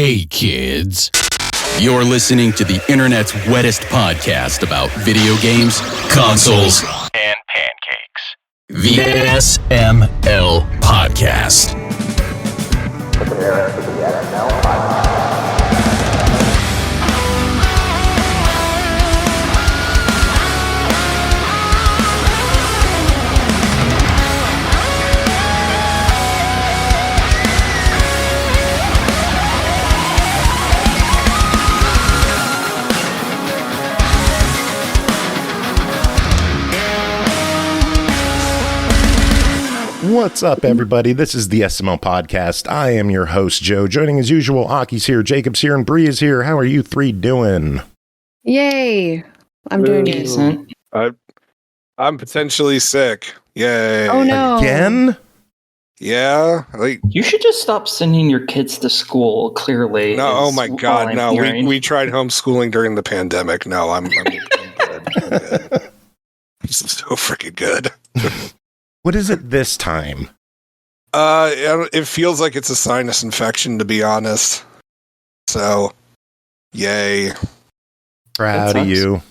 Hey kids, you're listening to the internet's wettest podcast about video games, consoles, and pancakes. The SML Podcast. Prepare for the SML Podcast. What's up, everybody? This is the SML Podcast. I am your host, Joe. Joining as usual, Aki's here, Jacob's here, and Bri is here. How are you three doing? Yay! I'm doing decent. I'm potentially sick. Yay! Oh no! Again? Yeah. You should just stop sending your kids to school. Clearly. No. Oh my God. No. We tried homeschooling during the pandemic. No. I'm good. I'm good. I'm so freaking good. What is it this time? It feels like it's a sinus infection, to be honest. So, yay. Proud of you.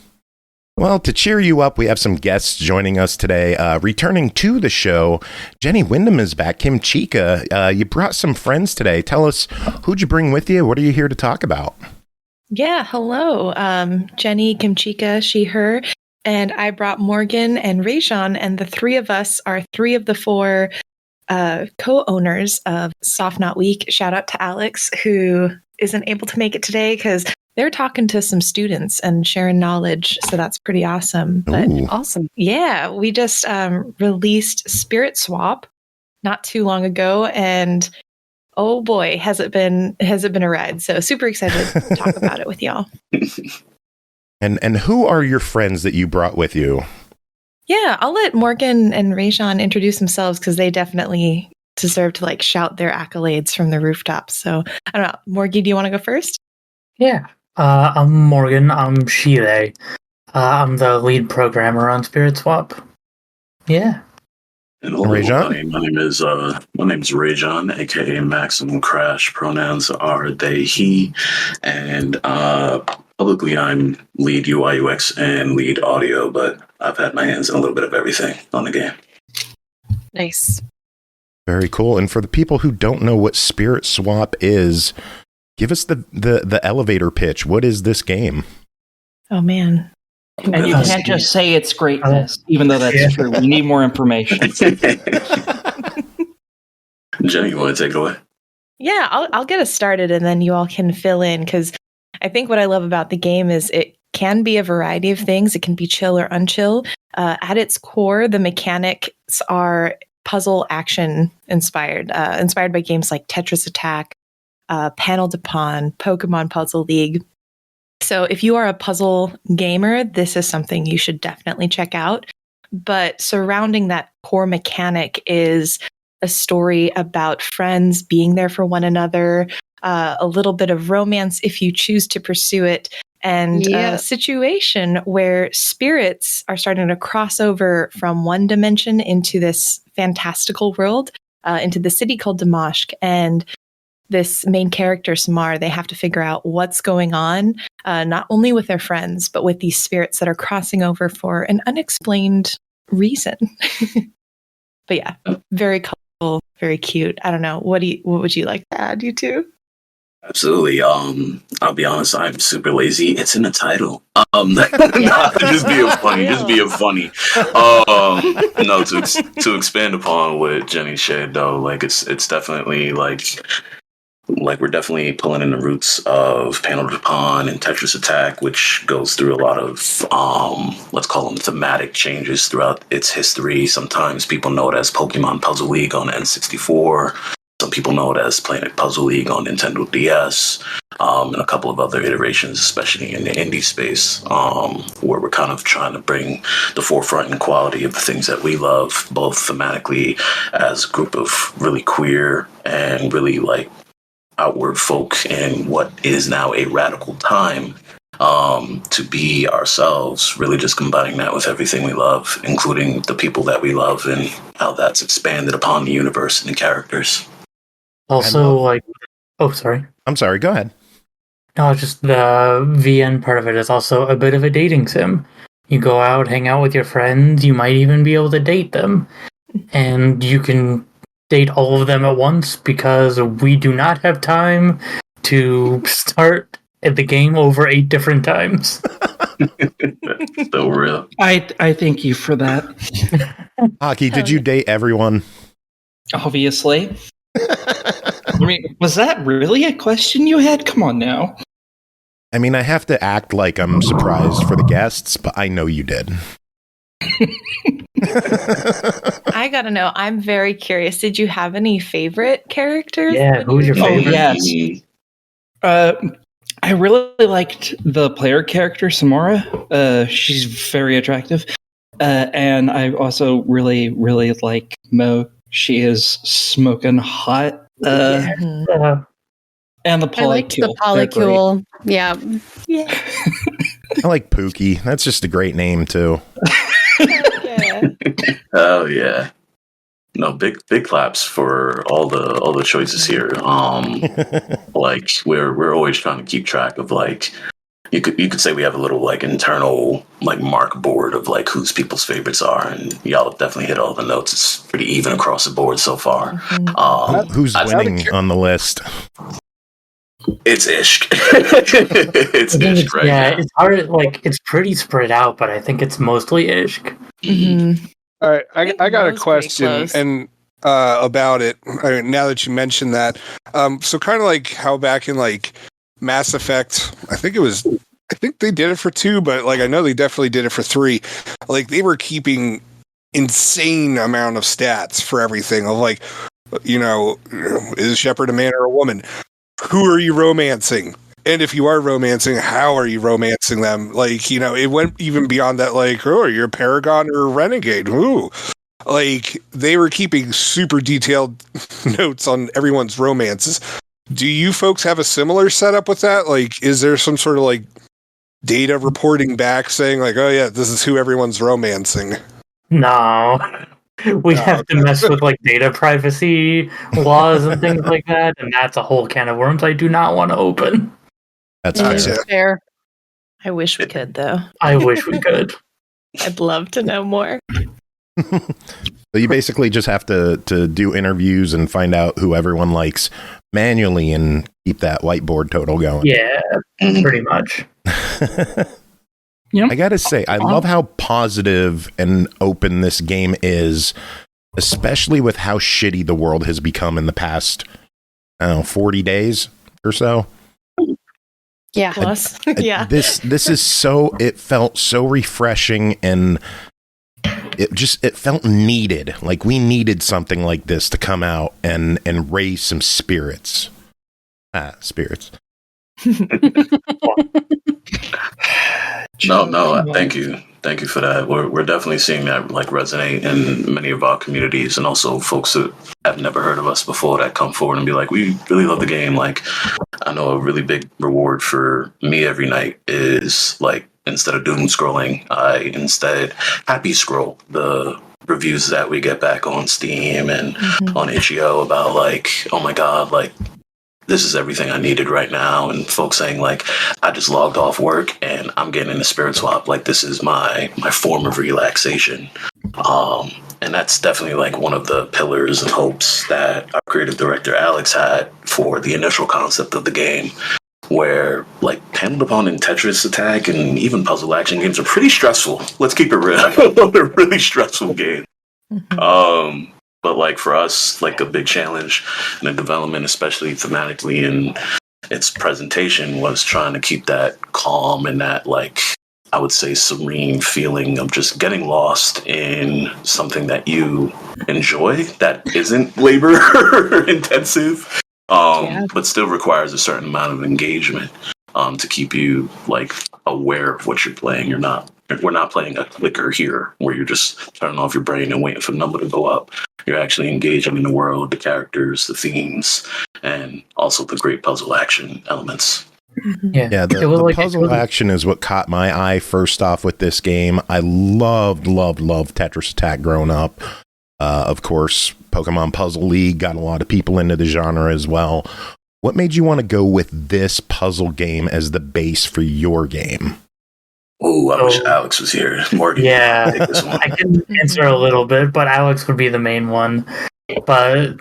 Well, to cheer you up, we have some guests joining us today. Returning to the show, Jenny Windom is back. Kimchica, you brought some friends today. Tell us, who'd you bring with you? What are you here to talk about? Yeah, hello. Jenny, Kimchica, she, her. And I brought Morgan and Rejon, and the three of us are three of the four co-owners of Soft Not Week. Shout out to Alex, who isn't able to make it today because they're talking to some students and sharing knowledge. So that's pretty awesome. But Awesome. Yeah, we just released Spirit Swap not too long ago, and oh boy, has it been a ride. So super excited to talk about it with y'all. And who are your friends that you brought with you? Yeah, I'll let Morgan and Rejon introduce themselves because they definitely deserve to shout their accolades from the rooftops. So I don't know, Morgan, do you want to go first? Yeah, I'm Morgan. I'm Shire. I'm the lead programmer on Spirit Swap. Yeah. And hello, everybody. My name is Rejon, aka Maximum Crash. Pronouns are they, he, and publicly I'm lead UI UX and lead audio, but I've had my hands in a little bit of everything on the game. Nice. Very cool. And for the people who don't know what Spirit Swap is, give us the elevator pitch. What is this game? Oh man. And you can't just say it's greatness, even though that's true. We need more information. Jenny, you want to take it away? Yeah, I'll get us started and then you all can fill in, because I think what I love about the game is it can be a variety of things. It can be chill or unchill. At its core, the mechanics are puzzle action inspired by games like Tetris Attack, Panel de Pon, Pokemon Puzzle League. So if you are a puzzle gamer, this is something you should definitely check out. But surrounding that core mechanic is a story about friends being there for one another, a little bit of romance if you choose to pursue it, and a situation where spirits are starting to cross over from one dimension into this fantastical world, into the city called Damashq. And this main character, Samar, they have to figure out what's going on, not only with their friends, but with these spirits that are crossing over for an unexplained reason. But yeah, very colorful, very cute. I don't know. What would you like to add, you two? Absolutely. I'll be honest, I'm super lazy. It's in the title. Just being funny. No, to expand upon what Jenny shared though, it's definitely we're definitely pulling in the roots of Panel de Pon and Tetris Attack, which goes through a lot of, let's call them thematic changes throughout its history. Sometimes people know it as Pokemon Puzzle League on N64. Some people know it as Planet Puzzle League on Nintendo DS, and a couple of other iterations, especially in the indie space, where we're kind of trying to bring the forefront and quality of the things that we love, both thematically as a group of really queer and really outward folk in what is now a radical time, to be ourselves, really just combining that with everything we love, including the people that we love and how that's expanded upon the universe and the characters. Also, sorry. I'm sorry, go ahead. No, just the VN part of it is also a bit of a dating sim. You go out, hang out with your friends, you might even be able to date them. And you can date all of them at once because we do not have time to start the game over 8 different times. So real. I thank you for that. Hockey, did you date everyone? Obviously. I mean, was that really a question you had? Come on now. I mean, I have to act like I'm surprised for the guests, but I know you did. I gotta know. I'm very curious. Did you have any favorite characters? Yeah, who's your favorite? Yes. I really liked the player character, Samara. She's very attractive. And I also really, really like Mo. She is smoking hot. And the polycule. I liked the polycule. Yeah. I like Pookie. That's just a great name, too. Oh yeah. No, big claps for all the choices here. Like we're always trying to keep track of, like, you could say we have a little like internal like mark board of like whose people's favorites are, and y'all have definitely hit all the notes. It's pretty even across the board so far. Who's winning on the list? It's Ishk. It's Ishk right now. It's hard. Like, it's pretty spread out, but I think it's mostly Ishk. Mm-hmm. All right, I got a question and about it. I mean, now that you mentioned that, so kind of like how back in like Mass Effect, I think they did it for 2, but like I know they definitely did it for 3. Like they were keeping insane amount of stats for everything. Of like, is Shepard a man or a woman? Who are you romancing? And if you are romancing, how are you romancing them? Like, it went even beyond that, like, oh, you're a Paragon or a Renegade. Ooh. Like, they were keeping super detailed notes on everyone's romances. Do you folks have a similar setup with that? Like, is there some sort of, like, data reporting back saying, like, oh, yeah, this is who everyone's romancing? No. We have to mess with like data privacy laws and things like that, and that's a whole can of worms I do not want to open. That's fair. I wish we could, though. I wish we could. I'd love to know more. So you basically just have to do interviews and find out who everyone likes manually and keep that whiteboard total going. Yeah, pretty much. I gotta say, I love how positive and open this game is, especially with how shitty the world has become in the past, 40 days or so. Yeah. Plus. Yeah. This is so, it felt so refreshing, and it felt needed. Like we needed something like this to come out and raise some spirits. Spirits. No, thank you for that. We're definitely seeing that like resonate in many of our communities, and also folks that have never heard of us before that come forward and be like, we really love the game. Like, I know a really big reward for me every night is like, instead of doom scrolling, I instead happy scroll the reviews that we get back on Steam and on itch.io about like, oh my god, like, this is everything I needed right now. And folks saying like, I just logged off work and I'm getting in a spirit swap. Like, this is my form of relaxation. And that's definitely like one of the pillars and hopes that our creative director Alex had for the initial concept of the game, where like Panel Upon and Tetris Attack and even puzzle action games are pretty stressful. Let's keep it real. They're really stressful games. But like for us, like a big challenge in the development, especially thematically in its presentation, was trying to keep that calm and that, like, I would say serene feeling of just getting lost in something that you enjoy that isn't labor intensive, but still requires a certain amount of engagement to keep you like aware of what you're playing. We're not playing a clicker here where you're just turning off your brain and waiting for the number to go up. You're actually engaging in the world, the characters, the themes, and also the great puzzle action elements. Yeah, the puzzle action is what caught my eye first off with this game. I loved Tetris Attack growing up. Of course, Pokemon Puzzle League got a lot of people into the genre as well. What made you want to go with this puzzle game as the base for your game? Oh, I wish Alex was here. Morgan, Yeah, take this one. I can answer a little bit, but Alex would be the main one. But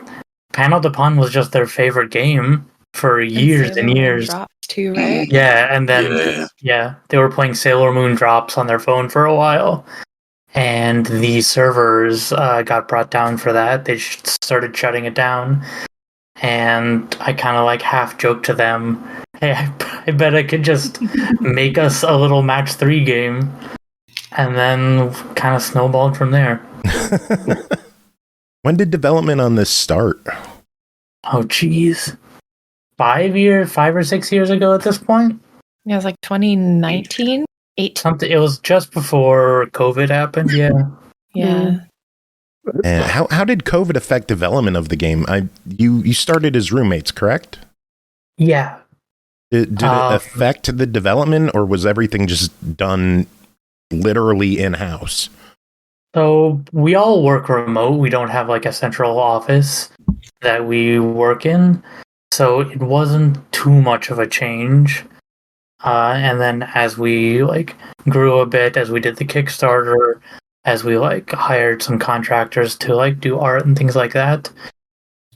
Panel de Pon was just their favorite game for years and years. Drops too, right? Yeah, and then they were playing Sailor Moon drops on their phone for a while, and the servers got brought down for that. They started shutting it down, and I kind of like half joked to them, "Hey, I bet I could just make us a little match 3 game," and then kind of snowballed from there. When did development on this start? Oh, geez. 5 or 6 years ago at this point? Yeah, it was like 2019? 8. Something. It was just before COVID happened, yeah. Yeah. And how did COVID affect development of the game? You started as roommates, correct? Yeah. Did it affect the development, or was everything just done literally in-house? So we all work remote. We don't have like a central office that we work in. So it wasn't too much of a change. And then as we like grew a bit, as we did the Kickstarter, as we like hired some contractors to like do art and things like that,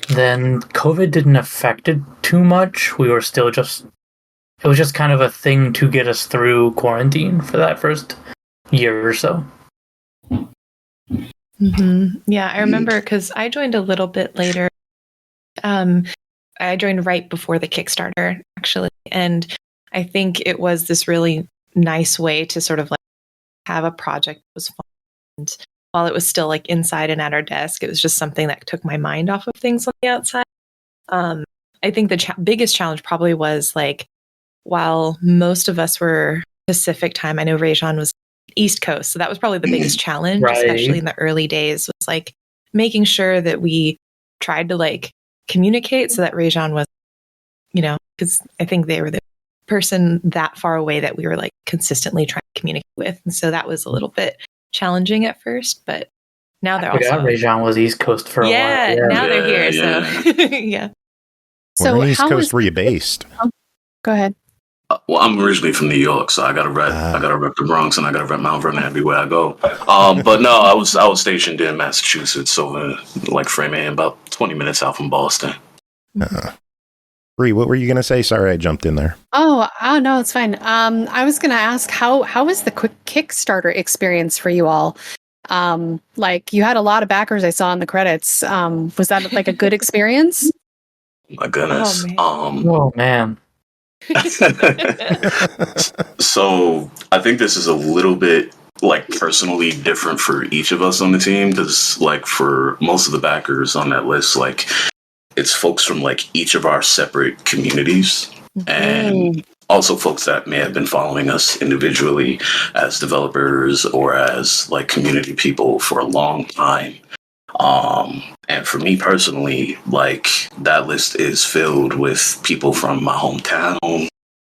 then COVID didn't affect it too much. We were still it was just kind of a thing to get us through quarantine for that first year or so. Mm-hmm. Yeah, I remember because I joined a little bit later. I joined right before the Kickstarter, actually. And I think it was this really nice way to sort of like have a project that was fun. And while it was still like inside and at our desk, it was just something that took my mind off of things on the outside. I think the biggest challenge probably was like, while most of us were Pacific time, I know Rejon was East Coast. So that was probably the biggest challenge, right. Especially in the early days, was like making sure that we tried to like communicate so that Rejon was, because I think they were the person that far away that we were like consistently trying to communicate with. And so that was a little bit challenging at first, but now they're also... Rejon was East Coast for a while. Yeah, now they're here, so yeah. Where on the East Coast were you based? Go ahead. Well, I'm originally from New York, so I gotta rep the Bronx, and I gotta rep Mount Vernon everywhere I go. But no, I was stationed in Massachusetts, over like Framingham, about 20 minutes out from Boston. Bri, what were you gonna say? Sorry, I jumped in there. Oh no, it's fine. I was gonna ask how was the quick Kickstarter experience for you all? Like you had a lot of backers I saw in the credits. Was that like a good experience? My goodness. Oh man. So I think this is a little bit like personally different for each of us on the team, because like for most of the backers on that list, like it's folks from like each of our separate communities, and also folks that may have been following us individually as developers or as like community people for a long time. And for me personally, like that list is filled with people from my hometown,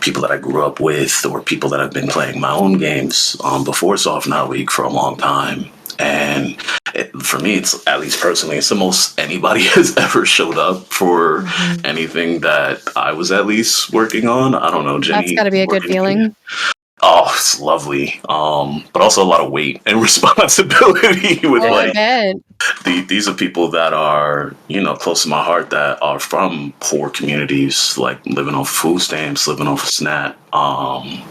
people that I grew up with, or people that have been playing my own games before Soft Now Week for a long time. And for me, it's, at least personally, it's the most anybody has ever showed up for anything that I was at least working on. I don't know, Jenny. That's got to be a good feeling. Oh, it's lovely. But also a lot of weight and responsibility with these are people that are, close to my heart, that are from poor communities, like living off food stamps, living off of SNAP.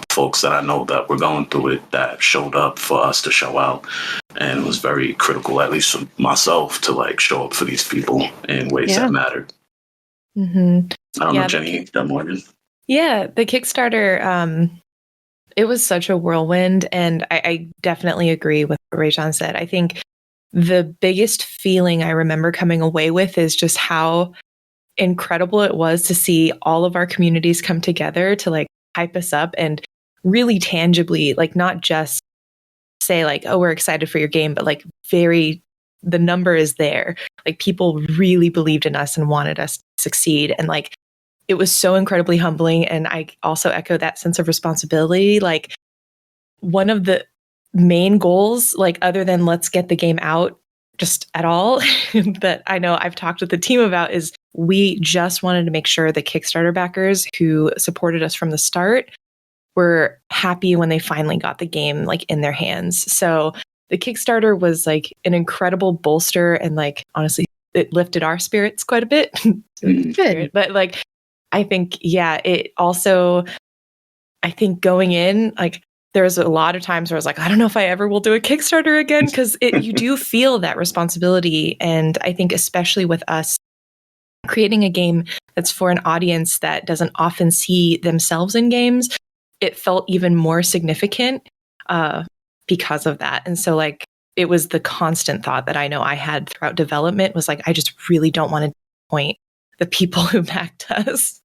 Folks that I know that were going through it, that showed up for us to show out. And it was very critical, at least for myself, to like show up for these people in ways that mattered. I don't know, Jenny, Morgan. Yeah, the Kickstarter, it was such a whirlwind, and I definitely agree with what Rejon said. I think the biggest feeling I remember coming away with is just how incredible it was to see all of our communities come together to like hype us up and really tangibly, like not just say like, oh, we're excited for your game, but like the number is there. Like people really believed in us and wanted us to succeed. And like, it was so incredibly humbling. And I also echo that sense of responsibility. Like one of the main goals, like other than let's get the game out just at all that I know I've talked with the team about is we just wanted to make sure the Kickstarter backers who supported us from the start were happy when they finally got the game like in their hands. So the Kickstarter was like an incredible bolster, and like honestly, it lifted our spirits quite a bit. Good. But like, I think, yeah, it also, I think going in, like, there's a lot of times where I was like, I don't know if I ever will do a Kickstarter again, because you do feel that responsibility. And I think especially with us creating a game that's for an audience that doesn't often see themselves in games, it felt even more significant because of that. And so like, it was the constant thought that I know I had throughout development was like, I just really don't want to disappoint the people who backed us.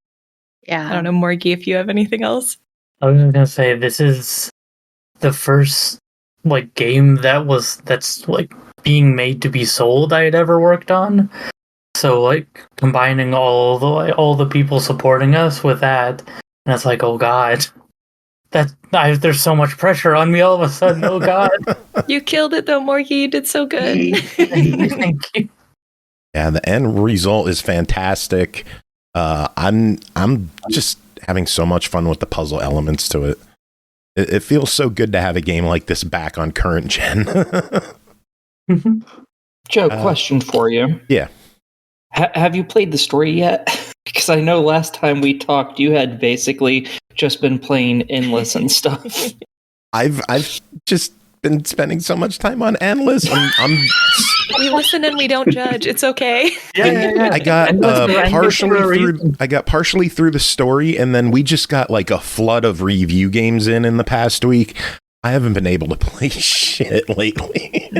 Yeah. I don't know, Morgie, if you have anything else. I was just gonna say, this is the first like game that's like being made to be sold I had ever worked on. So like combining all the people supporting us with that, and it's like, oh god, there's so much pressure on me all of a sudden. Oh god, you killed it though, Morgie. You did so good. Thank you. Yeah, the end result is fantastic. I'm just having so much fun with the puzzle elements to it. It feels so good to have a game like this back on current gen. Joe, question for you. Yeah. Have you played the story yet? Because I know last time we talked, you had basically just been playing Endless and stuff. I've just been spending so much time on Endless. We listen and we don't judge. It's okay. Yeah. I got partially through the story, and then we just got like a flood of review games in the past week. I haven't been able to play shit lately.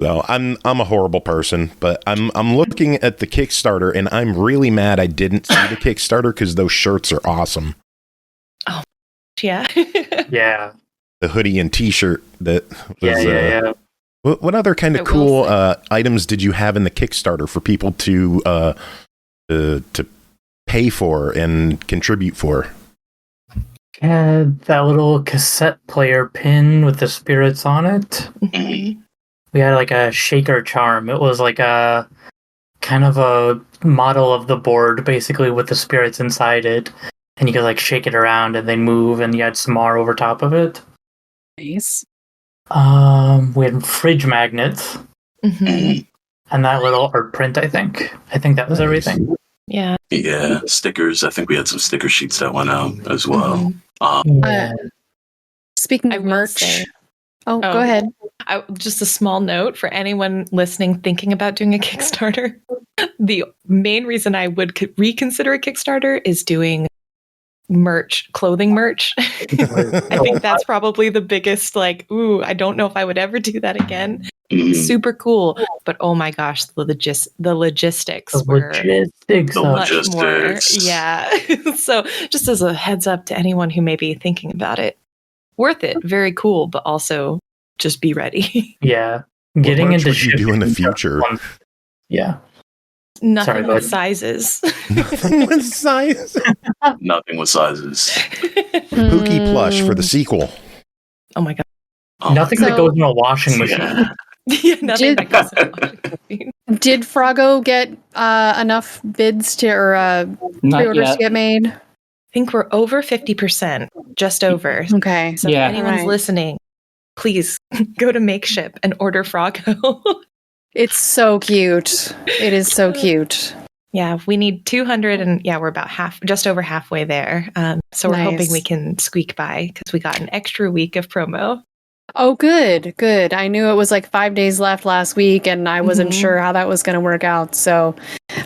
So I'm a horrible person, but I'm looking at the Kickstarter, and I'm really mad I didn't see the Kickstarter because those shirts are awesome. Oh, yeah. Yeah. The hoodie and T-shirt that was. Yeah. What other kind of cool items did you have in the Kickstarter for people to pay for and contribute for? Had that little cassette player pin with the spirits on it. We had like a shaker charm. It was like a kind of a model of the board, basically, with the spirits inside it. And you could like shake it around and they move, and you had Samar over top of it. Nice. We had fridge magnets. And that little art print, I think. that was everything. Yeah. Yeah, stickers. I think we had some sticker sheets that went out as well. Speaking of merch. Oh, go ahead. Just a small note for anyone listening thinking about doing a Kickstarter. The main reason I would reconsider a Kickstarter is doing clothing merch. I think that's probably the biggest, like, I don't know if I would ever do that again. Super cool. But oh my gosh, the logistics were much more. Yeah. So just as a heads up to anyone who may be thinking about it, worth it. Very cool, but also just be ready. Yeah. Getting into what you do in the future. Yeah. Nothing with sizes. Nothing with sizes. Nothing with sizes. Pookie plush for the sequel. Oh my god. Nothing that goes in a washing machine. Yeah, nothing that goes in a washing machine. Did Froggo get enough bids pre-orders to get made? I think we're over 50%, just over. Okay. So if anyone's listening, please go to Makeship and order Froggo. It's so cute. It is so cute. Yeah, we need 200, and we're about just over halfway there. So we're hoping we can squeak by because we got an extra week of promo. Oh, good. I knew it was like 5 days left last week, and I wasn't sure how that was going to work out. So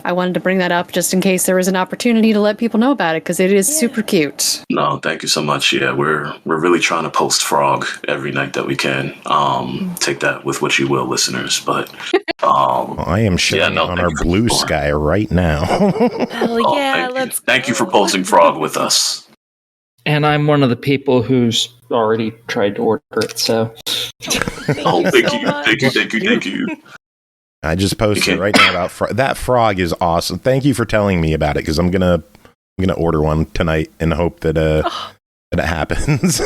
I wanted to bring that up just in case there was an opportunity to let people know about it, because it is super cute. No, thank you so much. Yeah, we're really trying to post Frog every night that we can. Take that with what you will, listeners. But I am showing on our Blue Sky right now. Hell yeah, let's go. Thank you for posting Frog with us. And I'm one of the people who's already tried to order it, so. Thank you. I just posted right now about that frog is awesome. Thank you for telling me about it, because I'm gonna order one tonight and hope that that it happens.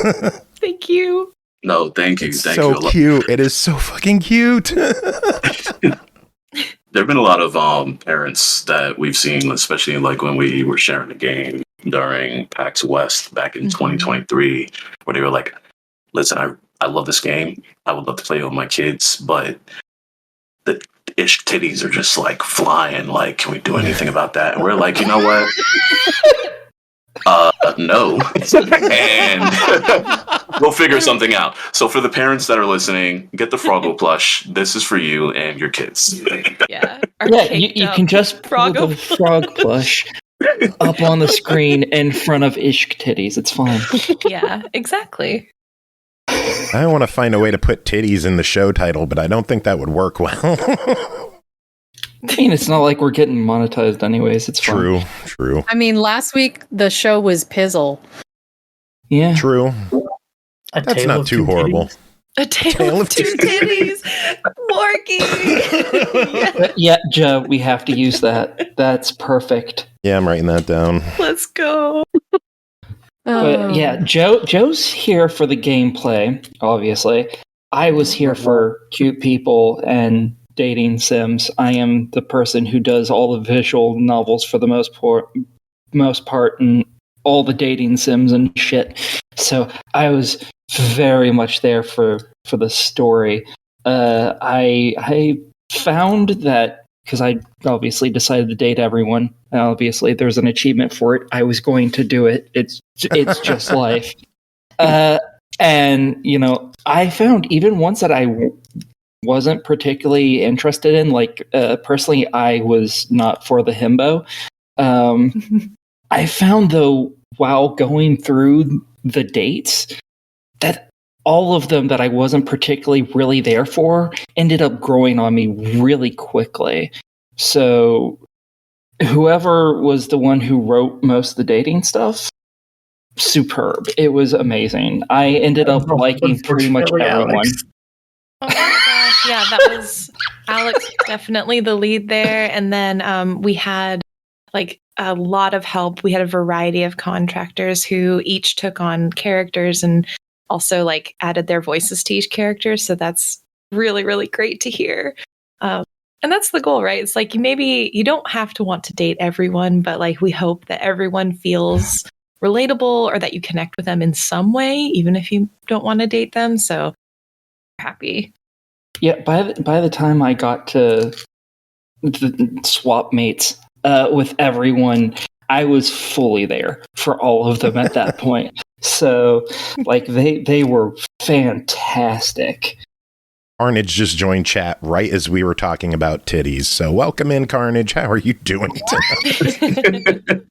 Thank you. No, thank you. It's Thank so you. cute. It is so fucking cute. There have been a lot of parents that we've seen, especially like when we were sharing the game during PAX West back in 2023, where they were like, listen, I love this game. I would love to play it with my kids, but the ish titties are just like flying. Like, can we do anything about that? And we're like, you know what? No. And we'll figure something out. So for the parents that are listening, get the Froggo plush. This is for you and your kids. Yeah. You can just pull the frog plush up on the screen in front of Ishk titties. It's fine. Yeah, exactly. I want to find a way to put titties in the show title, but I don't think that would work well. I mean, it's not like we're getting monetized anyways. It's true, fine. true. I mean, last week the show was Pizzle. Yeah, true. That's not too horrible. Titties. A tale of two titties, Morky. Yeah, Joe, we have to use that. That's perfect. Yeah, I'm writing that down. Let's go. But yeah, Joe's here for the gameplay, obviously. I was here for cute people and dating sims. I am the person who does all the visual novels for the most part and all the dating sims and shit. So I was very much there for the story. I found that because I obviously decided to date everyone. Obviously, there's an achievement for it. I was going to do it. It's just life. And, you know, I found even ones that I wasn't particularly interested in, like, personally, I was not for the himbo. I found, though, while going through the dates, that all of them that I wasn't particularly really there for ended up growing on me really quickly. So whoever was the one who wrote most of the dating stuff, superb. It was amazing. I ended up liking pretty much everyone. Alex. Oh my gosh, yeah, that was Alex, definitely the lead there. And then we had like a lot of help. We had a variety of contractors who each took on characters and also like added their voices to each character. So that's really, really great to hear. And that's the goal, right? It's like you don't have to want to date everyone, but like we hope that everyone feels relatable or that you connect with them in some way, even if you don't want to date them. So happy. Yeah, by the time I got to the swap mates with everyone, I was fully there for all of them at that point. So, like, they were fantastic. Carnage just joined chat right as we were talking about titties. So welcome in, Carnage. How are you doing tonight?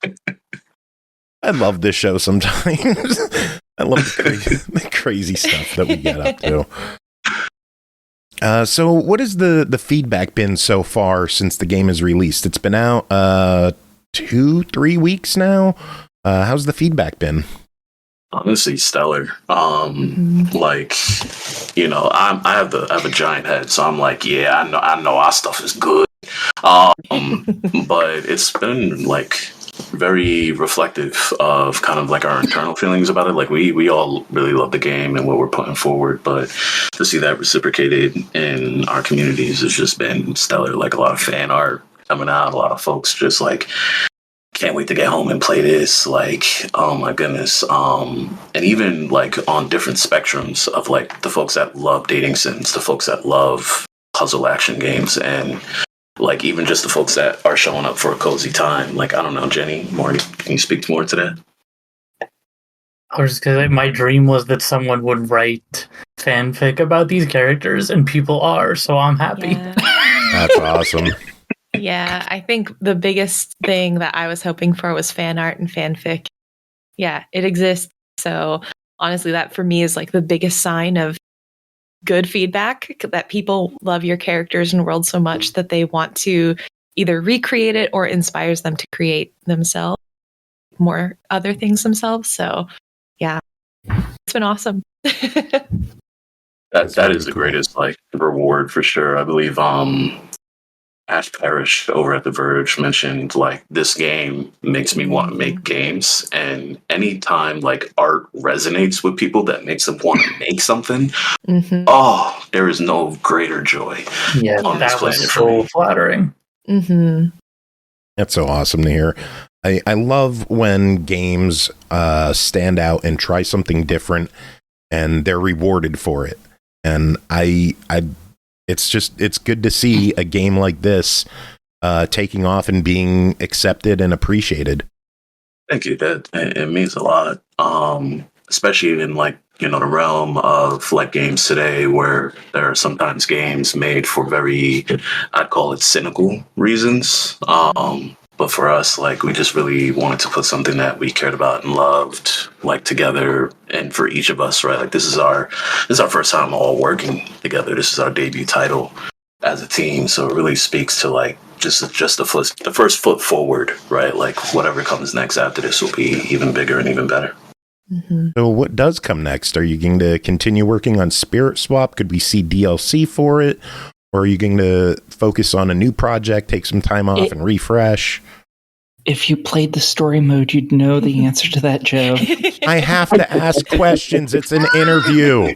I love this show sometimes. I love the crazy stuff that we get up to. So what has the feedback been so far since the game is released? It's been out 2-3 weeks now. How's the feedback been? Honestly, stellar. Like, you know, I have a giant head, so I'm like, yeah, I know our stuff is good. But it's been like very reflective of kind of like our internal feelings about it. Like we all really love the game and what we're putting forward, but to see that reciprocated in our communities has just been stellar. Like a lot of fan art coming out, a lot of folks just like, can't wait to get home and play this. Like, oh my goodness. And even like on different spectrums of like the folks that love dating sims, the folks that love puzzle action games, and like even just the folks that are showing up for a cozy time. Like, I don't know, Jenny, Morty, can you speak more to that? I was just gonna say, my dream was that someone would write fanfic about these characters, and people are, so I'm happy. Yeah. That's awesome. Yeah, I think the biggest thing that I was hoping for was fan art and fanfic. Yeah, it exists. So honestly, that for me is like the biggest sign of good feedback, that people love your characters and world so much that they want to either recreate it or inspires them to create themselves more other things themselves. So yeah, it's been awesome. That is the greatest like reward for sure. I believe Ash Parrish over at The Verge mentioned, like, this game makes me want to make games. And anytime, like, art resonates with people that makes them want to make something, oh, there is no greater joy on this planet for me. Flattering. That's so awesome to hear. I love when games stand out and try something different and they're rewarded for it. And it's good to see a game like this taking off and being accepted and appreciated. Thank you. That it means a lot. Especially in, like, you know, the realm of, like, games today where there are sometimes games made for very, I'd call it, cynical reasons. But for us, like, we just really wanted to put something that we cared about and loved, like, together. And for each of us, right? Like, this is our first time all working together. This is our debut title as a team. So it really speaks to, like, just the first foot forward, right? Like, whatever comes next after this will be even bigger and even better. So what does come next? Are you going to continue working on Spirit Swap? Could we see DLC for it? Or are you going to focus on a new project, take some time off and refresh? If you played the story mode, you'd know the answer to that, Joe. I have to ask questions. It's an interview.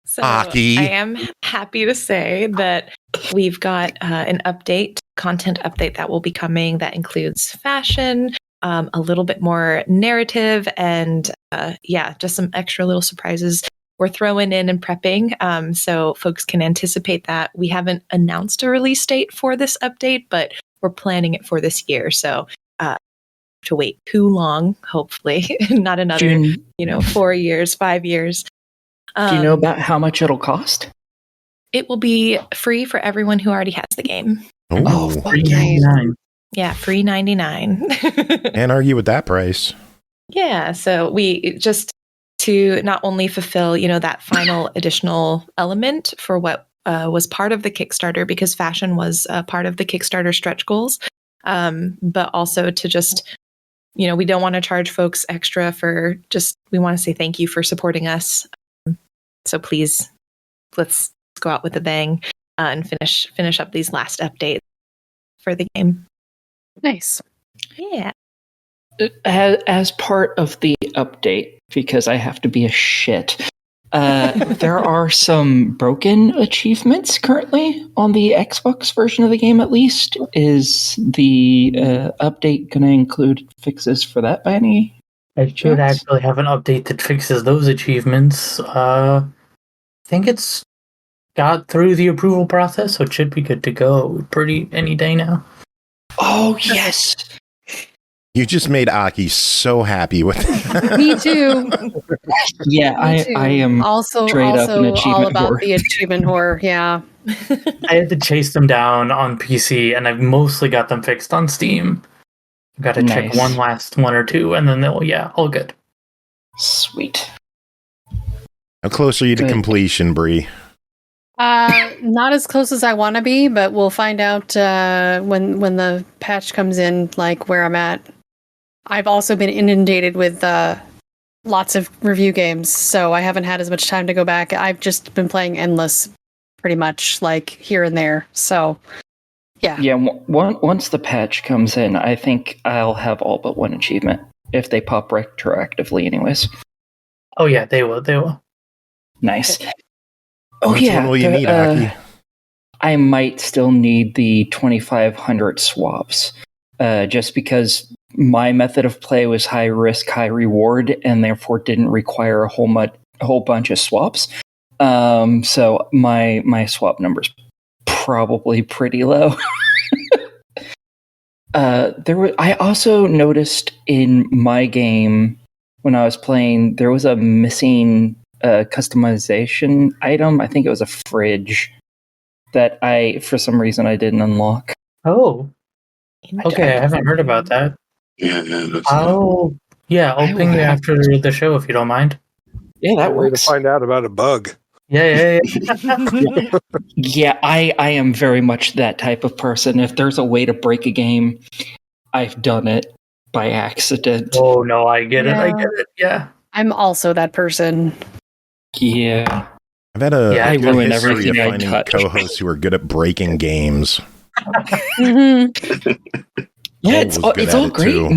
So Aki. I am happy to say that we've got an content update that will be coming that includes fashion, a little bit more narrative, and just some extra little surprises we're throwing in and prepping, so folks can anticipate that. We haven't announced a release date for this update, but we're planning it for this year. So to wait too long, hopefully, not another 4 years, 5 years. Do you know about how much it'll cost? It will be free for everyone who already has the game. Oh, $3.99. Yeah, free $99. Can't argue with that price. Yeah, so we just to not only fulfill, that final additional element for what was part of the Kickstarter, because fashion was part of the Kickstarter stretch goals, but also to just, we don't want to charge folks extra for we want to say thank you for supporting us. So please, let's go out with a bang and finish up these last updates for the game. Nice. Yeah. As part of the update, because I have to be a shit, there are some broken achievements currently on the Xbox version of the game, at least. Is the update going to include fixes for that by any? I should actually have an update that fixes those achievements. I think it's got through the approval process, so it should be good to go pretty any day now. Oh, yes! You just made Aki so happy with it. Me too. Yeah, I am also up an all about whore. the achievement whore. Yeah. I had to chase them down on PC, and I've mostly got them fixed on Steam. I've got to check one last one or two, and then all good. Sweet. How close are you to completion, Bri? Not as close as I want to be, but we'll find out when the patch comes in, like where I'm at. I've also been inundated with lots of review games, so I haven't had as much time to go back. I've just been playing endless, pretty much, like here and there. So, yeah. Yeah, once the patch comes in, I think I'll have all but one achievement, if they pop retroactively anyways. Oh yeah, they will. Nice. Which one will you need, Aki? I might still need the 2,500 swaps, just because my method of play was high risk, high reward, and therefore didn't require a whole bunch of swaps. So my swap number's probably pretty low. I also noticed in my game when I was playing, there was a missing customization item. I think it was a fridge that for some reason I didn't unlock. Oh, okay. I haven't heard about that. I'll ping you after the show if you don't mind. Yeah, that works. To find out about a bug. Yeah. Yeah, I am very much that type of person. If there's a way to break a game, I've done it by accident. Oh no, I get it. Yeah. I'm also that person. Yeah. I've had a I good ruin history everything of I finding touch. co-hosts who are good at breaking games. Yeah, it's all great.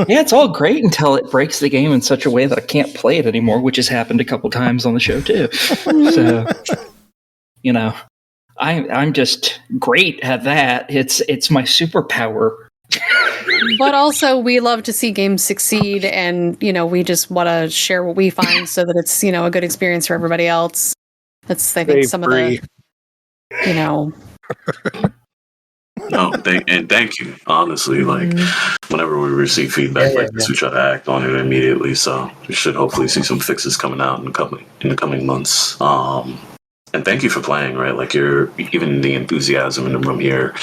Yeah, it's all great until it breaks the game in such a way that I can't play it anymore, which has happened a couple times on the show too. So, you know, I'm just great at that. It's my superpower. But also, we love to see games succeed, and we just want to share what we find so that it's a good experience for everybody else. That's I think some Bri. of the No, thank you. Honestly, like whenever we receive feedback like this, we try to act on it immediately. So we should hopefully see some fixes coming out in the coming months. And thank you for playing. Right, like even the enthusiasm in the room here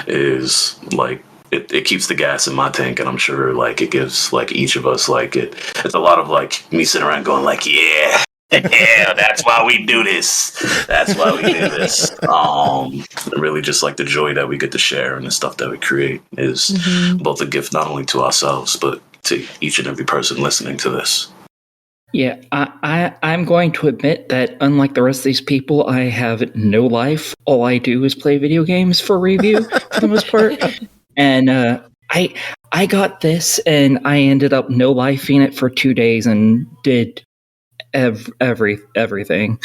is like it keeps the gas in my tank, and I'm sure like it gives like each of us like it's a lot of like me sitting around going like yeah. Yeah, that's why we do this. That's why we do this. Really, just like the joy that we get to share and the stuff that we create is both a gift not only to ourselves but to each and every person listening to this. Yeah, I'm going to admit that unlike the rest of these people, I have no life. All I do is play video games for review for the most part, and I got this, and I ended up no lifing it for 2 days and did. Everything.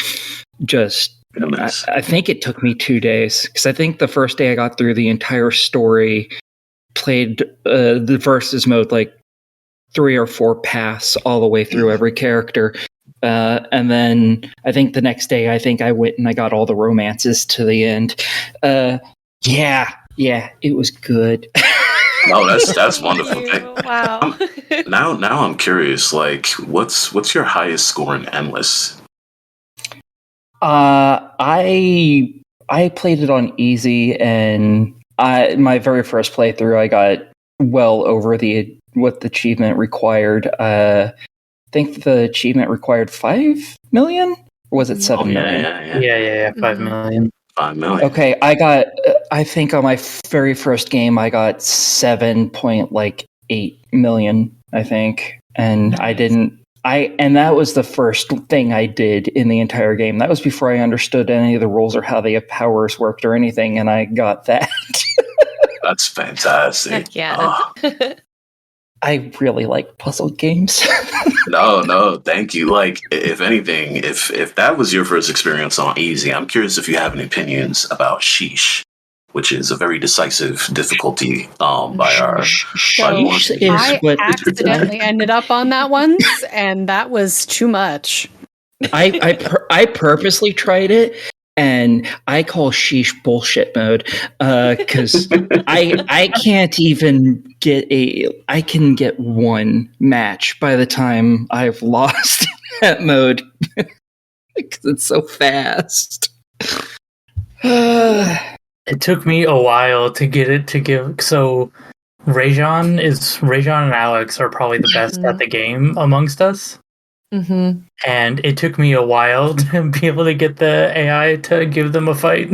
Just I think it took me 2 days because I think the first day I got through the entire story, played the versus mode like 3 or 4 paths all the way through every character, and then I think the next day I went and I got all the romances to the end. Yeah, it was good. No, that's wonderful. Wow. Now I'm curious. Like, what's your highest score in Endless? I played it on easy, and my very first playthrough I got well over what the achievement required. I think the achievement required 5 million, or was it 7 million? Yeah, 5 million. 5 million. Okay, I think on my very first game I got 7.8 million, I think. And nice. And that was the first thing I did in the entire game. That was before I understood any of the rules or how the powers worked or anything, and I got that. That's fantastic. Heck yeah. I really like puzzle games. No, thank you. Like, if anything, if that was your first experience on easy, I'm curious if you have any opinions about Sheesh, which is a very decisive difficulty by our. I accidentally ended up on that once, and that was too much. I purposely tried it. And I call Sheesh bullshit mode because I can't even I can get one match by the time I've lost that mode because it's so fast. It took me a while to get it to give. So Rejon and Alex are probably the best at the game amongst us. Mm-hmm. And it took me a while to be able to get the AI to give them a fight.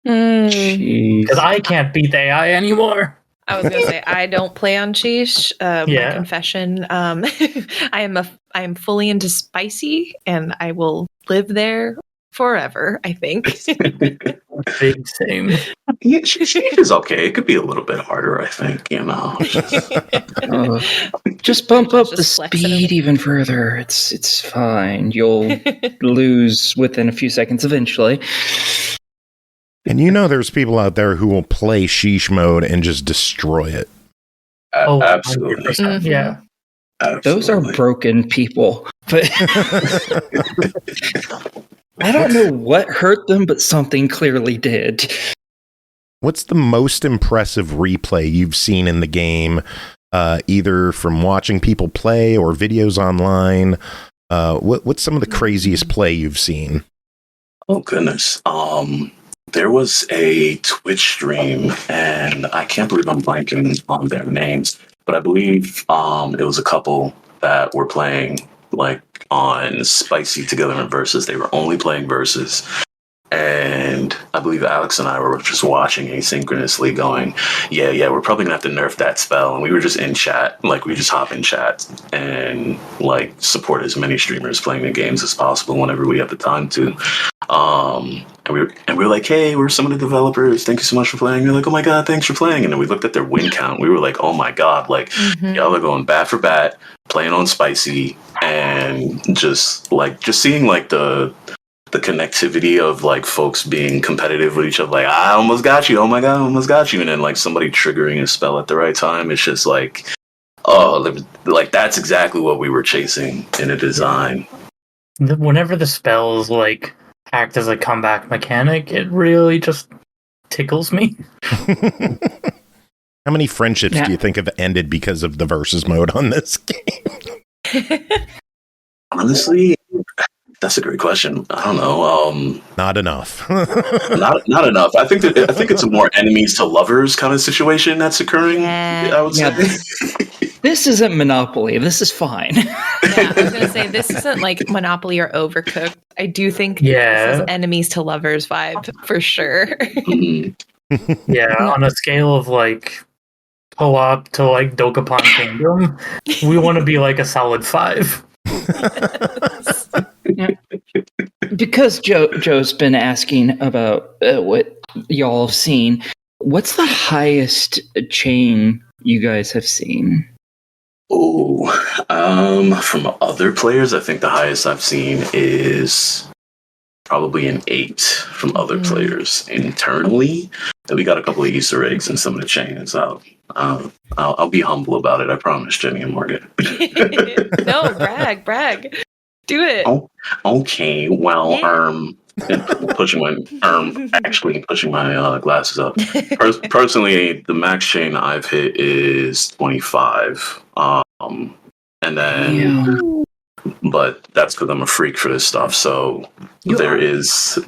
Because I can't beat the AI anymore. I was going to say, I don't play on Sheesh. My confession. I am fully into spicy, and I will live there forever, I think. Big same. Yeah, Sheesh is okay. It could be a little bit harder, I think, Just bump up the speed even further. It's fine. You'll lose within a few seconds eventually. And there's people out there who will play Sheesh mode and just destroy it. Absolutely. Mm-hmm. Yeah. Absolutely. Those are broken people. But I don't know what hurt them, but something clearly did. What's the most impressive replay you've seen in the game, either from watching people play or videos online? What's some of the craziest play you've seen? Oh, goodness. There was a Twitch stream, and I can't believe I'm blanking on their names, but I believe it was a couple that were playing like on Spicy together in versus. They were only playing versus, and I believe Alex and I were just watching asynchronously going, yeah, we're probably gonna have to nerf that spell. And we were just in chat, like we just hop in chat and like support as many streamers playing the games as possible whenever we have the time to. And we were like, hey, we're some of the developers. Thank you so much for playing. They're like, oh my God, thanks for playing. And then we looked at their win count. We were like, oh my God, like y'all are going bat for bat, playing on spicy, and just seeing like the connectivity of like folks being competitive with each other. Like, I almost got you. Oh my God, I almost got you. And then like somebody triggering a spell at the right time. It's just like, oh, like that's exactly what we were chasing in a design. Whenever the spells like act as a comeback mechanic, it really just tickles me. How many friendships do you think have ended because of the versus mode on this game? Honestly, that's a great question. I don't know. Not enough. not enough. I think it's a more enemies to lovers kind of situation that's occurring. I would say. This isn't Monopoly. This is fine. Yeah, I was going to say, this isn't like Monopoly or Overcooked. I do think this is enemies to lovers vibe for sure. Yeah, on a scale of like co-op to like Dokapon Kingdom, we want to be like a solid 5. Because Joe's been asking about what y'all have seen, what's the highest chain you guys have seen? Oh, from other players, I think the highest I've seen is probably an 8 from other players. Internally, we got a couple of Easter eggs in some of the chains. I'll be humble about it. I promise, Jenny and Morgan. No, brag. Do it. Oh, okay. Well, pushing my glasses up. Personally, the max chain I've hit is 25. And then, but that's because I'm a freak for this stuff. So there is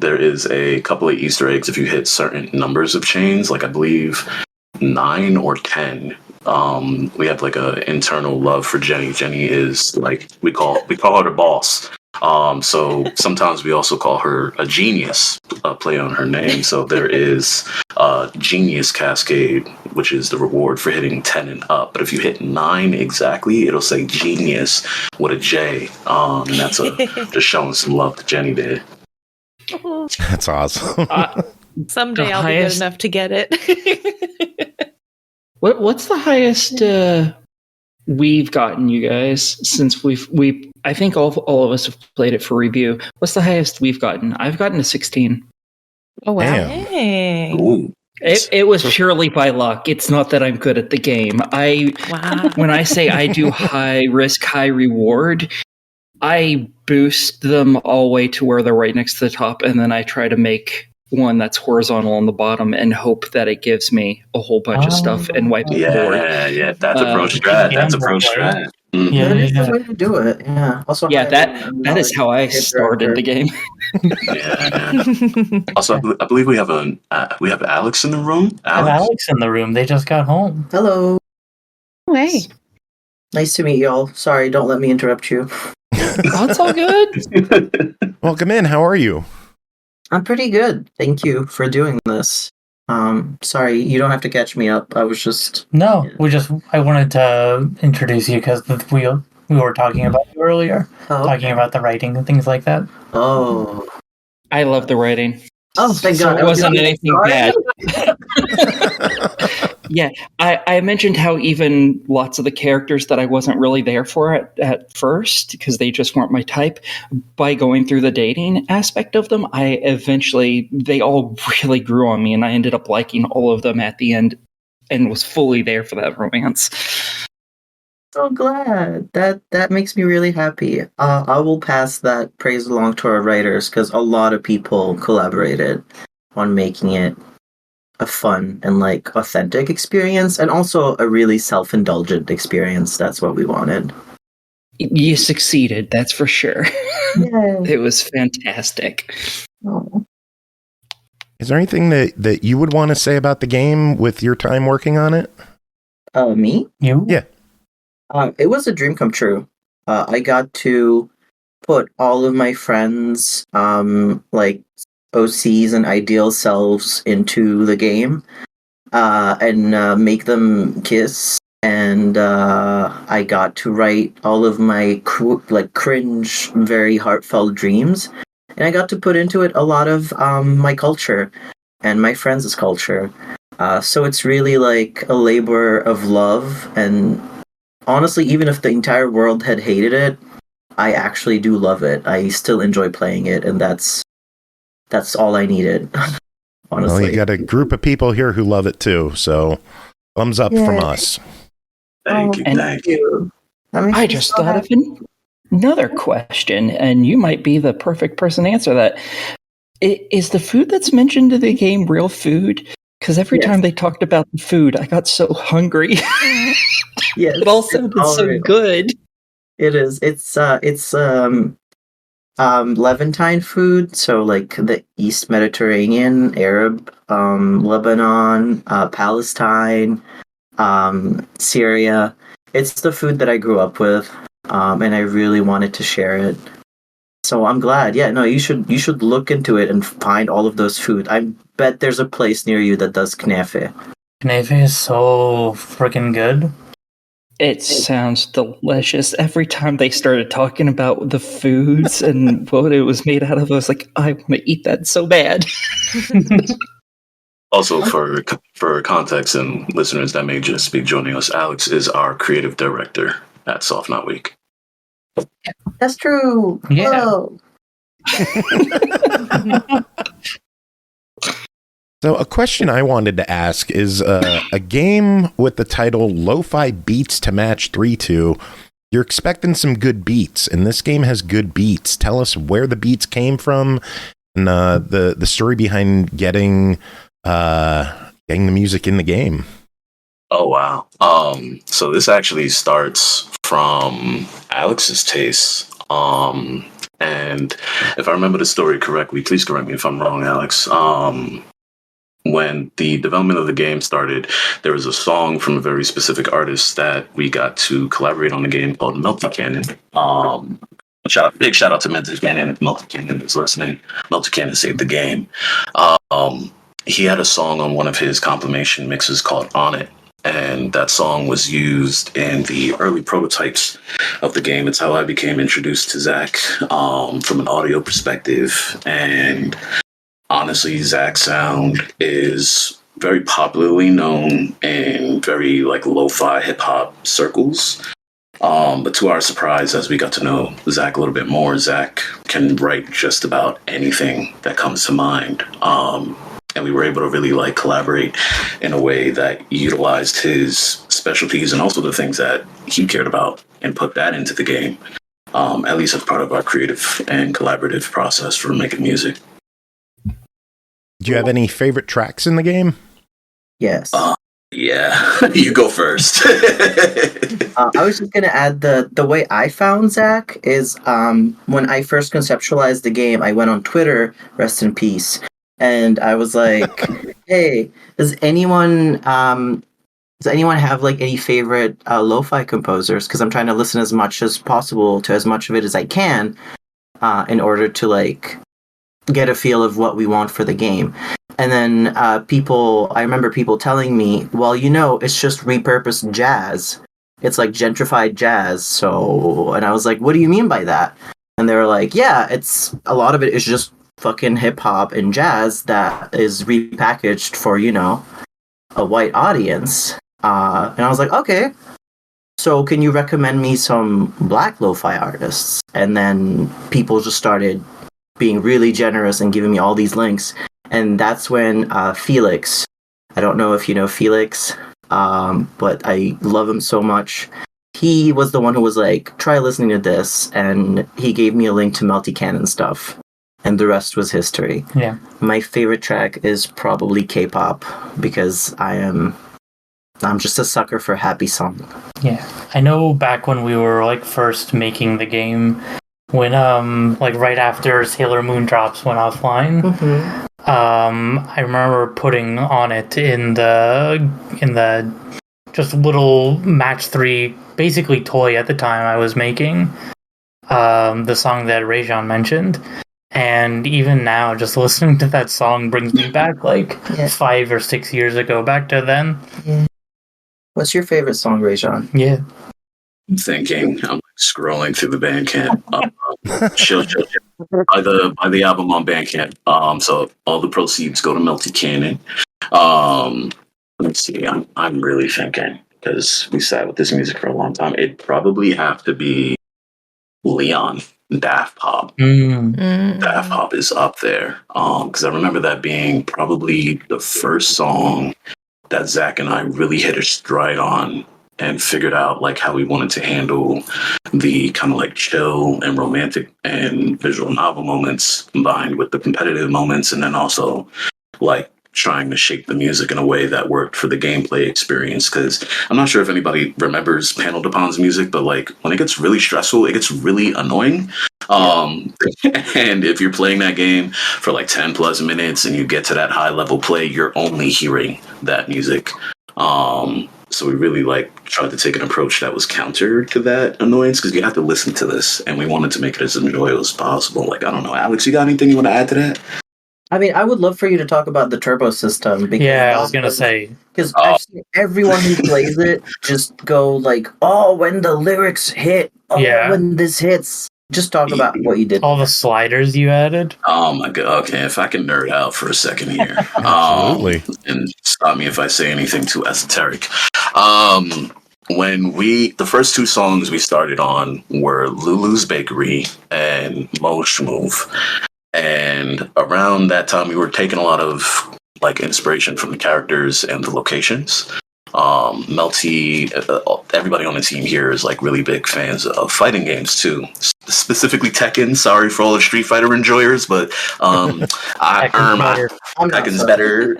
a couple of Easter eggs if you hit certain numbers of chains, like I believe 9 or 10. We have like a internal love for Jenny. Jenny is like we call her the boss. So sometimes we also call her a genius, play on her name. So there is Genius Cascade, which is the reward for hitting 10 and up. But if you hit 9 exactly, it'll say Genius with a J. And that's just showing some love to Jenny there. That's awesome. Someday I'll be good enough to get it. What's the highest we've gotten, you guys, since we I think all of us have played it for review. What's the highest we've gotten? I've gotten a 16. Oh wow! Ooh. It was purely by luck. It's not that I'm good at the game. When I say I do high risk, high reward, I boost them all the way to where they're right next to the top, and then I try to make one that's horizontal on the bottom and hope that it gives me a whole bunch of stuff and wipe the board. Yeah, that's a pro strat. That's a pro strat. Yeah, that is the way to do it. Yeah. Also, that is how I started the game. Yeah. Also, I believe we have Alex in the room. I have Alex in the room. They just got home. Hello. Hey. Nice to meet y'all. Sorry, don't let me interrupt you. That's all good. Welcome in. How are you? I'm pretty good. Thank you for doing this. Sorry, you don't have to catch me up. I was just... No, I wanted to introduce you because we were talking about you earlier. Talking about the writing and things like that. Oh. I love the writing. Oh, thank God. It wasn't anything bad. Yeah, I mentioned how even lots of the characters that I wasn't really there for at first, because they just weren't my type, by going through the dating aspect of them, they all really grew on me, and I ended up liking all of them at the end and was fully there for that romance. So glad. That makes me really happy. I will pass that praise along to our writers, because a lot of people collaborated on making it a fun and authentic experience, and also a really self-indulgent experience. That's what we wanted. You succeeded, that's for sure. Yeah. It was fantastic. Oh. Is there anything that you would want to say about the game with your time working on it? Me? You? Yeah. It was a dream come true. I got to put all of my friends, OCs and ideal selves into the game and make them kiss. And I got to write all of my cringe, very heartfelt dreams. And I got to put into it a lot of my culture and my friends' culture. So it's really like a labor of love. And honestly, even if the entire world had hated it, I actually do love it. I still enjoy playing it, and that's all I needed. Honestly, well, you got a group of people here who love it too. So, thumbs up from us. Thank you. I just thought of another question, and you might be the perfect person to answer that. Is the food that's mentioned in the game real food? Because every time they talked about the food, I got so hungry. Yes, it all sounded so good. It is. It's Levantine food, so like the East Mediterranean, Arab, Lebanon, Palestine, Syria. It's the food that I grew up with, and I really wanted to share it. So I'm glad. Yeah, no, you should look into it and find all of those food. I bet there's a place near you that does knafe. Knafe is so freaking good. It sounds delicious. Every time they started talking about the foods and what it was made out of, I was like, I want to eat that so bad. Also, for context and listeners that may just be joining us, Alex is our creative director at Soft Not Week. That's true. Yeah. Whoa. So a question I wanted to ask is a game with the title Lofi Beats to match 3-2. You're expecting some good beats, and this game has good beats. Tell us where the beats came from and the story behind getting the music in the game. Oh, wow. So this actually starts from Alex's taste. And if I remember the story correctly, please correct me if I'm wrong, Alex. When the development of the game started, there was a song from a very specific artist that we got to collaborate on the game called meltycanon. Big shout out to meltycanon if meltycanon is listening. Meltycanon saved the game. He had a song on one of his compilation mixes called On It. And that song was used in the early prototypes of the game. It's how I became introduced to Zach from an audio perspective. And honestly, Zach's sound is very popularly known in very like lo-fi hip-hop circles. But to our surprise, as we got to know Zach a little bit more, Zach can write just about anything that comes to mind. And we were able to really like collaborate in a way that utilized his specialties and also the things that he cared about and put that into the game, at least as part of our creative and collaborative process for making music. Do you have any favorite tracks in the game? Yes. Yeah, you go first. I was just gonna add the way I found Zach is when I first conceptualized the game, I went on Twitter, rest in peace, and I was like, "Hey, does anyone have like any favorite lo-fi composers? Because I'm trying to listen as much as possible to as much of it as I can, in order to like get a feel of what we want for the game." And then I remember people telling me, "Well, it's just repurposed jazz. It's like gentrified jazz." So, and I was like, "What do you mean by that?" And they were like, "Yeah, a lot of it is just fucking hip hop and jazz that is repackaged for, a white audience." And I was like, "Okay, so can you recommend me some black lo-fi artists?" And then people just started being really generous and giving me all these links. And that's when Felix, I don't know if you know Felix, but I love him so much. He was the one who was like, "Try listening to this." And he gave me a link to meltycanon stuff. And the rest was history. Yeah. My favorite track is probably K-pop because I'm just a sucker for happy song. Yeah. I know back when we were like first making the game, when like right after Sailor Moon Drops went offline, I remember putting on it in the just little match 3 basically toy at the time I was making the song that Rejon mentioned, And even now, just listening to that song brings me back like 5 or 6 years ago, back to then. Yeah. What's your favorite song, Rejon? Yeah. I'm thinking, I'm scrolling through the Bandcamp. Chill. Buy the album on Bandcamp. So all the proceeds go to meltycanon. Let's see. I'm really thinking, because we sat with this music for a long time. It'd probably have to be Leon. Daft Pop. Daft Pop is up there. Because I remember that being probably the first song that Zach and I really hit a stride on and figured out like how we wanted to handle the kind of like chill and romantic and visual novel moments combined with the competitive moments, and then also like trying to shape the music in a way that worked for the gameplay experience. Because I'm not sure if anybody remembers Panel Dapon's music, but like when it gets really stressful, it gets really annoying. And if you're playing that game for like 10 plus minutes and you get to that high level play, you're only hearing that music. So we really like tried to take an approach that was counter to that annoyance, because you have to listen to this, and we wanted to make it as enjoyable as possible. Like, I don't know, Alex, you got anything you want to add to that? I mean, I would love for you to talk about the turbo system. Because I was gonna say, because I've seen everyone who plays it just go like, "Oh, when the lyrics hit, when this hits." Just talk about what you did. All the sliders you added. Oh my god! Okay, if I can nerd out for a second here, Absolutely, and stop me if I say anything too esoteric. When the first two songs we started on were Lulu's Bakery and Mosh Move. And around that time, we were taking a lot of like inspiration from the characters and the locations. Melty, everybody on the team here is like really big fans of fighting games too, specifically Tekken. Sorry for all the Street Fighter enjoyers, but Tekken's better.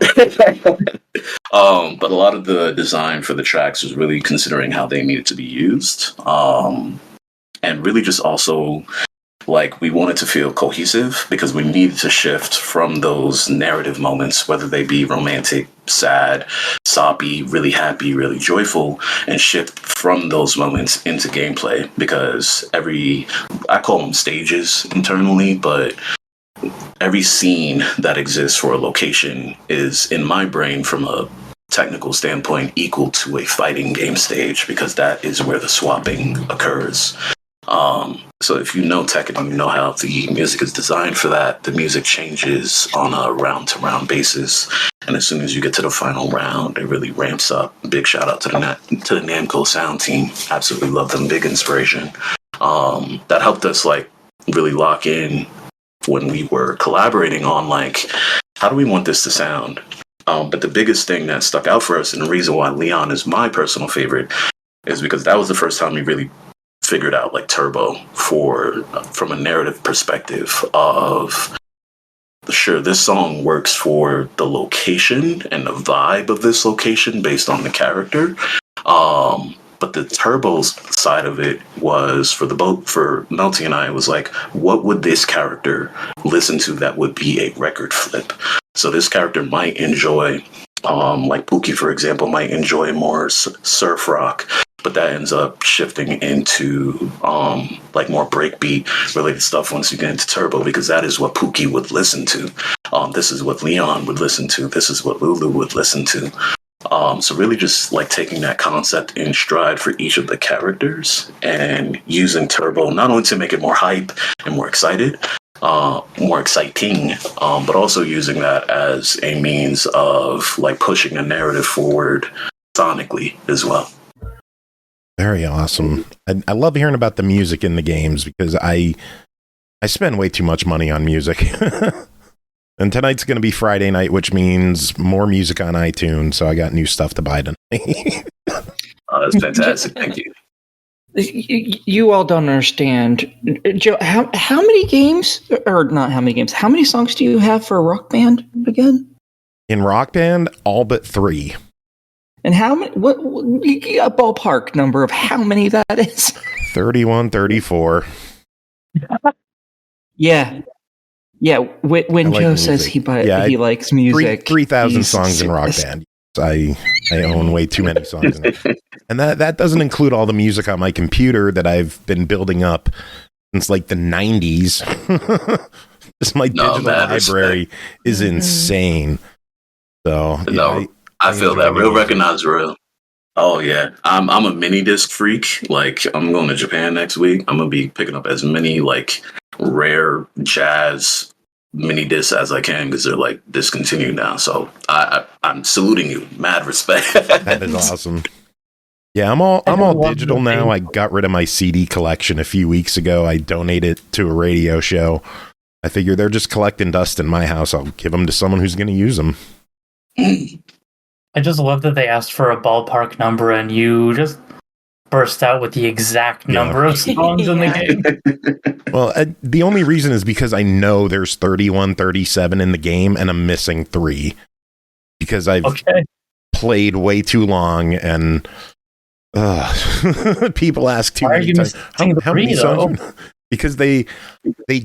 But a lot of the design for the tracks was really considering how they needed to be used, and really just also. Like, we wanted to feel cohesive because we needed to shift from those narrative moments, whether they be romantic, sad, soppy, really happy, really joyful, and shift from those moments into gameplay. Because I call them stages internally, but every scene that exists for a location is, in my brain, from a technical standpoint, equal to a fighting game stage, because that is where the swapping occurs. So if you know Tekken and you know how the music is designed for that, the music changes on a round-to-round basis. And as soon as you get to the final round, it really ramps up. Big shout out to the Namco sound team. Absolutely love them. Big inspiration. That helped us like really lock in when we were collaborating on like, how do we want this to sound? But the biggest thing that stuck out for us, and the reason why Leon is my personal favorite, is because that was the first time we really figured out like turbo from a narrative perspective of, sure, this song works for the location and the vibe of this location based on the character, but the turbo side of it was for Melty and I, it was like, what would this character listen to that would be a record flip? So this character might enjoy like Pookie, for example, might enjoy more surf rock, but that ends up shifting into like more breakbeat related stuff once you get into turbo, because that is what Pookie would listen to. This is what Leon would listen to. This is what Lulu would listen to. So really just like taking that concept in stride for each of the characters and using turbo not only to make it more hype and more exciting, but also using that as a means of like pushing a narrative forward sonically as well. Very awesome. I love hearing about the music in the games, because I spend way too much money on music. And tonight's going to be Friday night, which means more music on iTunes, so I got new stuff to buy tonight. Oh, that's fantastic. Thank you. You all don't understand. Joe, how many games, or not how many games, how many songs do you have for Rock Band again? In Rock Band, all but 3. And how many, what a ballpark number of how many that is? 31, 34. Yeah. Yeah, when Joe says he likes music. 3,000 songs in Rock Band. I own way too many songs. And that doesn't include all the music on my computer that I've been building up since like the 90s. My digital library is insane. So I feel that real recognize real. Oh yeah, I'm a mini disc freak. Like I'm going to Japan next week. I'm gonna be picking up as many like rare jazz mini discs as I can because they're like discontinued now. So I'm saluting you. Mad respect. That is awesome. Yeah, I'm all digital now. I got rid of my CD collection a few weeks ago. I donated to a radio show. I figure they're just collecting dust in my house. I'll give them to someone who's going to use them. I just love that they asked for a ballpark number and you just burst out with the exact number of songs in the game. Well, the only reason is because I know there's 31, 37 in the game and I'm missing 3 because I've played way too long and people ask too many times. How many songs? Because they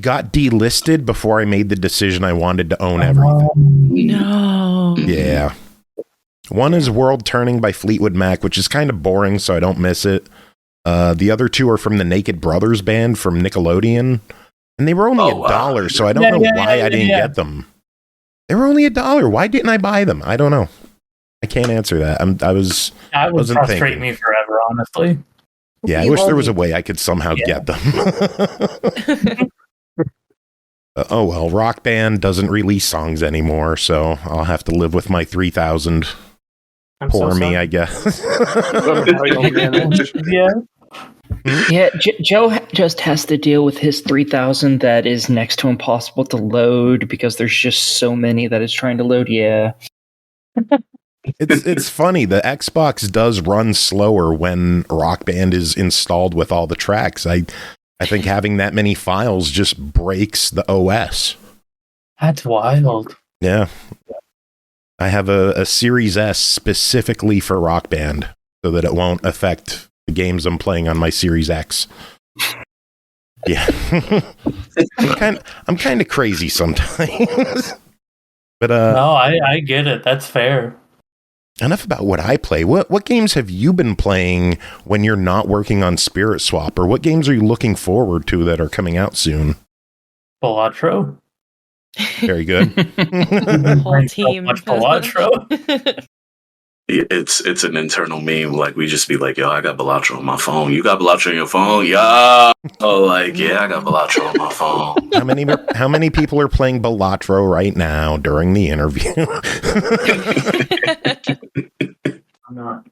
got delisted before I made the decision I wanted to own everything. No. Yeah. One is World Turning by Fleetwood Mac, which is kind of boring, so I don't miss it. The other 2 are from the Naked Brothers band from Nickelodeon, and they were only $1, so I don't know why I didn't get them. They were only $1. Why didn't I buy them? I don't know. I can't answer that. That would frustrate me forever, honestly. Yeah, I wish there was a way I could somehow get them. Oh well, Rock Band doesn't release songs anymore, so I'll have to live with my 3,000. Poor me, I guess. Yeah, Joe just has to deal with his 3,000 that is next to impossible to load because there's just so many that it's trying to load. Yeah. It's funny. The Xbox does run slower when Rock Band is installed with all the tracks. I think having that many files just breaks the OS. That's wild. Yeah. I have a Series S specifically for Rock Band so that it won't affect the games I'm playing on my Series X. Yeah. I'm kind of crazy sometimes. But no, I get it. That's fair. Enough about what I play. What games have you been playing when you're not working on Spirit Swap, or what games are you looking forward to that are coming out soon? Balatro. Very good. Whole team. So much Balatro. It's an internal meme. Like we just be like, yo, I got Balatro on my phone. You got Balatro on your phone? Yeah. Oh, like yeah, I got Balatro on my phone. How many people are playing Balatro right now during the interview? I'm not.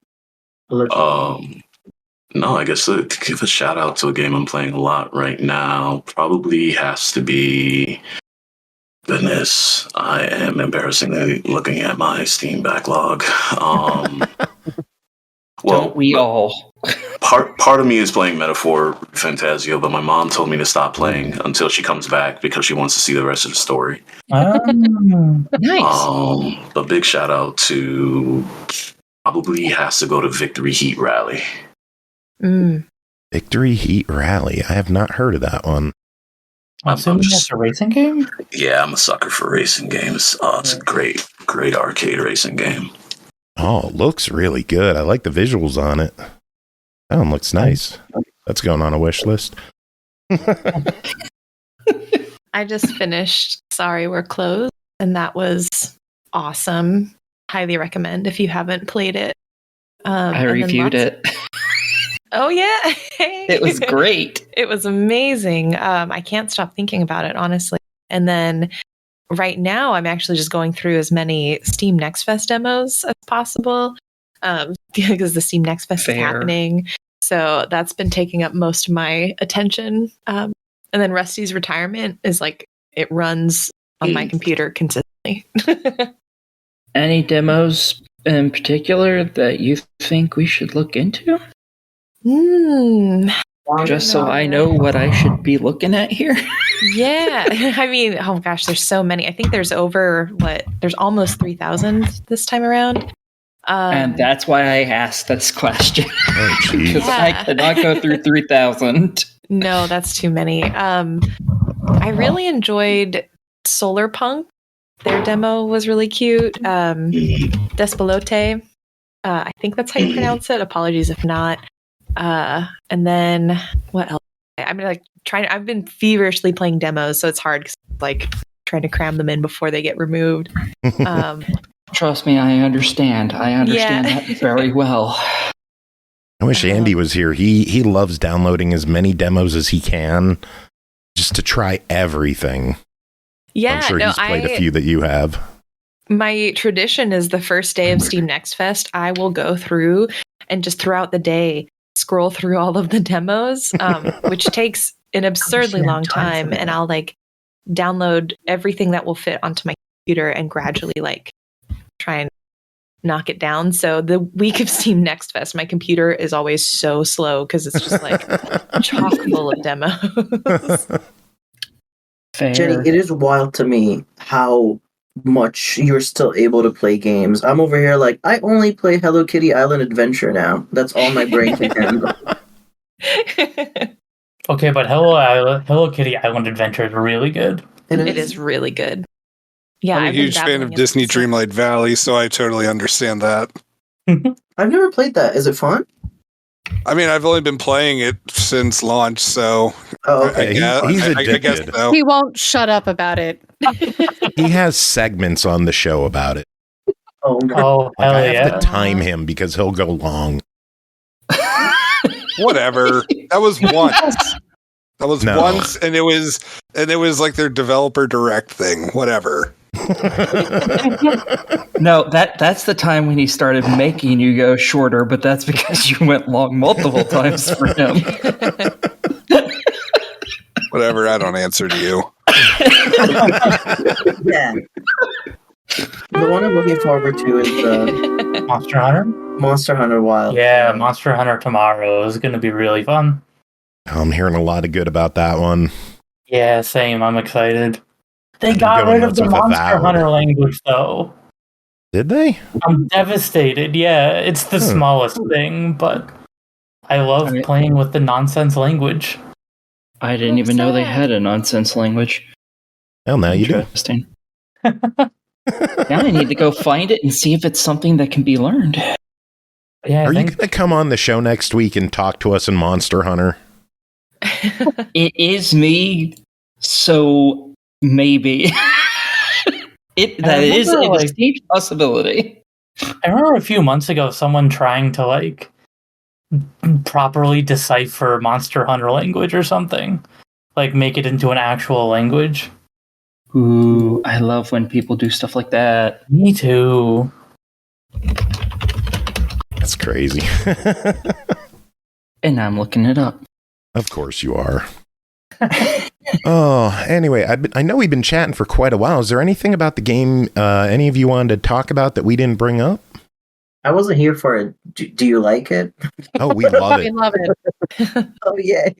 No, I guess to give a shout out to a game I'm playing a lot right now probably has to be. Goodness, I am embarrassingly looking at my Steam backlog. Well, don't we all? Part of me is playing Metaphor Fantasio, but my mom told me to stop playing until she comes back because she wants to see the rest of the story. Nice. But big shout out to probably has to go to Victory Heat Rally. Victory Heat Rally. I have not heard of that one. I'm assuming that's a racing game? Yeah, I'm a sucker for racing games. It's a great arcade racing game. Oh, it looks really good. I like the visuals on it. That one looks nice. That's going on a wish list. I just finished Sorry We're Closed, and that was awesome. Highly recommend if you haven't played it. I reviewed it. Oh, yeah. It was great. It was amazing. I can't stop thinking about it, honestly. And then right now, I'm actually just going through as many Steam Next Fest demos as possible because the Steam Next Fest is happening. So that's been taking up most of my attention. And then Rusty's Retirement is like, it runs on my computer consistently. Any demos in particular that you think we should look into? Just so I know what I should be looking at here. Yeah. I mean, oh gosh, there's so many. I think there's there's almost 3,000 this time around. And that's why I asked this question. Oh, because I cannot go through 3,000. No, that's too many. I really enjoyed Solar Punk. Their demo was really cute. Despelote. I think that's how you pronounce it. Apologies if not. And then what else? I'm like I've been feverishly playing demos, so it's hard because like trying to cram them in before they get removed. Trust me, I understand. I understand that very well. I wish Andy was here. He loves downloading as many demos as he can just to try everything. Yeah, I'm sure he's played a few that you have. My tradition is the first day of Steam Next Fest, I will go through and just throughout the day scroll through all of the demos, which takes an absurdly long time, and I'll like download everything that will fit onto my computer and gradually like try and knock it down. So the week of Steam Next Fest, my computer is always so slow because it's just like chock full of demos. Fair. Jenny, it is wild to me how much you're still able to play games. I'm over here like, I only play Hello Kitty Island Adventure now. That's all my brain can handle. Okay, but Hello Kitty Island Adventure is really good. It is really good. Yeah, I'm a huge fan of Disney Dreamlight Valley, so I totally understand that. I've never played that. Is it fun? I mean, I've only been playing it since launch, so okay. He's addicted. I guess so. He won't shut up about it. He has segments on the show about it. Oh, like, I have to time him because he'll go long. Whatever. That was once. That was once, and it was like their developer direct thing. Whatever. No, that's the time when he started making you go shorter, but that's because you went long multiple times for him. Whatever, I don't answer to you. Yeah. The one I'm looking forward to is Monster Hunter? Monster Hunter Wild. Yeah, Monster Hunter tomorrow is going to be really fun. I'm hearing a lot of good about that one. Yeah, same. I'm excited. They got rid of the Monster Hunter language, though. Did they? I'm devastated. Yeah, it's the smallest thing, but I love playing with the nonsense language. I didn't even know they had a nonsense language. Well, now you do. Interesting. Now I need to go find it and see if it's something that can be learned. Yeah, Are you going to come on the show next week and talk to us in Monster Hunter? It is me, so maybe. That is a distinct possibility. I remember a few months ago someone trying to like properly decipher Monster Hunter language or something. Like make it into an actual language. Ooh, I love when people do stuff like that. Me too. That's crazy. And I'm looking it up. Of course you are. Oh, anyway, I know we've been chatting for quite a while. Is there anything about the game any of you wanted to talk about that we didn't bring up? I wasn't here for it. Do you like it? Oh, we love it. We love it. Oh, yay.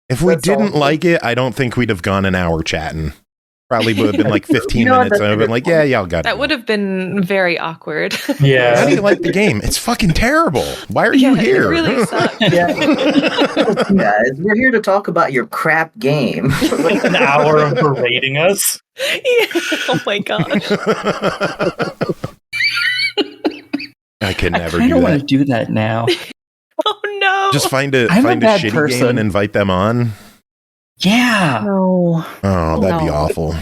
If we didn't like it, I don't think we'd have gone an hour chatting. Probably would have been like 15 minutes. And I've been like, yeah, y'all got it. That would have been very awkward. Yeah. How do you like the game? It's fucking terrible. Why are you here? It really sucks. Guys, we're here to talk about your crap game. An hour of berating us. Yeah. Oh my gosh. I could never I do don't want to that. do that now. Oh no. Just find a I'm a bad shitty person. game and invite them on. Yeah. No. Oh, that'd be awful.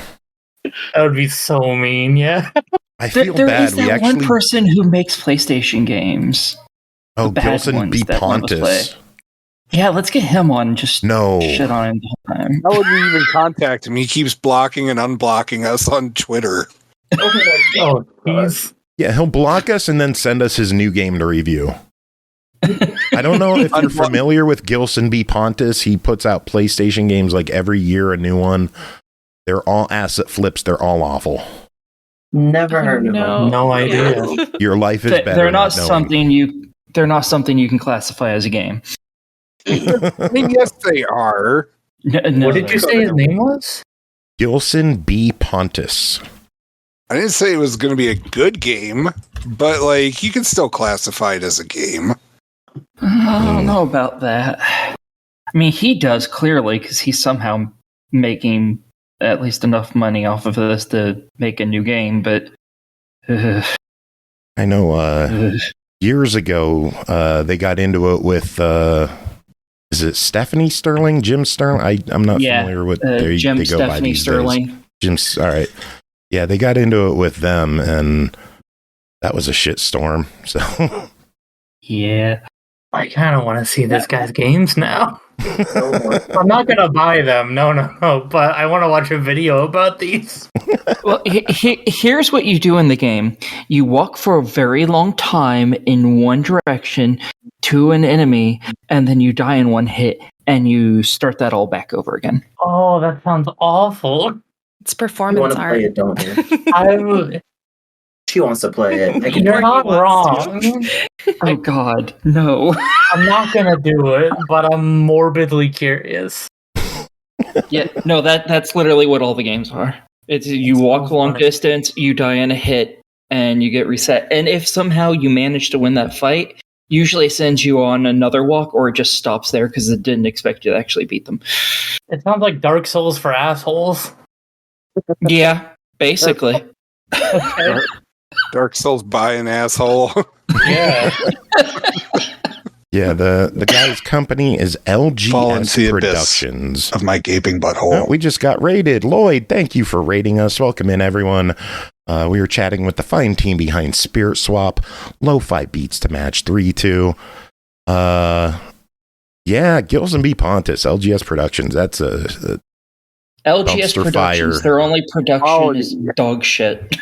That would be so mean, yeah. I feel There bad. is that one person who makes PlayStation games. Oh, bad Gilson ones B. that want to play. Pontus. Yeah, let's get him on and just No. shit on him the whole time. How would we even contact him? He keeps blocking and unblocking us on Twitter. Oh, he's... Yeah, he'll block us and then send us his new game to review. I don't know if you're familiar with Gilson B. Pontus. He puts out PlayStation games like every year, a new one. They're all asset flips. They're all awful. Never heard of them. No idea. Your life is better. They're not knowing. something you. They're not something you can classify as a game. I mean, yes, they are. No, What did you say his name was? Gilson B. Pontus. I didn't say it was going to be a good game, but like you can still classify it as a game. I don't know about that. I mean, he does clearly because he's somehow making at least enough money off of this to make a new game. But I know years ago they got into it with is it Stephanie Sterling, Jim Sterling? I'm not familiar with Jim they go Stephanie by these Sterling. days. Jim's all right. Yeah, they got into it with them, and that was a shit storm. So yeah, I kind of want to see this guy's games now. I'm not gonna buy them, no, but I want to watch a video about these. Well, here's what you do in the game. You walk for a very long time in one direction to an enemy, and then you die in one hit, and you start that all back over again. Oh, that sounds awful. It's performance art. Play it, don't you? She wants to play it. You're not wrong. Oh God, no! I'm not gonna do it, but I'm morbidly curious. Yeah, no, that's literally what all the games are. It's you walk a long distance, you die in a hit, and you get reset. And if somehow you manage to win that fight, usually it sends you on another walk, or it just stops there because it didn't expect you to actually beat them. It sounds like Dark Souls for assholes. Yeah, basically. Okay. Dark Souls by an asshole. Yeah. yeah, the guy's company is LGS Productions. Of my gaping butthole. We just got raided. Lloyd, thank you for raiding us. Welcome in, everyone. We were chatting with the fine team behind Spirit Swap, Lofi Beats to match 3-2. Yeah, Gills and B. Pontus, LGS Productions. That's a LGS dumpster Productions. fire. Their only production is dog shit.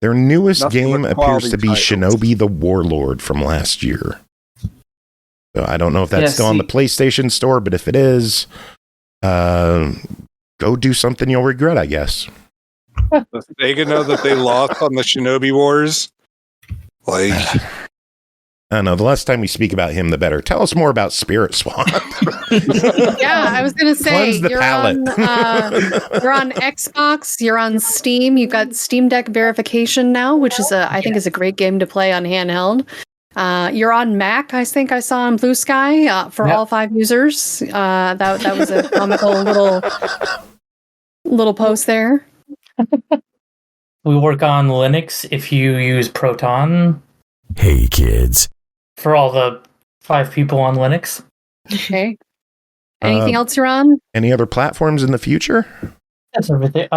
Their newest Nothing game but appears to be quality Shinobi the Warlord from last year. So I don't know if that's still on the PlayStation Store, but if it is, go do something you'll regret, I guess. Does Sega know that they lost on the Shinobi Wars? Like, I don't know. The less time we speak about him, the better. Tell us more about Spirit Swap. Yeah, I was going to say, Cleanse the palate. You're on Xbox, you're on Steam, you've got Steam Deck verification now, which is I think is a great game to play on handheld. You're on Mac, I think I saw on Blue Sky for all 5 users. That was a comical little post there. We work on Linux if you use Proton. Hey, kids. For all the 5 people on Linux. Okay. Anything else you're on? Any other platforms in the future? That's everything.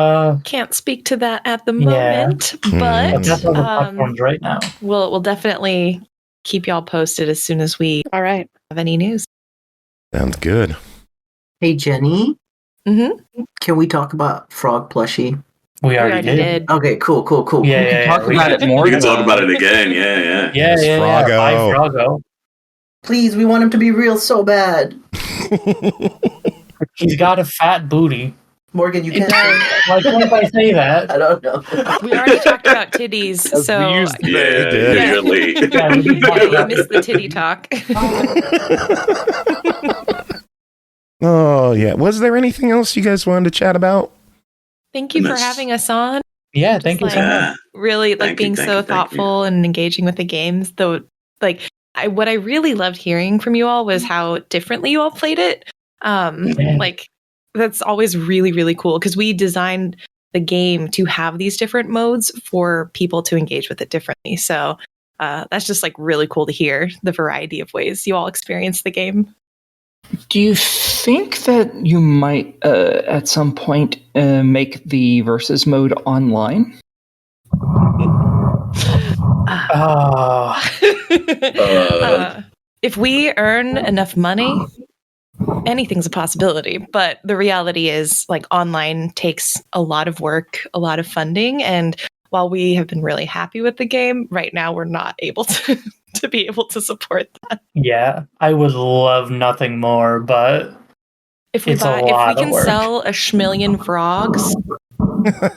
Can't speak to that at the moment, but that's all the platforms right now. We'll definitely keep y'all posted as soon as we have any news. Sounds good. Hey, Jenny. Mm-hmm. Can we talk about Frog Plushie? We already did. Okay, cool. Yeah, we can talk about it more. We can talk about it again. Yeah. Yeah. Froggo. Froggo. Please, we want him to be real so bad. He's got a fat booty. Morgan, you can't. Like, what if I say that? I don't know. We already talked about titties, so You're late. you missed the titty talk. Oh, yeah. Was there anything else you guys wanted to chat about? Thank you for having us on. Yeah, thank you so much. Really, being so thoughtful and engaging with the games. Though, what I really loved hearing from you all was how differently you all played it. That's always really, really cool because we designed the game to have these different modes for people to engage with it differently. So that's just really cool to hear the variety of ways you all experience the game. Do you think that you might, at some point, make the versus mode online? If we earn enough money, anything's a possibility. But the reality is, online takes a lot of work, a lot of funding, and while we have been really happy with the game, right now we're not able to be able to support that. Yeah, I would love nothing more, but if we can sell 1,000,000 frogs,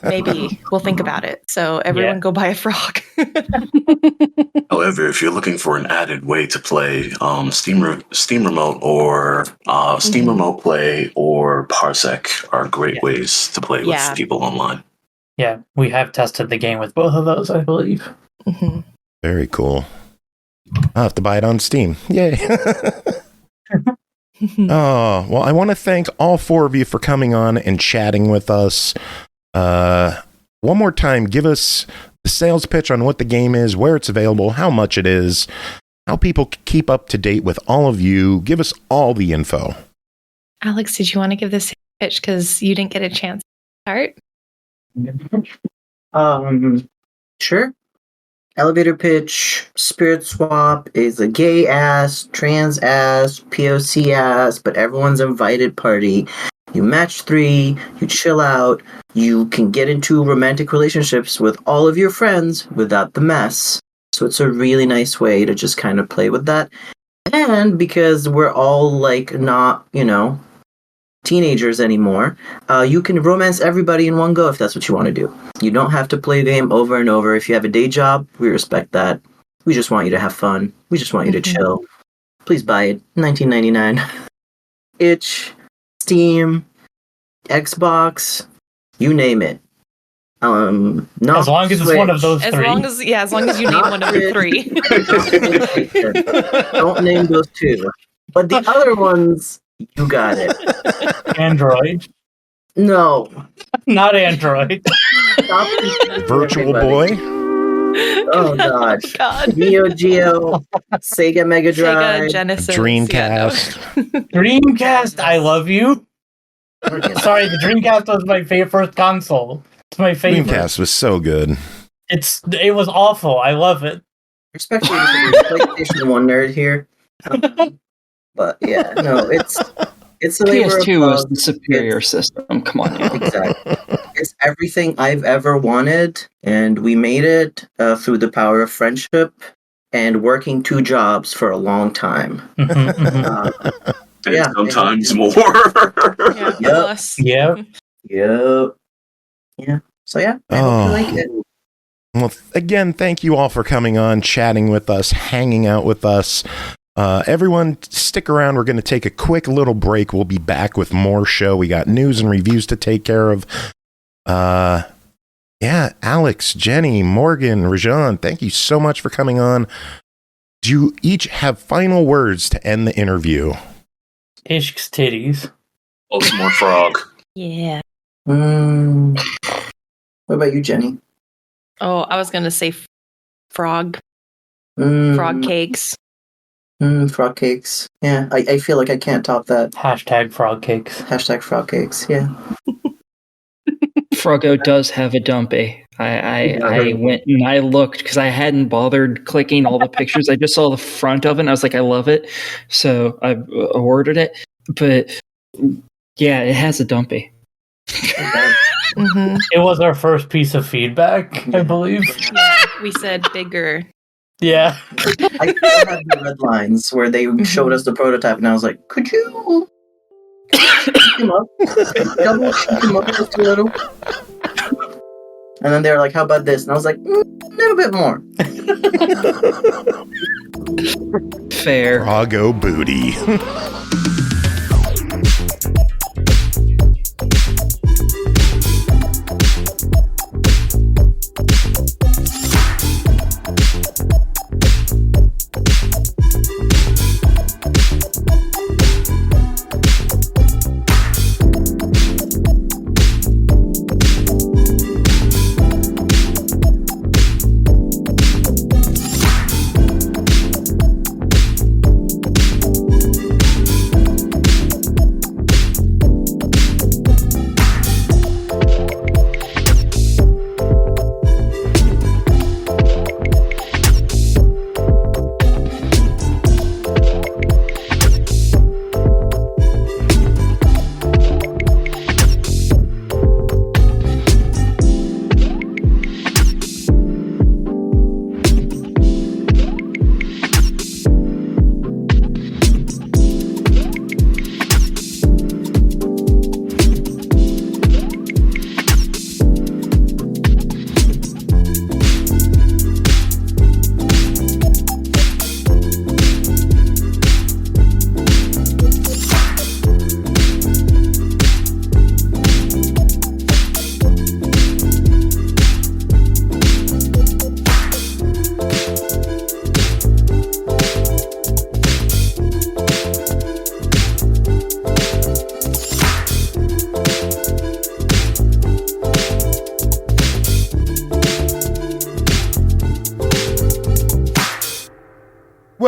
maybe we'll think about it. So everyone go buy a frog. However, if you're looking for an added way to play Steam Remote or Steam Remote Play or Parsec are great ways to play with people online. Yeah, we have tested the game with both of those, I believe. Mm-hmm. Very cool. I'll have to buy it on Steam. Yay. Oh, well, I want to thank all 4 of you for coming on and chatting with us. One more time, give us the sales pitch on what the game is, where it's available, how much it is, how people keep up to date with all of you. Give us all the info. Alex, did you want to give this pitch because you didn't get a chance to start? Sure. Elevator pitch, Spirit Swap is a gay ass, trans ass, POC ass, but everyone's invited party. You match 3, you chill out, you can get into romantic relationships with all of your friends without the mess. So it's a really nice way to just kind of play with that. And because we're all like not, teenagers anymore, you can romance everybody in one go if that's what you want to do. You don't have to play the game over and over. If you have a day job, we respect that. We just want you to have fun. We just want you to chill. Please buy it. $19.99. Itch, Steam, Xbox, you name it. Not as long as it's one of those as three. As long as you name one of the 3. Don't name those 2. But the other ones, you got it. Android. No. Not Android. Virtual Boy. Oh, God. Neo Geo, Sega Mega Drive, Sega Genesis, Dreamcast. Dreamcast, I love you. Sorry, the Dreamcast was my first console. It's my favorite. Dreamcast was so good. It was awful. I love it. Especially the PlayStation 1 nerd here. But yeah, no, it's a labor PS2 of was love. the superior system. Come on now. Exactly. It's everything I've ever wanted, and we made it through the power of friendship and working 2 jobs for a long time. And sometimes more. Yep. Yeah. So yeah, I hope you like it. Well, again, thank you all for coming on, chatting with us, hanging out with us. Everyone, stick around. We're going to take a quick little break. We'll be back with more show. We got news and reviews to take care of. Alex, Jenny, Morgan, Rejon, thank you so much for coming on. Do you each have final words to end the interview? Ishk's titties. Oh, some more frog. Yeah. What about you, Jenny? Oh, I was gonna say frog cakes. Frog cakes. Yeah, I feel like I can't top that. Hashtag frog cakes. Hashtag frog cakes. Yeah. Froggo does have a dumpy. I went and I looked because I hadn't bothered clicking all the pictures. I just saw the front of it and I was like, I love it. So I ordered it. But yeah, it has a dumpy. It was our first piece of feedback, I believe. Yeah, we said bigger. Yeah. I still have the red lines where they showed us the prototype and I was like, could you shoot him up? Double shoot him up just a little? And then they were like, how about this? And I was like, a little bit more. Fair. Froggo booty.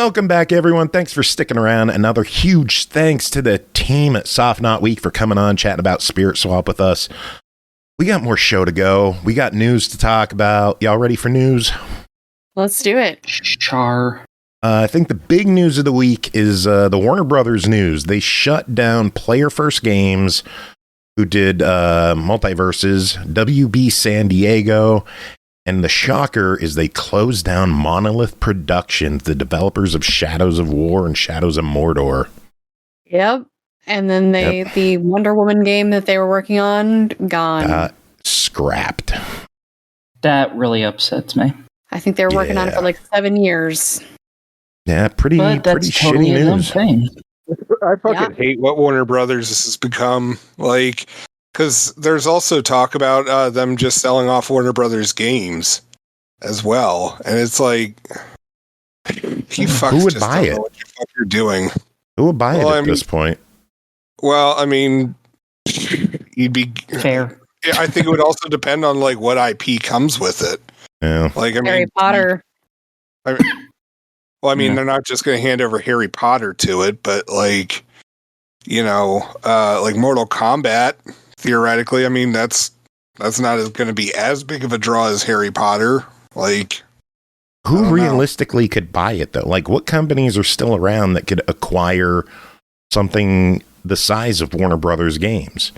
Welcome back, everyone. Thanks for sticking around. Another huge thanks to the team at Soft Knot Week for coming on, chatting about Spirit Swap with us. We got more show to go. We got news to talk about. Y'all ready for news? Let's do it. Char. I think the big news of the week is the Warner Brothers news. They shut down Player First Games, who did Multiverses, WB San Diego, and the shocker is they closed down Monolith Productions, the developers of Shadows of War and Shadows of Mordor. Yep. And then the Wonder Woman game that they were working on, gone. Scrapped. That really upsets me. I think they were working on it for like 7 years. Yeah, pretty totally shitty news. I fucking hate what Warner Brothers has become. Like, because there's also talk about them just selling off Warner Brothers games as well, and it's like, you fucks who would just buy don't it? know what the fuck you're doing. Who would buy it at this point? Well, I mean, you'd be fair. I think it would also depend on like what IP comes with it. Yeah, like Harry Potter. They're not just going to hand over Harry Potter to it, but like, like Mortal Kombat. Theoretically, I mean that's not going to be as big of a draw as Harry Potter. Like, who realistically could buy it though? Like, what companies are still around that could acquire something the size of Warner Brothers games?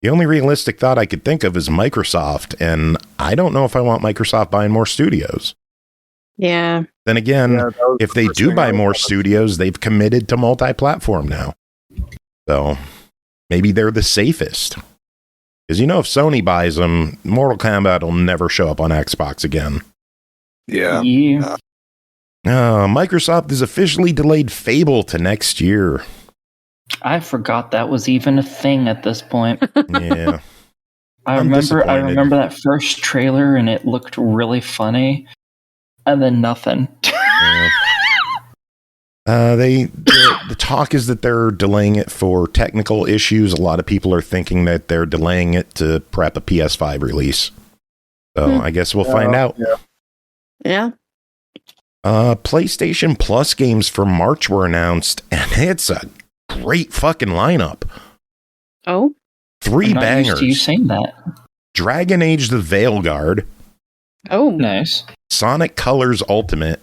The only realistic thought I could think of is Microsoft, and I don't know if I want Microsoft buying more studios. Yeah. Then again, if they do buy more studios, they've committed to multi-platform now. So maybe they're the safest. Because if Sony buys them, Mortal Kombat will never show up on Xbox again. Yeah. Microsoft has officially delayed Fable to next year. I forgot that was even a thing at this point. Yeah. I remember that first trailer and it looked really funny. And then nothing. Yeah. The talk is that they're delaying it for technical issues. A lot of people are thinking that they're delaying it to prep a PS5 release. So I guess we'll find out. Yeah. PlayStation Plus games for March were announced, and it's a great fucking lineup. Oh? 3 bangers. Used to you saying that. Dragon Age the Veilguard. Oh. Nice. Sonic Colors Ultimate.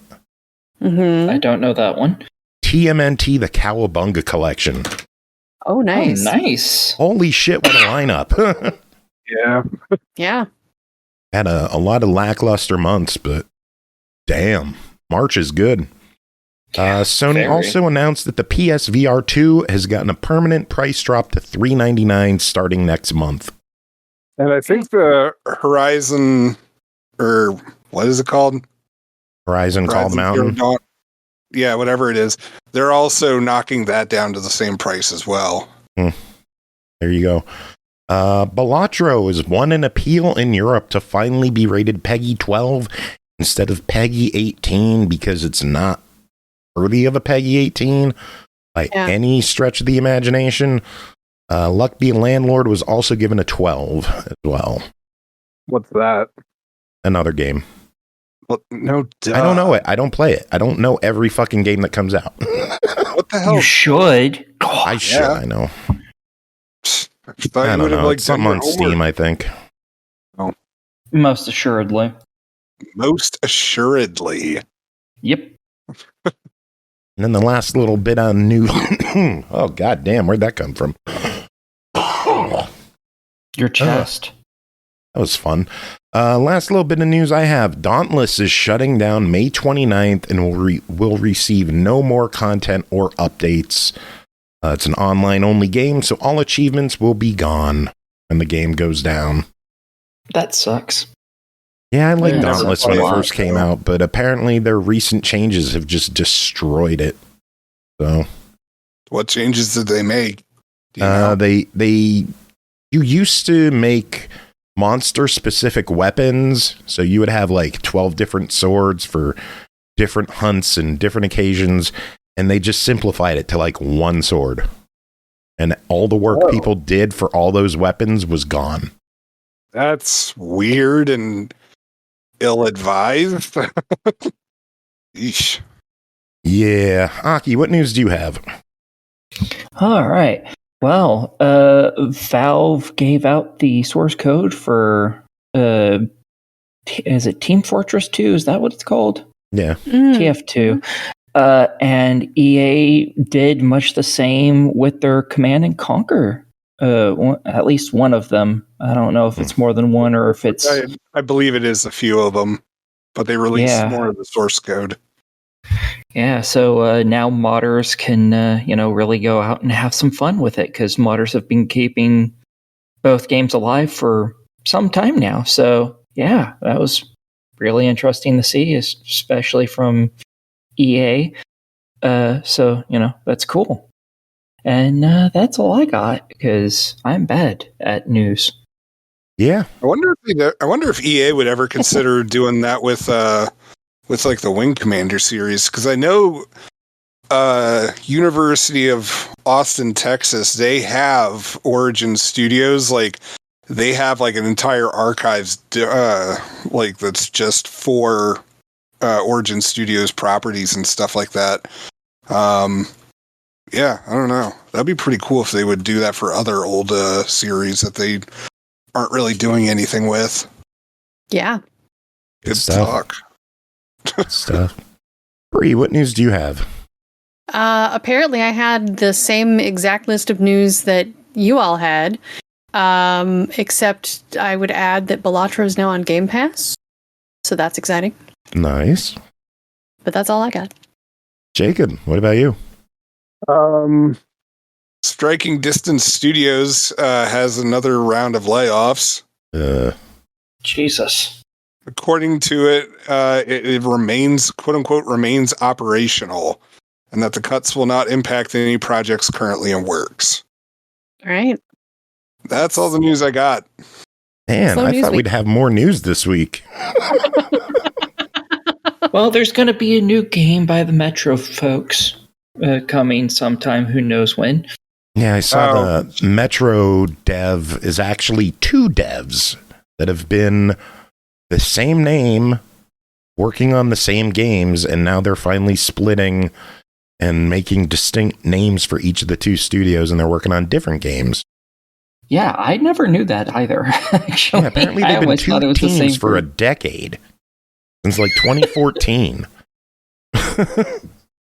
Mm-hmm. I don't know that one. TMNT the Cowabunga Collection. Oh, nice. Oh, nice. Holy shit, what a lineup. Yeah. Yeah. Had a lot of lackluster months, but damn, March is good. Sony also announced that the PSVR 2 has gotten a permanent price drop to $399 starting next month. And I think the Horizon, or what is it called? Horizon Call Mountain. Yeah, whatever it is. They're also knocking that down to the same price as well. There you go. Balatro has won an appeal in Europe to finally be rated PEGI 12 instead of PEGI 18 because it's not worthy of a PEGI 18 by any stretch of the imagination. Luck Be a Landlord was also given a 12 as well. What's that? Another game. Well, no, duh. I don't know it. I don't play it. I don't know every fucking game that comes out. What the hell? You should. I should. I know. I don't know. It's something on Steam, I think. Oh. Most assuredly. Most assuredly. Yep. And then the last little bit on new. Oh, god damn. Where'd that come from? Your chest. That was fun. Last little bit of news I have. Dauntless is shutting down May 29th and will receive no more content or updates. It's an online-only game, so all achievements will be gone when the game goes down. That sucks. Yeah, I liked Dauntless when it first came out, but apparently their recent changes have just destroyed it. So, what changes did they make? You used to make monster-specific weapons, so you would have like 12 different swords for different hunts and different occasions, and they just simplified it to like one sword. And all the work people did for all those weapons was gone. That's weird and ill-advised. Eesh. Yeah. Aki, what news do you have? All right. Well, Valve gave out the source code for, is it Team Fortress 2? Is that what it's called? Yeah. TF2. And EA did much the same with their Command and Conquer. At least one of them. I don't know if it's more than one or if it's... I believe it is a few of them, but they released more of the source code. Yeah, so now modders can, really go out and have some fun with it, because modders have been keeping both games alive for some time now. So, yeah, that was really interesting to see, especially from EA. So, that's cool. And that's all I got, because I'm bad at news. Yeah. I wonder if EA would ever consider doing that with like the Wing Commander series, because I know University of Austin, Texas, they have Origin Studios. Like they have like an entire archives like that's just for Origin Studios properties and stuff like that. Yeah, I don't know. That'd be pretty cool if they would do that for other old series that they aren't really doing anything with. Yeah. Good talk. Stuff. Bri, what news do you have? Apparently I had the same exact list of news that you all had, except I would add that Bellatro is now on Game Pass, so that's exciting. Nice. But that's all I got. Jacob, what about you? Striking Distance Studios has another round of layoffs. Jesus. According to it, it remains, quote unquote, remains operational, and that the cuts will not impact any projects currently in works. All right. That's all the news I got. Man, I thought we'd have more news this week. Well, there's going to be a new game by the Metro folks coming sometime. Who knows when? Yeah, I saw the Metro dev is actually two devs that have been the same name, working on the same games, and now they're finally splitting and making distinct names for each of the two studios, and they're working on different games. Yeah, I never knew that either. Actually, yeah, apparently they've been two teams for a decade. Since like 2014.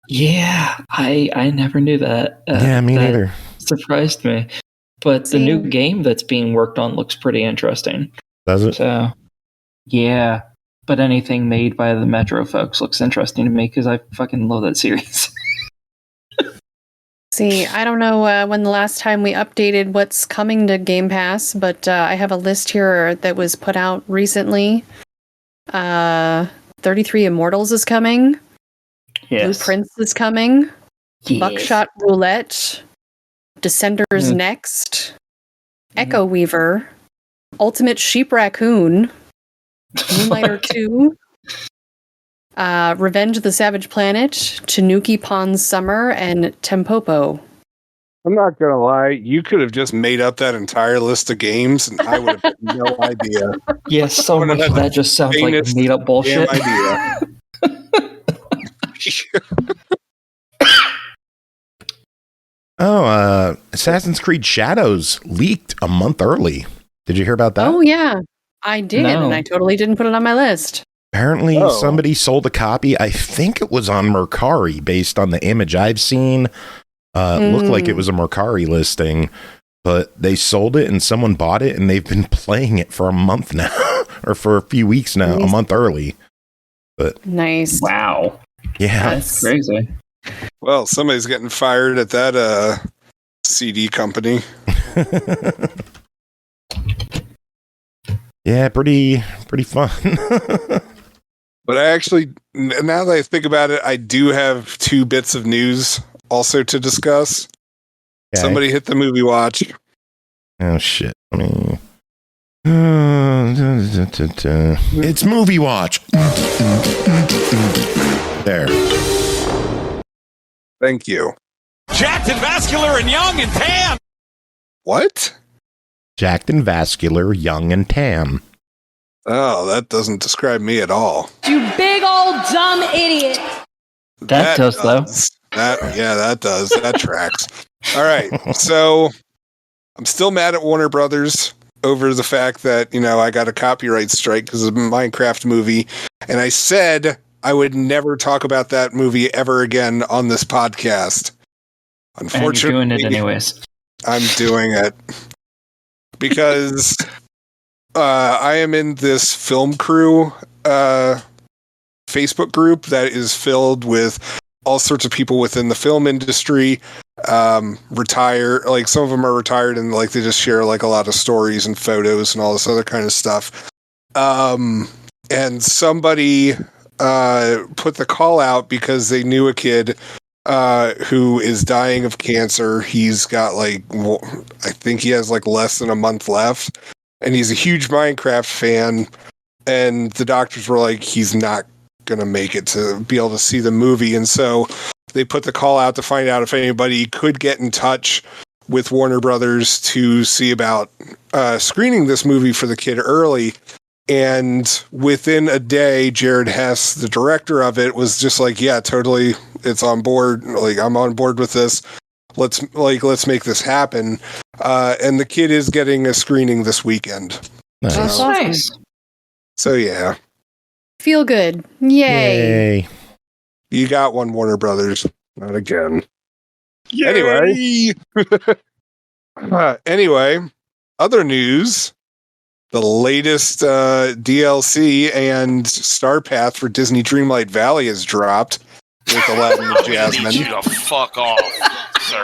Yeah, I never knew that. Yeah, me neither. Surprised me. But the new game that's being worked on looks pretty interesting. Does it? So, yeah. But anything made by the Metro folks looks interesting to me because I fucking love that series. See, I don't know when the last time we updated what's coming to Game Pass, but I have a list here that was put out recently. 33 Immortals is coming. Yes. Blueprints is coming. Yes. Buckshot Roulette. Descenders next. Echo Weaver. Ultimate Sheep Raccoon. Moonlighter 2. Revenge of the Savage Planet. Tanuki Pond's Summer, and Tempopo. I'm not gonna lie, you could have just made up that entire list of games, and I would have had no idea. Yes, so much of that just sounds like made up bullshit. Idea. Assassin's Creed Shadows leaked a month early. Did you hear about that? Oh yeah, I did, and I totally didn't put it on my list. Apparently, somebody sold a copy. I think it was on Mercari, based on the image I've seen. It looked like it was a Mercari listing, but they sold it and someone bought it, and they've been playing it for a month now, or for a few weeks now, a month early. But nice. Wow. Yeah. That's crazy. Well, somebody's getting fired at that CD company. Yeah, pretty fun. But I actually, now that I think about it, I do have two bits of news also to discuss. Okay. Somebody hit the movie watch. Oh shit! It's movie watch. There. Thank you. Jacked and vascular and young and tan. What? Jacked and vascular, young and tan. Oh, that doesn't describe me at all. You big old dumb idiot. That does, though. That does. That tracks. All right. So I'm still mad at Warner Brothers over the fact that, I got a copyright strike because of a Minecraft movie. And I said I would never talk about that movie ever again on this podcast. Unfortunately, and you're doing it anyways. I'm doing it because I am in this film crew Facebook group that is filled with all sorts of people within the film industry, retire, like some of them are retired and like they just share like a lot of stories and photos and all this other kind of stuff. And somebody put the call out because they knew a kid who is dying of cancer. He's got I think he has like less than a month left, and he's a huge Minecraft fan. And the doctors were like, he's not gonna make it to be able to see the movie. And so they put the call out to find out if anybody could get in touch with Warner Brothers to see about screening this movie for the kid early. And within a day, Jared Hess, the director of it, was just like, yeah, totally, it's on board. Like, I'm on board with this. Let's make this happen. And the kid is getting a screening this weekend. Nice. That's nice. So yeah. Feel good. Yay. You got one, Warner Brothers. Not again. Yay! Anyway, other news. The latest DLC and Star Path for Disney Dreamlight Valley has dropped with Aladdin and Jasmine. I need you to fuck off, sir.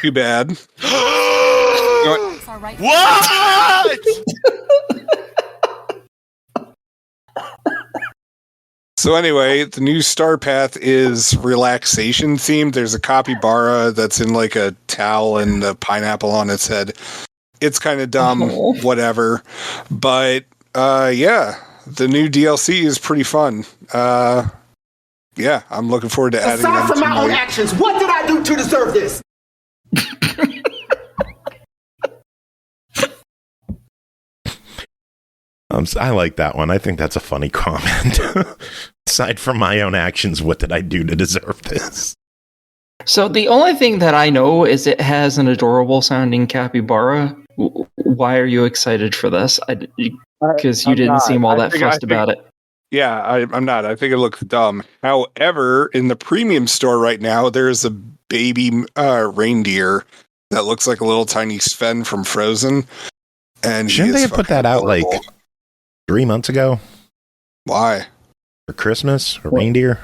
Too bad. What? So anyway, the new Star Path is relaxation themed. There's a capybara that's in like a towel and a pineapple on its head. It's kind of dumb, whatever. But yeah, the new DLC is pretty fun. Yeah, I'm looking forward to adding them. Aside from my own actions, what did I do to deserve this? I like that one. I think that's a funny comment. Aside from my own actions, what did I do to deserve this? So the only thing that I know is it has an adorable sounding capybara. Why are you excited for this? Because you didn't seem all that fussed about it. Yeah, I'm not. I think it looks dumb. However, in the premium store right now, there's a baby reindeer that looks like a little tiny Sven from Frozen. And shouldn't they have put that out like 3 months ago? Why? For Christmas or reindeer?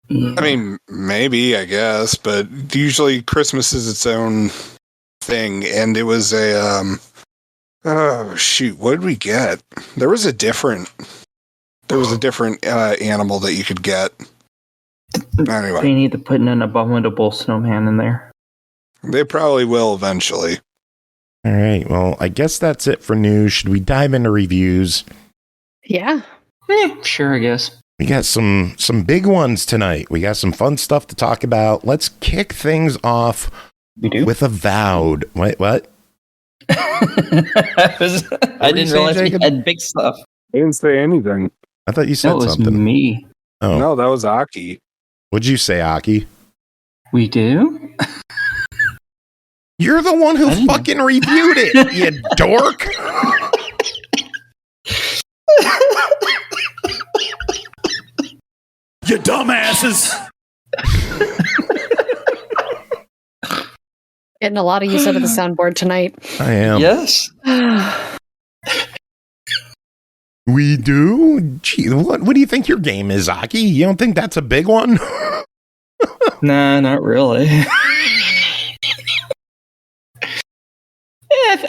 I mean, maybe, I guess, but usually Christmas is its own thing. And it was a, oh shoot, what did we get? There was a different animal that you could get. Anyway. They need to put an abominable snowman in there. They probably will eventually. All right. Well, I guess that's it for news. Should we dive into reviews? Yeah. Sure, I guess. We got some big ones tonight. We got some fun stuff to talk about. Let's kick things off with AVOWED. Wait, what? I didn't realize we had big stuff. I didn't say anything. I thought you said something. That was me. Oh. No, that was Aki. What'd you say, Aki? We do? You're the one who fucking reviewed it, you dork. You dumbasses. Getting a lot of use out of the soundboard tonight. I am. Yes. We do? Gee, what do you think your game is, Aki? You don't think that's a big one? Nah, not really.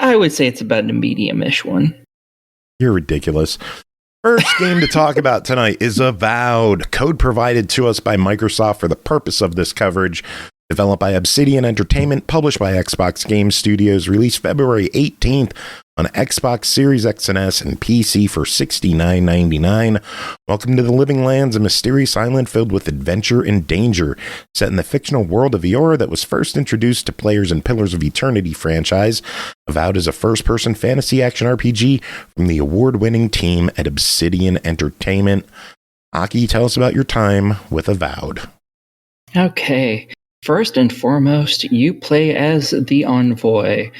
I would say it's about a medium-ish one. You're ridiculous. First game to talk about tonight is AVOWED, code provided to us by Microsoft for the purpose of this coverage. Developed by Obsidian Entertainment, published by Xbox Game Studios, released February 18th on Xbox Series X and S and PC for $69.99. Welcome to the living lands, a mysterious island filled with adventure and danger. Set in the fictional world of Eora that was first introduced to players in Pillars of Eternity franchise, Avowed is a first-person fantasy action RPG from the award-winning team at Obsidian Entertainment. Aki, tell us about your time with Avowed. Okay. First and foremost, you play as the Envoy,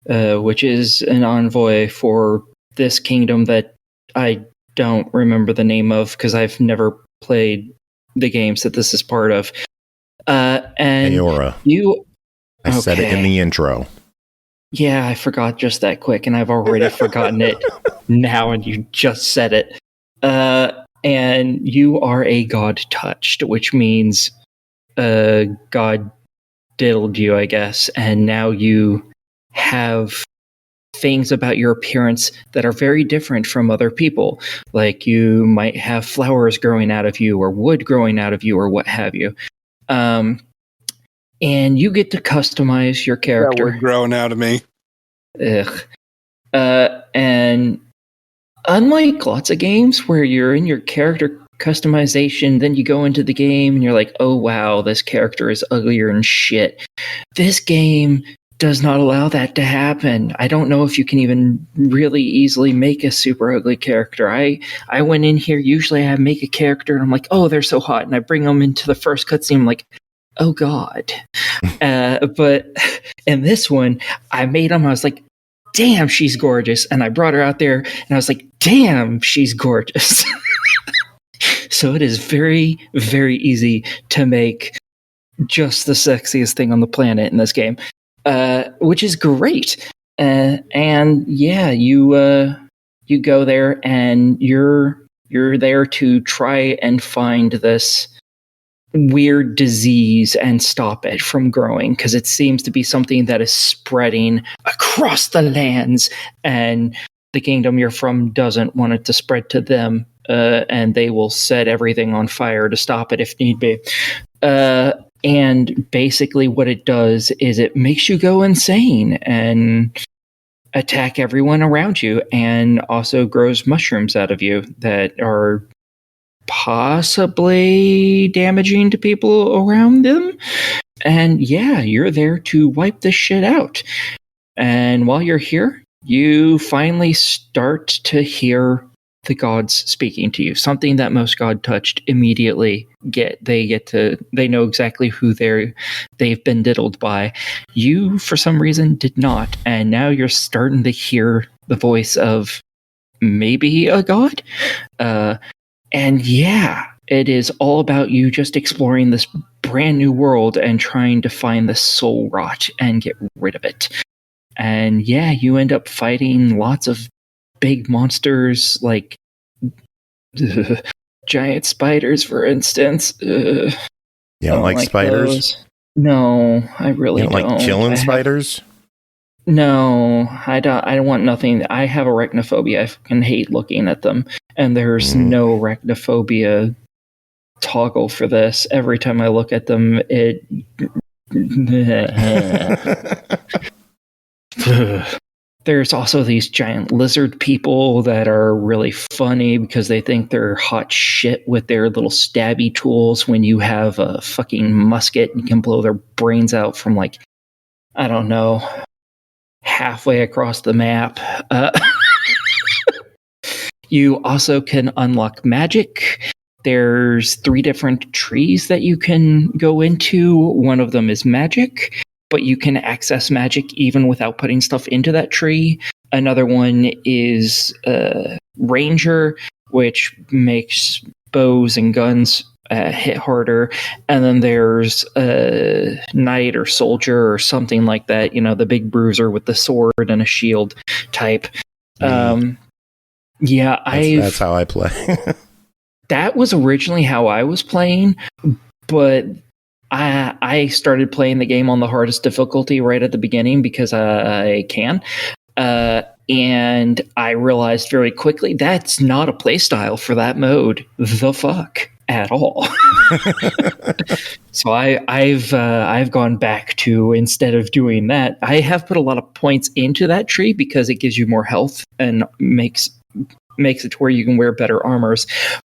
which is an envoy for this kingdom that I don't remember the name of because I've never played the games that this is part of. And Eora. I said it in the intro. Yeah, I forgot just that quick, and I've already forgotten it now, and you just said it. And you are a god touched, which means God diddled you, I guess, and now you have things about your appearance that are very different from other people. Like you might have flowers growing out of you or wood growing out of you or what have you. And you get to customize your character. That wood growing out of me. And unlike lots of games where you're in your character customization, then you go into the game and you're like, oh wow, this character is uglier than shit. This game does not allow that to happen. I don't know if you can even really easily make a super ugly character. I went in here, usually I make a character and I'm like, oh, they're so hot, and I bring them into the first cutscene, I'm like, oh god. But in this one, I made them, I was like, damn, she's gorgeous, and I brought her out there and I was like, damn, she's gorgeous. So it is very, very easy to make just the sexiest thing on the planet in this game. Which is great. And yeah, you go there and you're there to try and find this weird disease and stop it from growing, because it seems to be something that is spreading across the lands, and the kingdom you're from doesn't want it to spread to them, and they will set everything on fire to stop it if need be. And basically what it does is it makes you go insane and attack everyone around you, and also grows mushrooms out of you that are possibly damaging to people around them. And yeah, you're there to wipe this shit out. And while you're here, you finally start to hear the gods speaking to you, something that most god touched immediately they know exactly who they've been diddled by. You, for some reason, did not, and now you're starting to hear the voice of maybe a god. And yeah, it is all about you just exploring this brand new world and trying to find the soul rot and get rid of it. And yeah, you end up fighting lots of big monsters, like giant spiders, for instance. You don't like spiders? Those. No, I really don't. You don't like killing spiders? No, I don't want nothing. I have arachnophobia. I fucking hate looking at them. And there's no arachnophobia toggle for this. Every time I look at them, it... There's also these giant lizard people that are really funny because they think they're hot shit with their little stabby tools when you have a fucking musket and you can blow their brains out from, like, I don't know, halfway across the map. You also can unlock magic. There's 3 different trees that you can go into. One of them is magic, but you can access magic even without putting stuff into that tree. Another one is Ranger, which makes bows and guns hit harder. And then there's Knight or Soldier or something like that, the big bruiser with the sword and a shield type. Yeah, that's how I play. That was originally how I was playing, but I started playing the game on the hardest difficulty right at the beginning because I can. And I realized very quickly that's not a playstyle for that mode. The fuck? at all. So I've gone back to, instead of doing that, I have put a lot of points into that tree because it gives you more health and makes it to where you can wear better armors.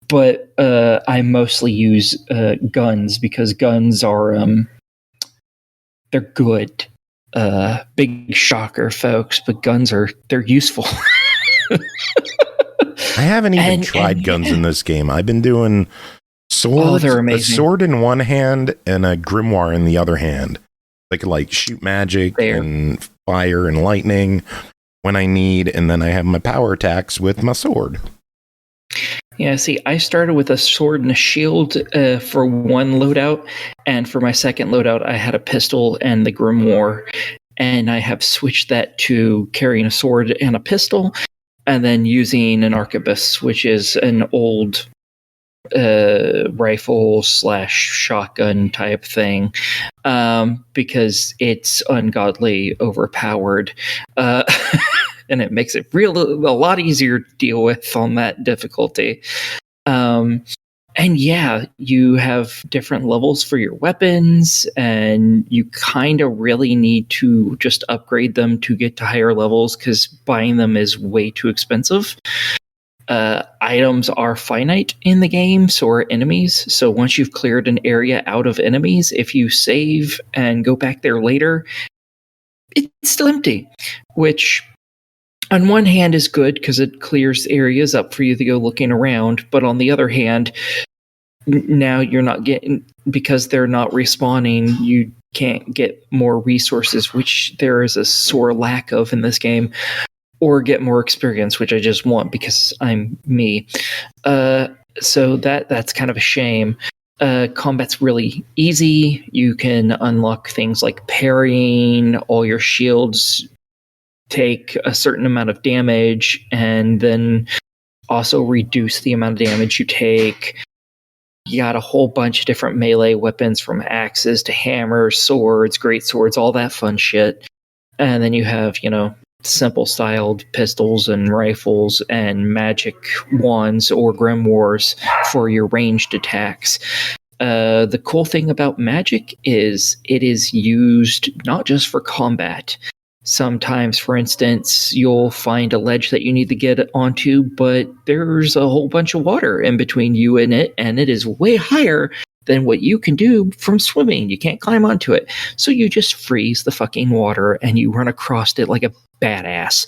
But I mostly use guns because guns are they're good. Big shocker, folks, but guns they're useful. I haven't even tried guns in this game. I've been doing swords, they're a amazing. sword in one hand and a grimoire in the other hand. I could like shoot magic and fire and lightning when I need, and then I have my power attacks with my sword. Yeah, see, I started with a sword and a shield for one loadout, and for my second loadout, I had a pistol and the grimoire, and I have switched that to carrying a sword and a pistol, and then using an arquebus, which is an old rifle / shotgun type thing, because it's ungodly overpowered. And it makes it a lot easier to deal with on that difficulty. And yeah, you have different levels for your weapons, and you kind of really need to just upgrade them to get to higher levels because buying them is way too expensive. Items are finite in the game, so are enemies. So once you've cleared an area out of enemies, if you save and go back there later, it's still empty, which on one hand is good because it clears areas up for you to go looking around, but on the other hand, now you're not getting, because they're not respawning, you can't get more resources, which there is a sore lack of in this game, or get more experience, which I just want because I'm me. So that's kind of a shame. Combat's really easy. You can unlock things like parrying, all your shields take a certain amount of damage and then also reduce the amount of damage you take. You got a whole bunch of different melee weapons, from axes to hammers, swords, great swords, all that fun shit. And then you have, simple styled pistols and rifles and magic wands or grimoires for your ranged attacks. The cool thing about magic is it is used not just for combat. Sometimes, for instance, you'll find a ledge that you need to get onto, but there's a whole bunch of water in between you and it is way higher than what you can do from swimming. You can't climb onto it. So you just freeze the fucking water and you run across it like a badass.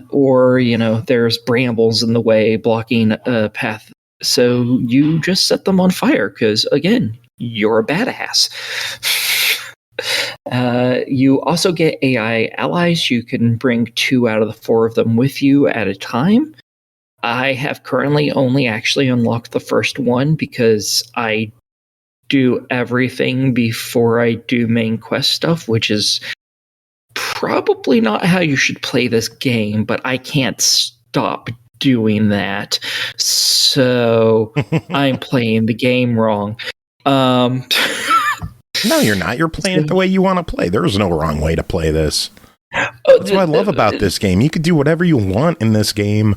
Or, there's brambles in the way blocking a path. So you just set them on fire because, again, you're a badass. You also get AI allies. You can bring 2 out of the 4 of them with you at a time. I have currently only actually unlocked the first one because I do everything before I do main quest stuff, which is probably not how you should play this game, but I can't stop doing that. So I'm playing the game wrong. No, you're not. You're playing it the way you want to play. There's no wrong way to play this. That's what I love about this game. You could do whatever you want in this game.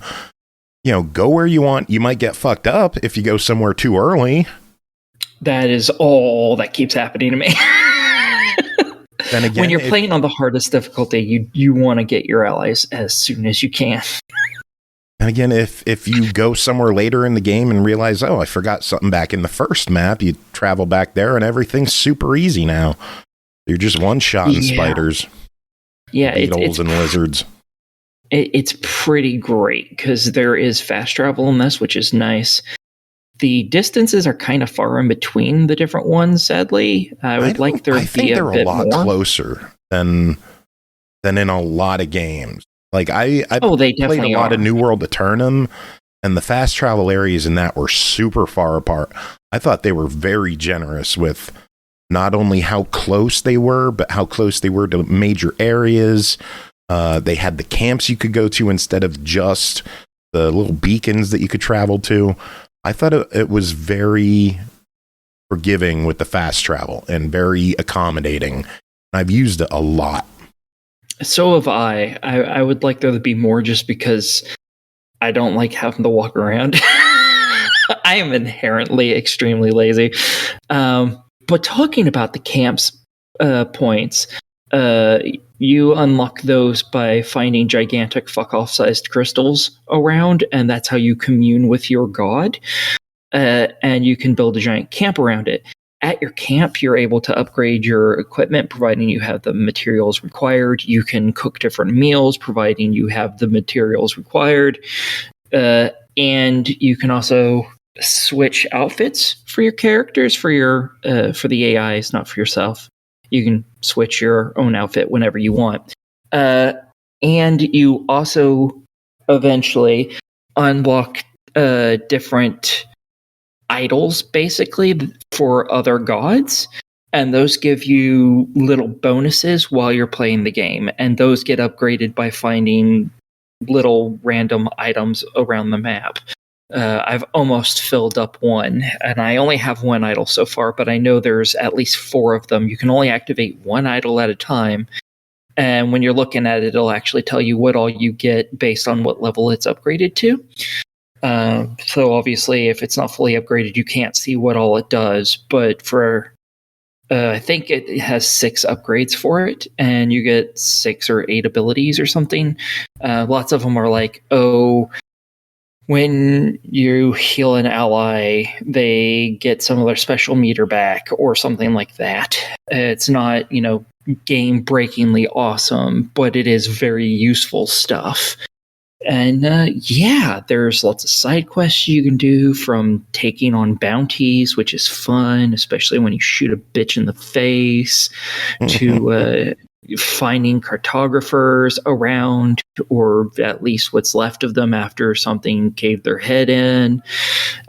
Go where you want. You might get fucked up if you go somewhere too early. That is all that keeps happening to me. Then again, when you're playing on the hardest difficulty, you want to get your allies as soon as you can. And again, if you go somewhere later in the game and realize, I forgot something back in the first map, you travel back there and everything's super easy now. You're just one-shotting spiders. Yeah, beetles and lizards. It's pretty great because there is fast travel in this, which is nice. The distances are kind of far in between the different ones, sadly. I think they're a lot closer than in a lot of games. Like I they played a lot of New World Eternum, and the fast travel areas in that were super far apart. I thought they were very generous with not only how close they were, but how close they were to major areas. They had the camps you could go to instead of just the little beacons that you could travel to. I thought it was very forgiving with the fast travel and very accommodating. I've used it a lot. So have I. I would like there to be more just because I don't like having to walk around. I am inherently extremely lazy. But talking about the camps points, you unlock those by finding gigantic fuck-off sized crystals around, and that's how you commune with your god. And you can build a giant camp around it. At your camp, you're able to upgrade your equipment, providing you have the materials required. You can cook different meals, providing you have the materials required. And you can also switch outfits for your characters, for the AIs, not for yourself. You can switch your own outfit whenever you want. And you also eventually unlock different idols, basically, for other gods. And those give you little bonuses while you're playing the game. And those get upgraded by finding little random items around the map. I've almost filled up one, and I only have one idol so far, but I know there's at least 4 of them. You can only activate one idol at a time, and when you're looking at it, it'll actually tell you what all you get based on what level it's upgraded to. So obviously, if it's not fully upgraded, you can't see what all it does, but for I think it has 6 upgrades for it, and you get 6 or 8 abilities or something. Lots of them are like, when you heal an ally, they get some of their special meter back or something like that. It's not, game-breakingly awesome, but it is very useful stuff. And there's lots of side quests you can do, from taking on bounties, which is fun, especially when you shoot a bitch in the face, to finding cartographers around, or at least what's left of them after something caved their head in.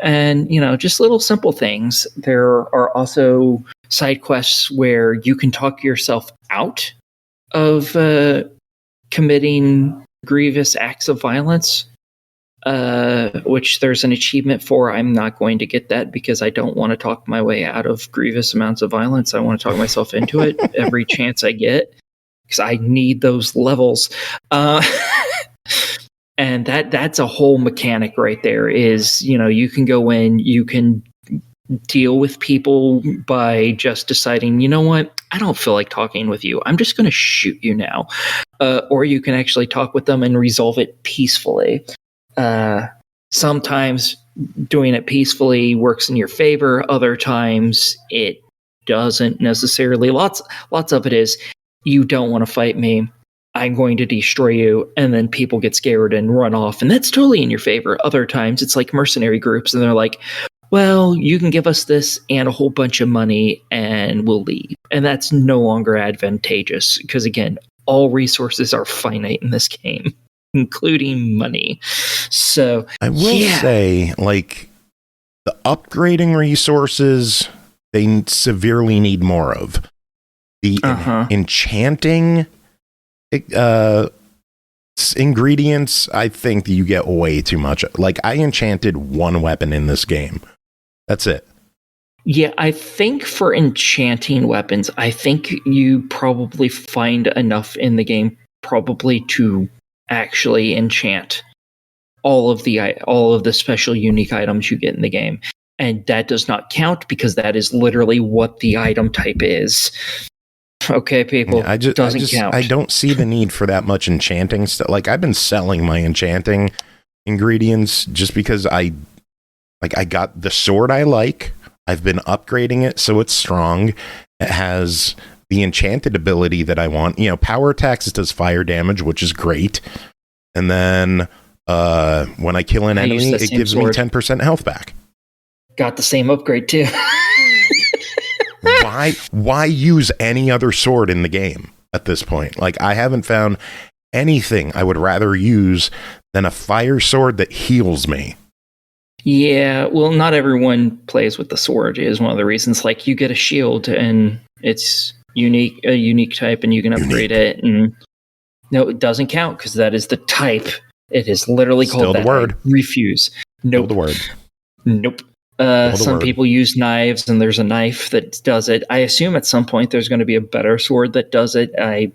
And, just little simple things. There are also side quests where you can talk yourself out of committing grievous acts of violence, which there's an achievement for. I'm not going to get that because I don't want to talk my way out of grievous amounts of violence. I want to talk myself into it every chance I get, because I need those levels. And that's a whole mechanic right there. Is, you can go in, you can deal with people by just deciding, you know what, I don't feel like talking with you, I'm just going to shoot you now. Or you can actually talk with them and resolve it peacefully. Sometimes doing it peacefully works in your favor. Other times it doesn't necessarily. Lots of it is, you don't want to fight me, I'm going to destroy you, and then people get scared and run off, and that's totally in your favor. Other times it's like mercenary groups, and they're like, well, you can give us this and a whole bunch of money and we'll leave. And that's no longer advantageous, because again, all resources are finite in this game, including money. So I will say, like, the upgrading resources, they severely need more of. The enchanting ingredients, I think that you get way too much. Like, I enchanted 1 weapon in this game. That's it. Yeah, I think for enchanting weapons, I think you probably find enough in the game probably to actually enchant all of the special unique items you get in the game. And that does not count, because that is literally what the item type is. Okay, people, doesn't count. I don't see the need for that much enchanting stuff. Like, I've been selling my enchanting ingredients just because I got the sword I like. I've been upgrading it so it's strong. It has the enchanted ability that I want. Power attacks, it does fire damage, which is great. And then when I kill an enemy, it gives me 10% health back. Got the same upgrade too. Why use any other sword in the game at this point? Like, I haven't found anything I would rather use than a fire sword that heals me. Yeah, well, not everyone plays with the sword is one of the reasons. Like, you get a shield and it's a unique type, and you can upgrade it. And no, it doesn't count, because that is the type. It is literally called Still that. the word. I refuse. Nope. Still the word. Nope. Some people use knives, and there's a knife that does it. I assume at some point there's going to be a better sword that does it. I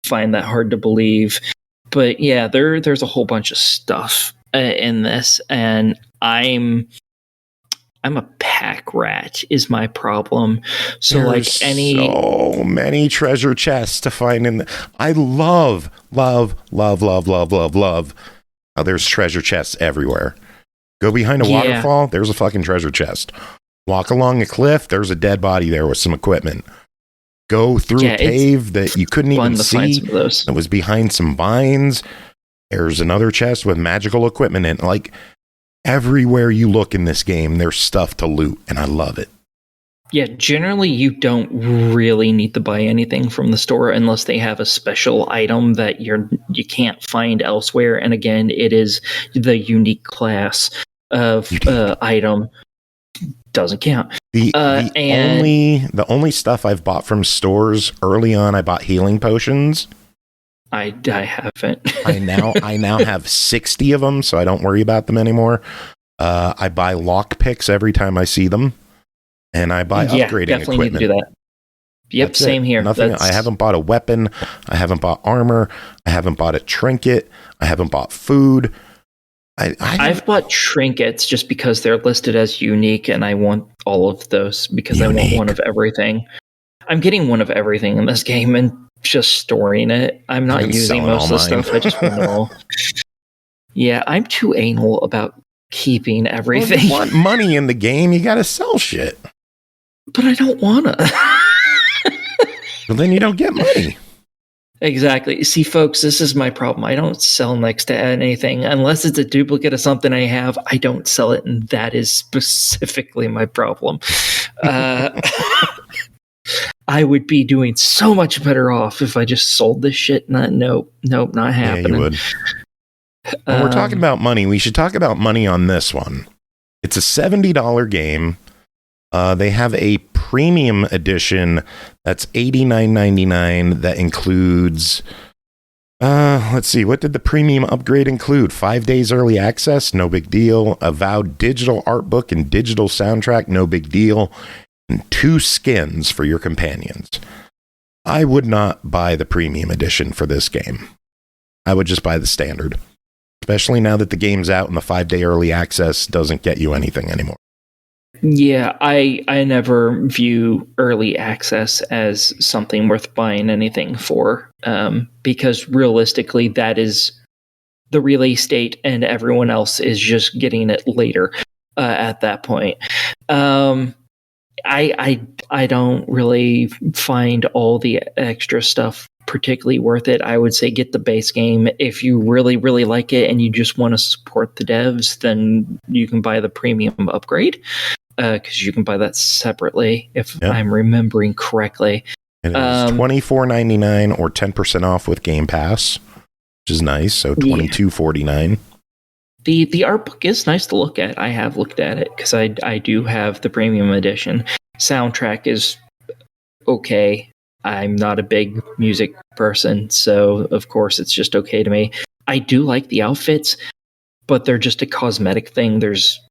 find that hard to believe. But yeah, there's a whole bunch of stuff in this, and I'm I'm a pack rat is my problem. So There's so many treasure chests to find in I love. Oh, there's treasure chests everywhere. Go behind a waterfall, there's a fucking treasure chest. Walk along a cliff, there's a dead body there with some equipment. Go through a cave that you couldn't even see. That was behind some vines. There's another chest with magical equipment in. Like, everywhere you look in this game, there's stuff to loot, and I love it. Yeah, generally you don't really need to buy anything from the store unless they have a special item that you can't find elsewhere. And again, it is the unique class of item. Doesn't count. The only stuff I've bought from stores early on, I bought healing potions. I haven't. I now have 60 of them, so I don't worry about them anymore. I buy lock picks every time I see them, and I buy upgrading definitely equipment. Need to do that. Yep, That's same here. I haven't bought a weapon. I haven't bought armor. I haven't bought a trinket. I haven't bought food. I've bought trinkets just because they're listed as unique, and I want all of those because I want one of everything. I'm getting one of everything in this game and just storing it. I'm not using most of the stuff. I just want it all. Yeah, I'm too anal about keeping everything. Well, you want money in the game, you gotta sell shit. But I don't wanna. Well, then you don't get money. Exactly. See, folks, this is my problem. I don't sell next to anything. Unless it's a duplicate of something I have, I don't sell it, and that is specifically my problem. I would be doing so much better off if I just sold this shit. Nope, not happening. Yeah, you would. When we're talking about money, we should talk about money on this one. It's a $70 game. They have a premium edition that's $89.99 that includes let's see, what did the premium upgrade include? 5 days early access, no big deal. AVOWED digital art book and digital soundtrack, no big deal. And 2 skins for your companions. I would not buy the premium edition for this game. I would just buy the standard. Especially now that the game's out and the 5-day early access doesn't get you anything anymore. Yeah, I never view early access as something worth buying anything for, because realistically that is the release date and everyone else is just getting it later at that point. I don't really find all the extra stuff particularly worth it. I would say get the base game. If you really, really like it and you just want to support the devs, then you can buy the premium upgrade. Because you can buy that separately, if I'm remembering correctly. And it is $24.99 or 10% off with Game Pass, which is nice. So $22.49. The art book is nice to look at. I have looked at it because I do have the premium edition. Soundtrack is okay. I'm not a big music person, so of course it's just okay to me. I do like the outfits, but they're just a cosmetic thing. There's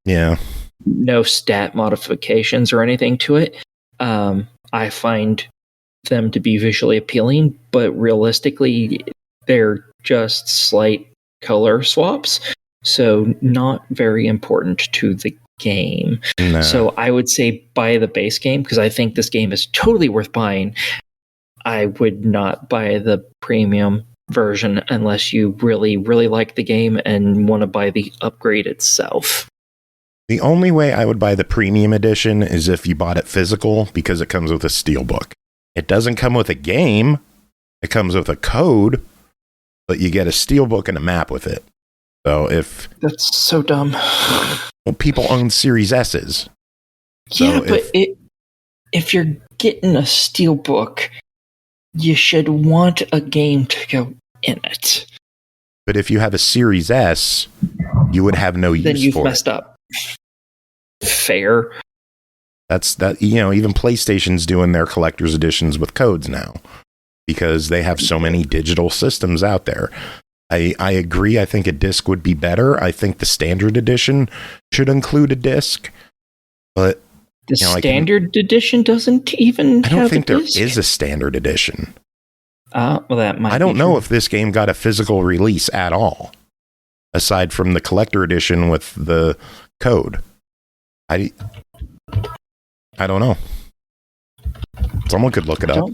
no stat modifications or anything to it. I find them to be visually appealing, but realistically, they're just slight color swaps, so not very important to the game. No. So I would say buy the base game, because I think this game is totally worth buying. I would not buy the premium version unless you really, really like the game and want to buy the upgrade itself. The only way I would buy the premium edition is if you bought it physical, because it comes with a steelbook. It doesn't come with a game. It comes with a code, but you get a steelbook and a map with it. So if... That's so dumb. Well, people own Series S's. Yeah, so but if you're getting a steelbook, you should want a game to go in it. But if you have a Series S, you would have no use for it. Then you've messed up. Fair. That's that. You know, even PlayStation's doing their collector's editions with codes now, because they have so many digital systems out there. I agree. I think a disc would be better. I think the standard edition should include a disc, but the standard edition doesn't even. I don't think there is a standard edition. Well, that might. I don't know if this game got a physical release at all, aside from the collector edition with the code. I don't know. Someone could look it up.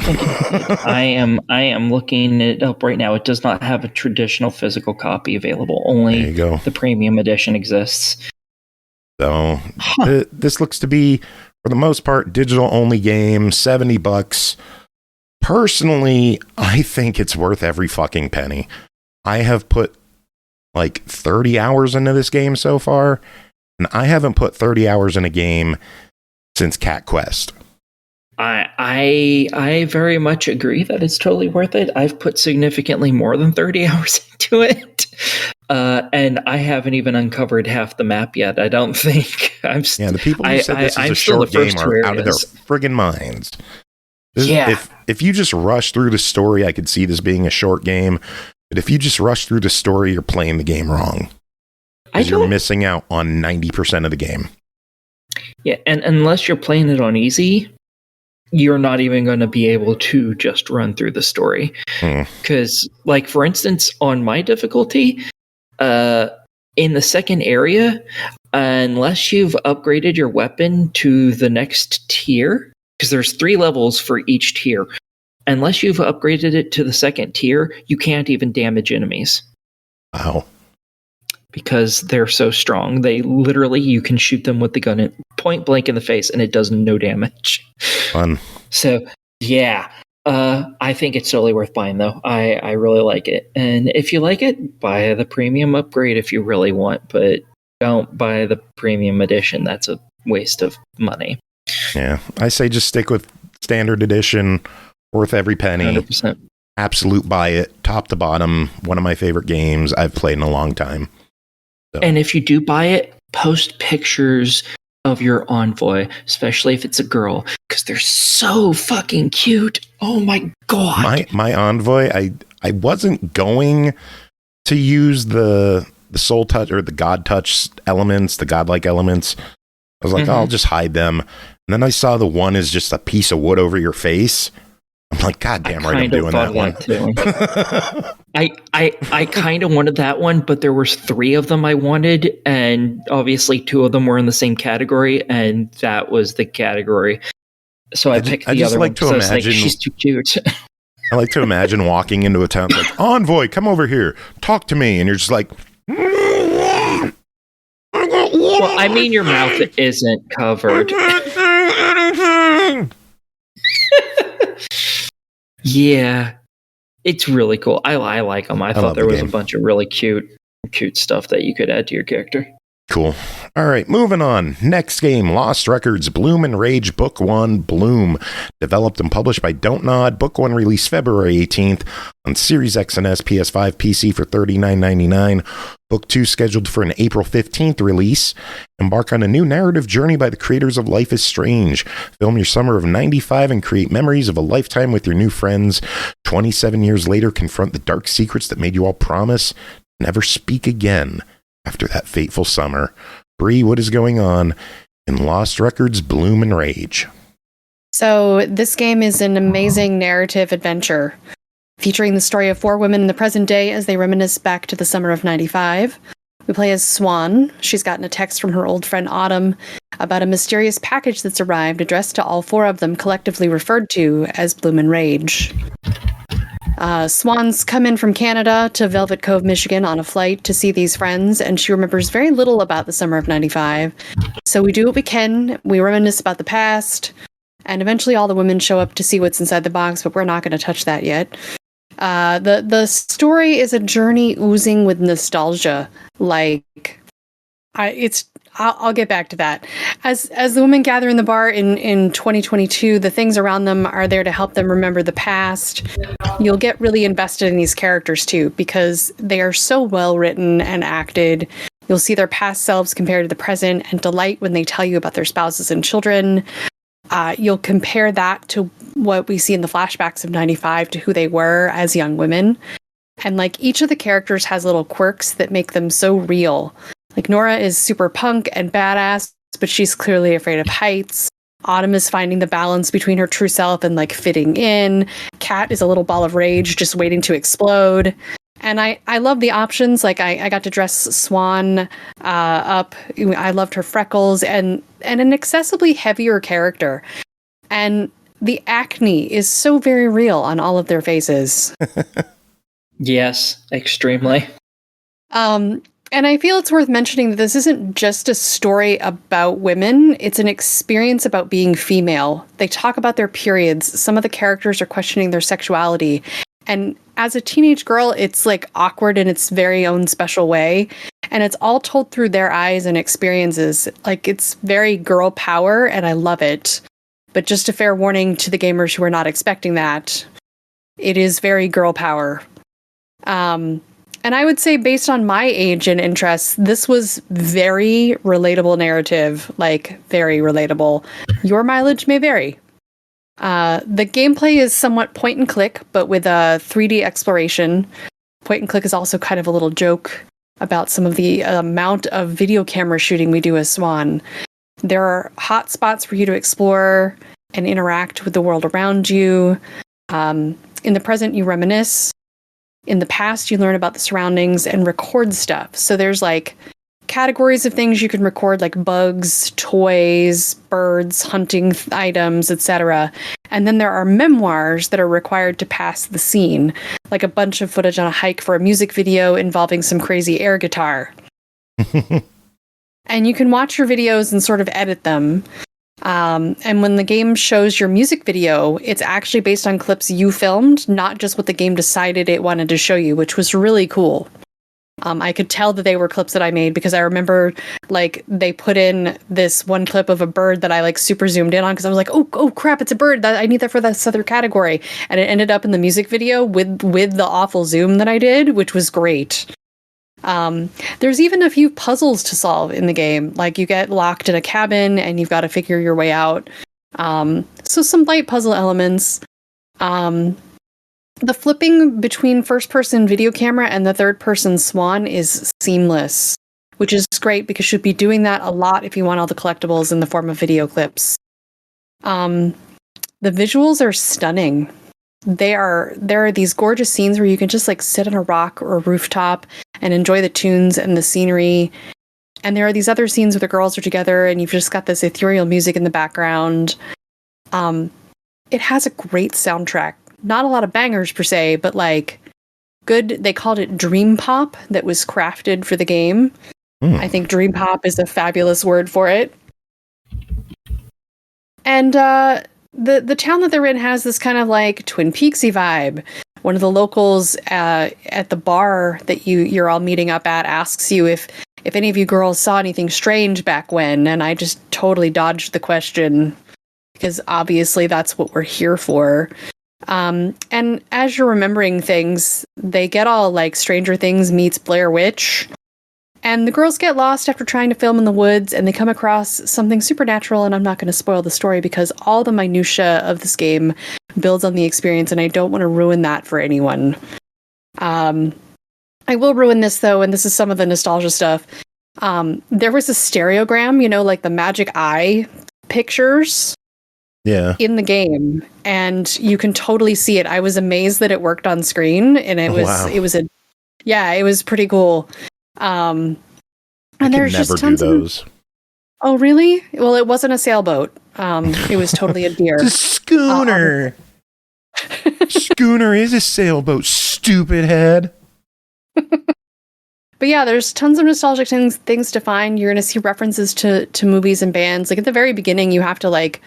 I am looking it up right now. It does not have a traditional physical copy available. Only There you go. the premium edition exists. So this looks to be, for the most part, digital only game, $70. Personally, I think it's worth every fucking penny. I have put like 30 hours into this game so far, and I haven't put 30 hours in a game since Cat Quest. I very much agree that it's totally worth it. I've put significantly more than 30 hours into it. And I haven't even uncovered half the map yet. I don't think. The people who said this is a short game are out of their friggin' minds. If you just rush through the story, I could see this being a short game. But if you just rush through the story, you're playing the game wrong. Because you're missing out on 90% of the game. Yeah, and unless you're playing it on easy, you're not even going to be able to just run through the story. Because, like, for instance, on my difficulty, in the second area, unless you've upgraded your weapon to the next tier, because there's 3 levels for each tier, unless you've upgraded it to the second tier, you can't even damage enemies. Wow. Because they're so strong. They literally, you can shoot them with the gun point blank in the face and it does no damage. Fun. So, yeah. I think it's totally worth buying, though. I really like it. And if you like it, buy the premium upgrade if you really want, but don't buy the premium edition. That's a waste of money. Yeah. I say just stick with standard edition, worth every penny. 100%. Absolute buy it, top to bottom. One of my favorite games I've played in a long time. So. And if you do buy it, post pictures of your envoy, especially if it's a girl, because they're so fucking cute. Oh my god! My envoy, I wasn't going to use the soul touch or the god touch elements, the godlike elements. I was like, I'll just hide them. And then I saw the one is just a piece of wood over your face. I'm like, God damn right, I'm doing that one. I kind of wanted that one, but there was 3 of them I wanted, and obviously 2 of them were in the same category, and that was the category. So I picked the other one because I was like, she's too cute. I like to imagine walking into a town like, Envoy, come over here, talk to me, and you're just like, well, I mean, your mouth isn't covered. Yeah, it's really cool. I like them. I thought there was a bunch of really cute stuff that you could add to your character. Cool. All right, moving on. Next game, Lost Records, Bloom and Rage, Book 1, Bloom. Developed and published by Don't Nod. Book 1 released February 18th on Series X and S, PS5, PC for $39.99. Book 2 scheduled for an April 15th release. Embark on a new narrative journey by the creators of Life is Strange. Film your summer of 95 and create memories of a lifetime with your new friends. 27 years later, confront the dark secrets that made you all promise never speak again. After that fateful summer. Bri, what is going on in Lost Records, Bloom and Rage? So this game is an amazing narrative adventure featuring the story of 4 women in the present day as they reminisce back to the summer of 95. We play as Swan. She's gotten a text from her old friend Autumn about a mysterious package that's arrived addressed to all 4 of them, collectively referred to as Bloom and Rage. Swan's come in from Canada to Velvet Cove, Michigan on a flight to see these friends, and she remembers very little about the summer of 95. So we do what we can. We reminisce about the past, and eventually all the women show up to see what's inside the box, but we're not going to touch that yet. The story is a journey oozing with nostalgia. I'll get back to that. As the women gather in the bar in 2022, the things around them are there to help them remember the past. You'll get really invested in these characters too, because they are so well written and acted. You'll see their past selves compared to the present and delight when they tell you about their spouses and children. You'll compare that to what we see in the flashbacks of 95 to who they were as young women. And like each of the characters has little quirks that make them so real. Like Nora is super punk and badass, but she's clearly afraid of heights. Autumn is finding the balance between her true self and like fitting in. Kat is a little ball of rage just waiting to explode. And I love the options. Like I got to dress Swan up. I loved her freckles and an accessibly heavier character. And the acne is so very real on all of their faces. Yes, extremely. And I feel it's worth mentioning that this isn't just a story about women. It's an experience about being female. They talk about their periods. Some of the characters are questioning their sexuality. And as a teenage girl, it's like awkward in its very own special way. And it's all told through their eyes and experiences. Like, it's very girl power, and I love it. But just a fair warning to the gamers who are not expecting that. It is very girl power. And I would say, based on my age and interests, this was very relatable narrative, like very relatable. Your mileage may vary. The gameplay is somewhat point and click, but with a 3D exploration. Point and click is also kind of a little joke about some of the amount of video camera shooting we do as Swan. There are hot spots for you to explore and interact with the world around you. In the present, you reminisce. In the past, you learn about the surroundings and record stuff. So there's like categories of things you can record, like bugs, toys, birds, hunting items, etc. And then there are memoirs that are required to pass the scene, like a bunch of footage on a hike for a music video involving some crazy air guitar. And you can watch your videos and sort of edit them. And when the game shows your music video, it's actually based on clips you filmed, not just what the game decided it wanted to show you, which was really cool. I could tell that they were clips that I made because I remember like they put in this one clip of a bird that I like super zoomed in on because I was like, oh crap, it's a bird. I need that for this other category. And it ended up in the music video with the awful zoom that I did, which was great. There's even a few puzzles to solve in the game. Like you get locked in a cabin and you've got to figure your way out. So some light puzzle elements. The flipping between first-person video camera and the third-person Swan is seamless, which is great because you should be doing that a lot if you want all the collectibles in the form of video clips. The visuals are stunning. There are these gorgeous scenes where you can just like sit on a rock or a rooftop and enjoy the tunes and the scenery. And there are these other scenes where the girls are together and you've just got this ethereal music in the background. It has a great soundtrack. Not a lot of bangers per se, but like good. They called it Dream Pop that was crafted for the game. I think Dream Pop is a fabulous word for it. And the town that they're in has this kind of like Twin Peaksy vibe. One of the locals at the bar that you're all meeting up at asks you if any of you girls saw anything strange back when, and I just totally dodged the question because obviously that's what we're here for. And as you're remembering things, they get all like Stranger Things meets Blair Witch. And the girls get lost after trying to film in the woods, and they come across something supernatural, and I'm not going to spoil the story because all the minutia of this game builds on the experience, and I don't want to ruin that for anyone. I will ruin this, though, and this is some of the nostalgia stuff. There was a stereogram, like the magic eye pictures in the game, and you can totally see it. I was amazed that it worked on screen, and it was pretty cool. And there's just tons of those. Oh, really? Well, it wasn't a sailboat. It was totally a deer. It's a schooner. Schooner is a sailboat, stupid head. But yeah, there's tons of nostalgic things to find. You're going to see references to movies and bands. Like at the very beginning, you have to like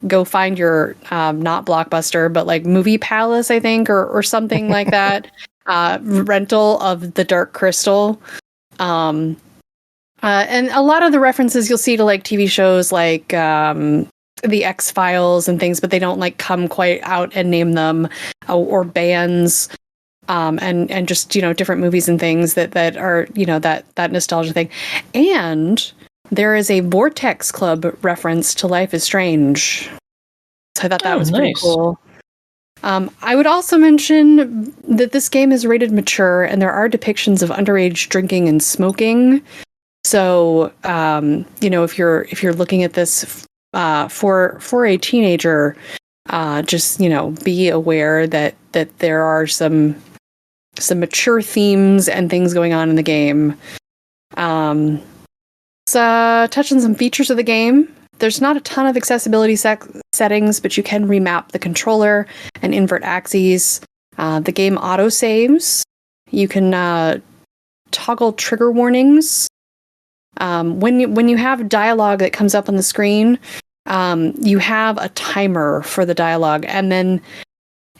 go find your not Blockbuster, but like Movie Palace, I think, or something like that. Rental of The Dark Crystal. And a lot of the references you'll see to like TV shows like the X-Files and things, but they don't like come quite out and name them, or bands, and just different movies and things that are that nostalgia thing. And there is a Vortex Club reference to Life is Strange, so I thought that was pretty cool. I would also mention that this game is rated mature, and there are depictions of underage drinking and smoking. So, if you're looking at this for a teenager, just be aware that there are some some mature themes and things going on in the game. Let's touch on some features of the game. There's not a ton of accessibility settings, but you can remap the controller and invert axes. The game auto-saves. You can toggle trigger warnings. When you have dialogue that comes up on the screen, you have a timer for the dialogue. And then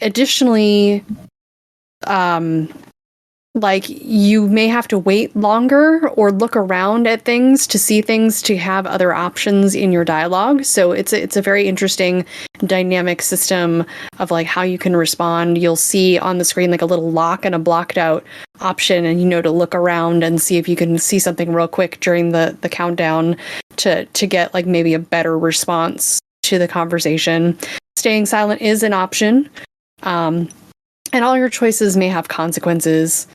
additionally, like you may have to wait longer or look around at things to see things to have other options in your dialogue. So it's a very interesting dynamic system of like how you can respond. You'll see on the screen like a little lock and a blocked out option, and to look around and see if you can see something real quick during the countdown to get like maybe a better response to the conversation. Staying silent is an option. And all your choices may have consequences.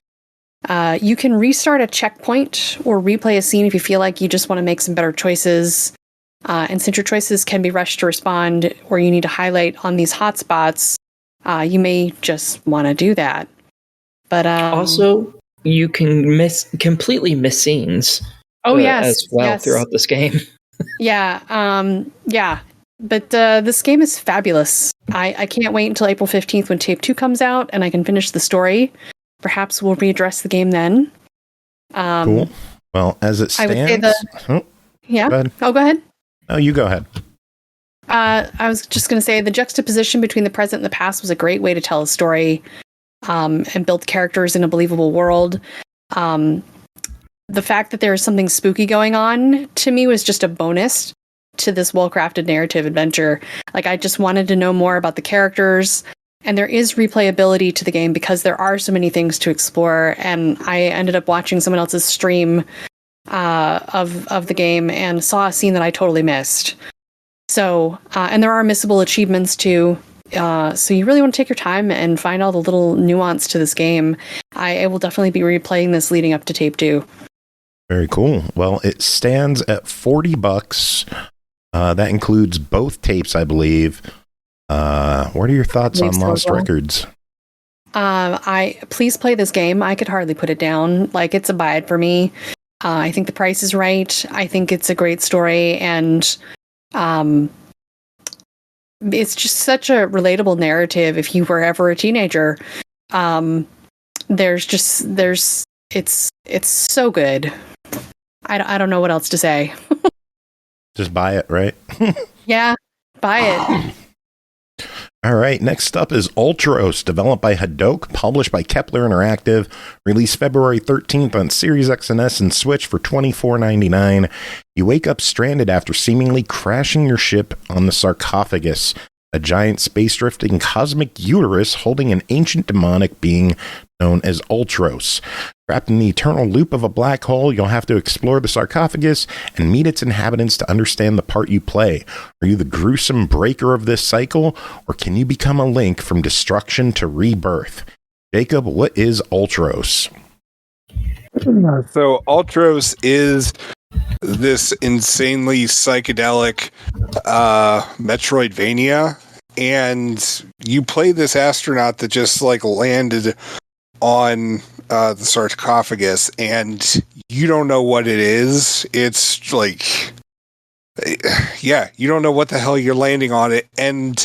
You can restart a checkpoint or replay a scene if you feel like you just want to make some better choices. And since your choices can be rushed to respond or you need to highlight on these hotspots, you may just want to do that. But also, you can completely miss scenes. Oh, yes. As well throughout this game. Yeah. Yeah. But this game is fabulous. I can't wait until April 15th when Tape 2 comes out and I can finish the story. Perhaps we'll readdress the game then. Cool. Well, as it stands... I would say yeah? Go ahead. Oh, go ahead. Oh, you go ahead. I was just going to say the juxtaposition between the present and the past was a great way to tell a story and build characters in a believable world. The fact that there is something spooky going on, to me, was just a bonus to this well-crafted narrative adventure. Like, I just wanted to know more about the characters, and there is replayability to the game because there are so many things to explore, and I ended up watching someone else's stream of the game and saw a scene that I totally missed. So, and there are missable achievements too. So you really want to take your time and find all the little nuance to this game. I will definitely be replaying this leading up to Tape 2. Very cool. Well, it stands at $40. That includes both tapes, I believe. What are your thoughts on Lost Records? Please play this game. I could hardly put it down. Like, it's a buy it for me. I think the price is right. I think it's a great story, and it's just such a relatable narrative if you were ever a teenager. It's so good. I don't know what else to say. Just buy it, right? Yeah, buy it. All right, next up is ULTROS, developed by Hadoque, published by Kepler Interactive, released February 13th on Series X and S and Switch for $24.99. You wake up stranded after seemingly crashing your ship on the Sarcophagus, a giant space-drifting cosmic uterus holding an ancient demonic being known as ULTROS. Trapped in the eternal loop of a black hole, you'll have to explore the sarcophagus and meet its inhabitants to understand the part you play. Are you the gruesome breaker of this cycle, or can you become a link from destruction to rebirth? Jacob, what is ULTROS? So ULTROS is this insanely psychedelic Metroidvania, and you play this astronaut that just like landed on the sarcophagus, and you don't know what it is. It's like, yeah, you don't know what the hell you're landing on it, and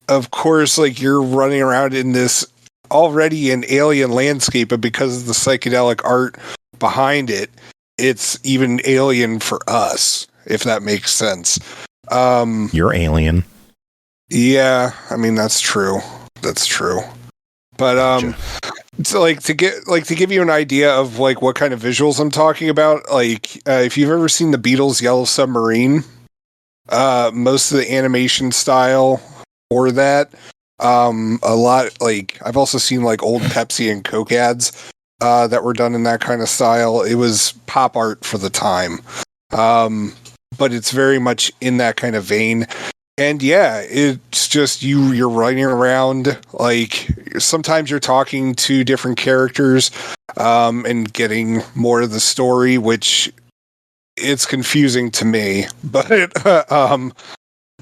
of course, like, you're running around in this already an alien landscape, but because of the psychedelic art behind it, it's even alien for us, if that makes sense. You're alien. Yeah, I mean, that's true. That's true. But so like to give you an idea of like what kind of visuals I'm talking about, like if you've ever seen the Beatles' Yellow Submarine, most of the animation style for that, a lot, like I've also seen like old Pepsi and Coke ads that were done in that kind of style. It was pop art for the time, but it's very much in that kind of vein. And yeah, it's just you're running around, like sometimes you're talking to different characters and getting more of the story, which it's confusing to me, but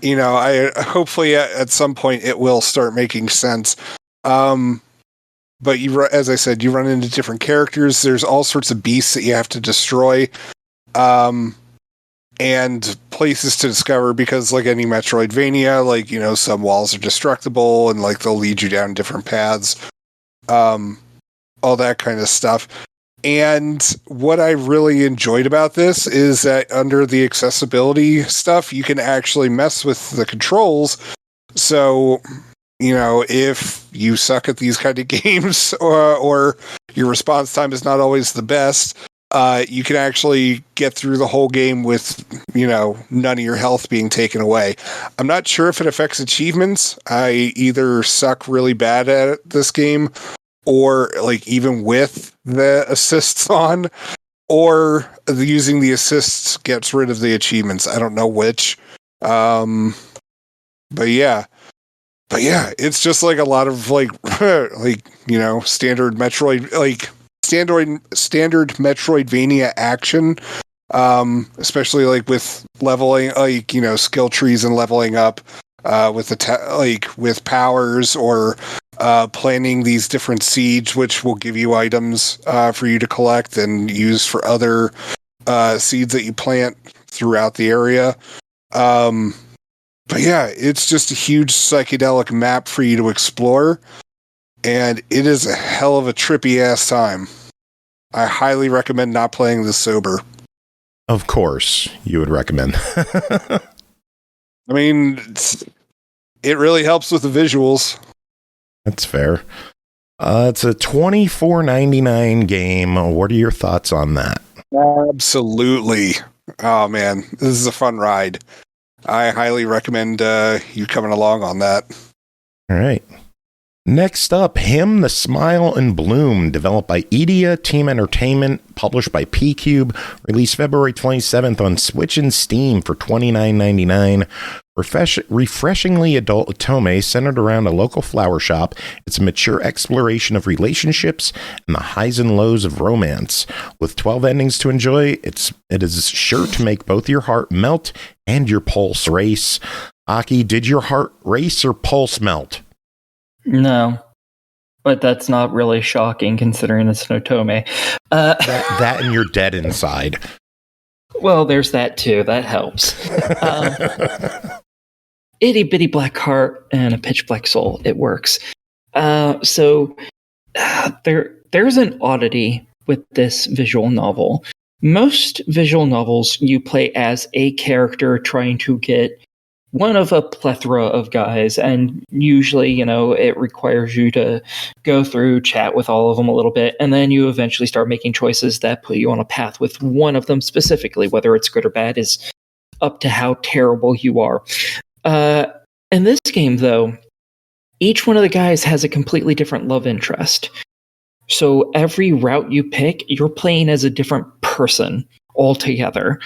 you know, I hopefully at some point it will start making sense. but as I said, you run into different characters. There's all sorts of beasts that you have to destroy, and places to discover, because like any Metroidvania, like, you know, some walls are destructible and like they'll lead you down different paths, all that kind of stuff. And what I really enjoyed about this is that under the accessibility stuff, you can actually mess with the controls. So, you know, if you suck at these kind of games, or your response time is not always the best, you can actually get through the whole game with, you know, none of your health being taken away. I'm not sure if it affects achievements. I either suck really bad at this game, or like even with the assists on, or using the assists gets rid of the achievements. I don't know which. But yeah, it's just like a lot of like, like, you know, standard Metroidvania action, especially like with leveling, like, you know, skill trees and leveling up, with powers, or planning these different seeds, which will give you items for you to collect and use for other seeds that you plant throughout the area. But yeah, it's just a huge psychedelic map for you to explore, and it is a hell of a trippy ass time. I highly recommend not playing this sober. Of course, you would recommend. I mean, it really helps with the visuals. That's fair. It's a $24.99 game. What are your thoughts on that? Absolutely. Oh man, this is a fun ride. I highly recommend you coming along on that. All right. Next up, Him, the Smile and Bloom, developed by EDIA Team Entertainment, published by PQube, released February 27th on Switch and Steam for $29.99. Refreshingly adult otome centered around a local flower shop. It's a mature exploration of relationships and the highs and lows of romance. With 12 endings to enjoy, it is sure to make both your heart melt and your pulse race. Aki, did your heart race or pulse melt? No, but that's not really shocking considering it's an otome. That and you're dead inside. Well, there's that too. That helps. Itty bitty black heart and a pitch black soul. It works. There's an oddity with this visual novel. Most visual novels, you play as a character trying to get one of a plethora of guys, and usually, you know, it requires you to go through, chat with all of them a little bit, and then you eventually start making choices that put you on a path with one of them specifically. Whether it's good or bad is up to how terrible you are. In this game, though, each one of the guys has a completely different love interest. So every route you pick, you're playing as a different person altogether.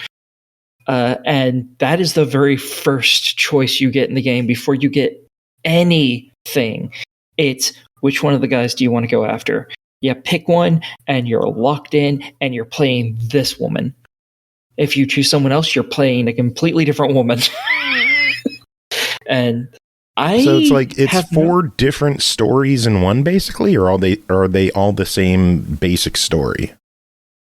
And that is the very first choice you get in the game before you get anything. It's which one of the guys do you want to go after? You pick one and you're locked in and you're playing this woman. If you choose someone else, you're playing a completely different woman. And so it's like it's four different stories in one, basically, or are they all the same basic story?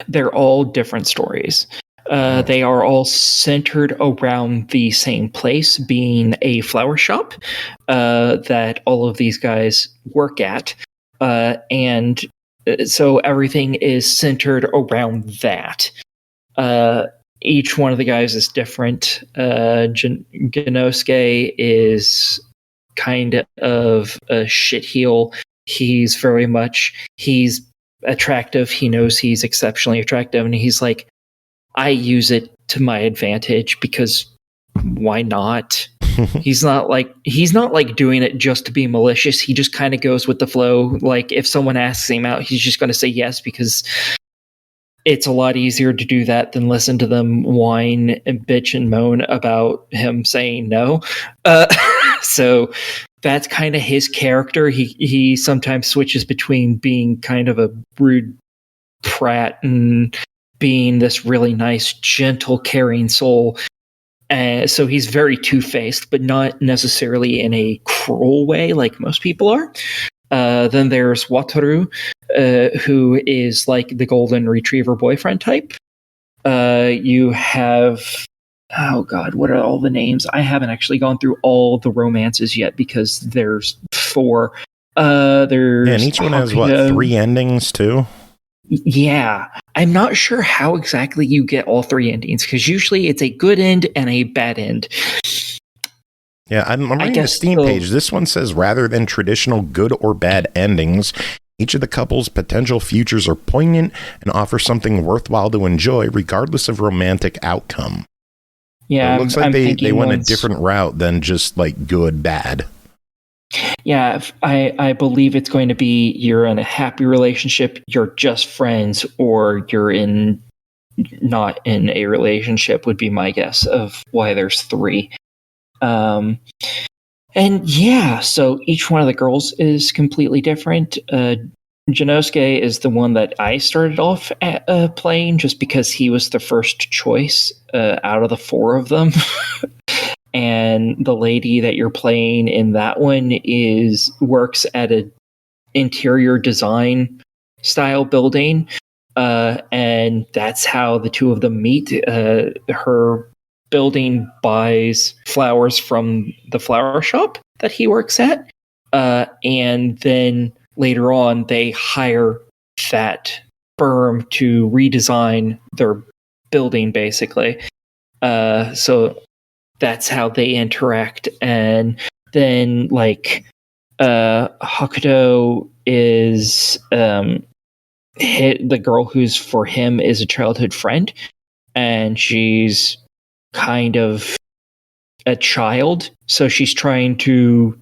They're all different stories. They are all centered around the same place, being a flower shop that all of these guys work at. And so everything is centered around that. Each one of the guys is different. Genosuke is kind of a shitheel. He's attractive. He knows he's exceptionally attractive. And he's like, I use it to my advantage because why not? He's not like doing it just to be malicious. He just kind of goes with the flow. Like if someone asks him out, he's just going to say yes because it's a lot easier to do that than listen to them whine and bitch and moan about him saying no. So that's kind of his character. He sometimes switches between being kind of a rude prat and being this really nice, gentle, caring soul. So he's very two-faced, but not necessarily in a cruel way like most people are. Then there's Wataru, who is like the golden retriever boyfriend type. You have, oh god, what are all the names? I haven't actually gone through all the romances yet because there's 4. There's and each one has, what, 3 endings too? Yeah. I'm not sure how exactly you get all 3 endings, because usually it's a good end and a bad end. Yeah, I'm reading the Steam page. This one says, rather than traditional good or bad endings, each of the couple's potential futures are poignant and offer something worthwhile to enjoy, regardless of romantic outcome. Yeah, it looks like they went a different route than just like good, bad. Yeah, I believe it's going to be you're in a happy relationship, you're just friends, or you're not in a relationship would be my guess of why there's 3. And yeah, so each one of the girls is completely different. Janosuke is the one that I started off playing just because he was the first choice out of the 4 of them. And the lady that you're playing in that one works at an interior design style building. And that's how the 2 of them meet. Her building buys flowers from the flower shop that he works at. And then later on, they hire that firm to redesign their building, basically. So that's how they interact. And then, like, Hakuto is the girl who's for him is a childhood friend, and she's kind of a child, so she's trying to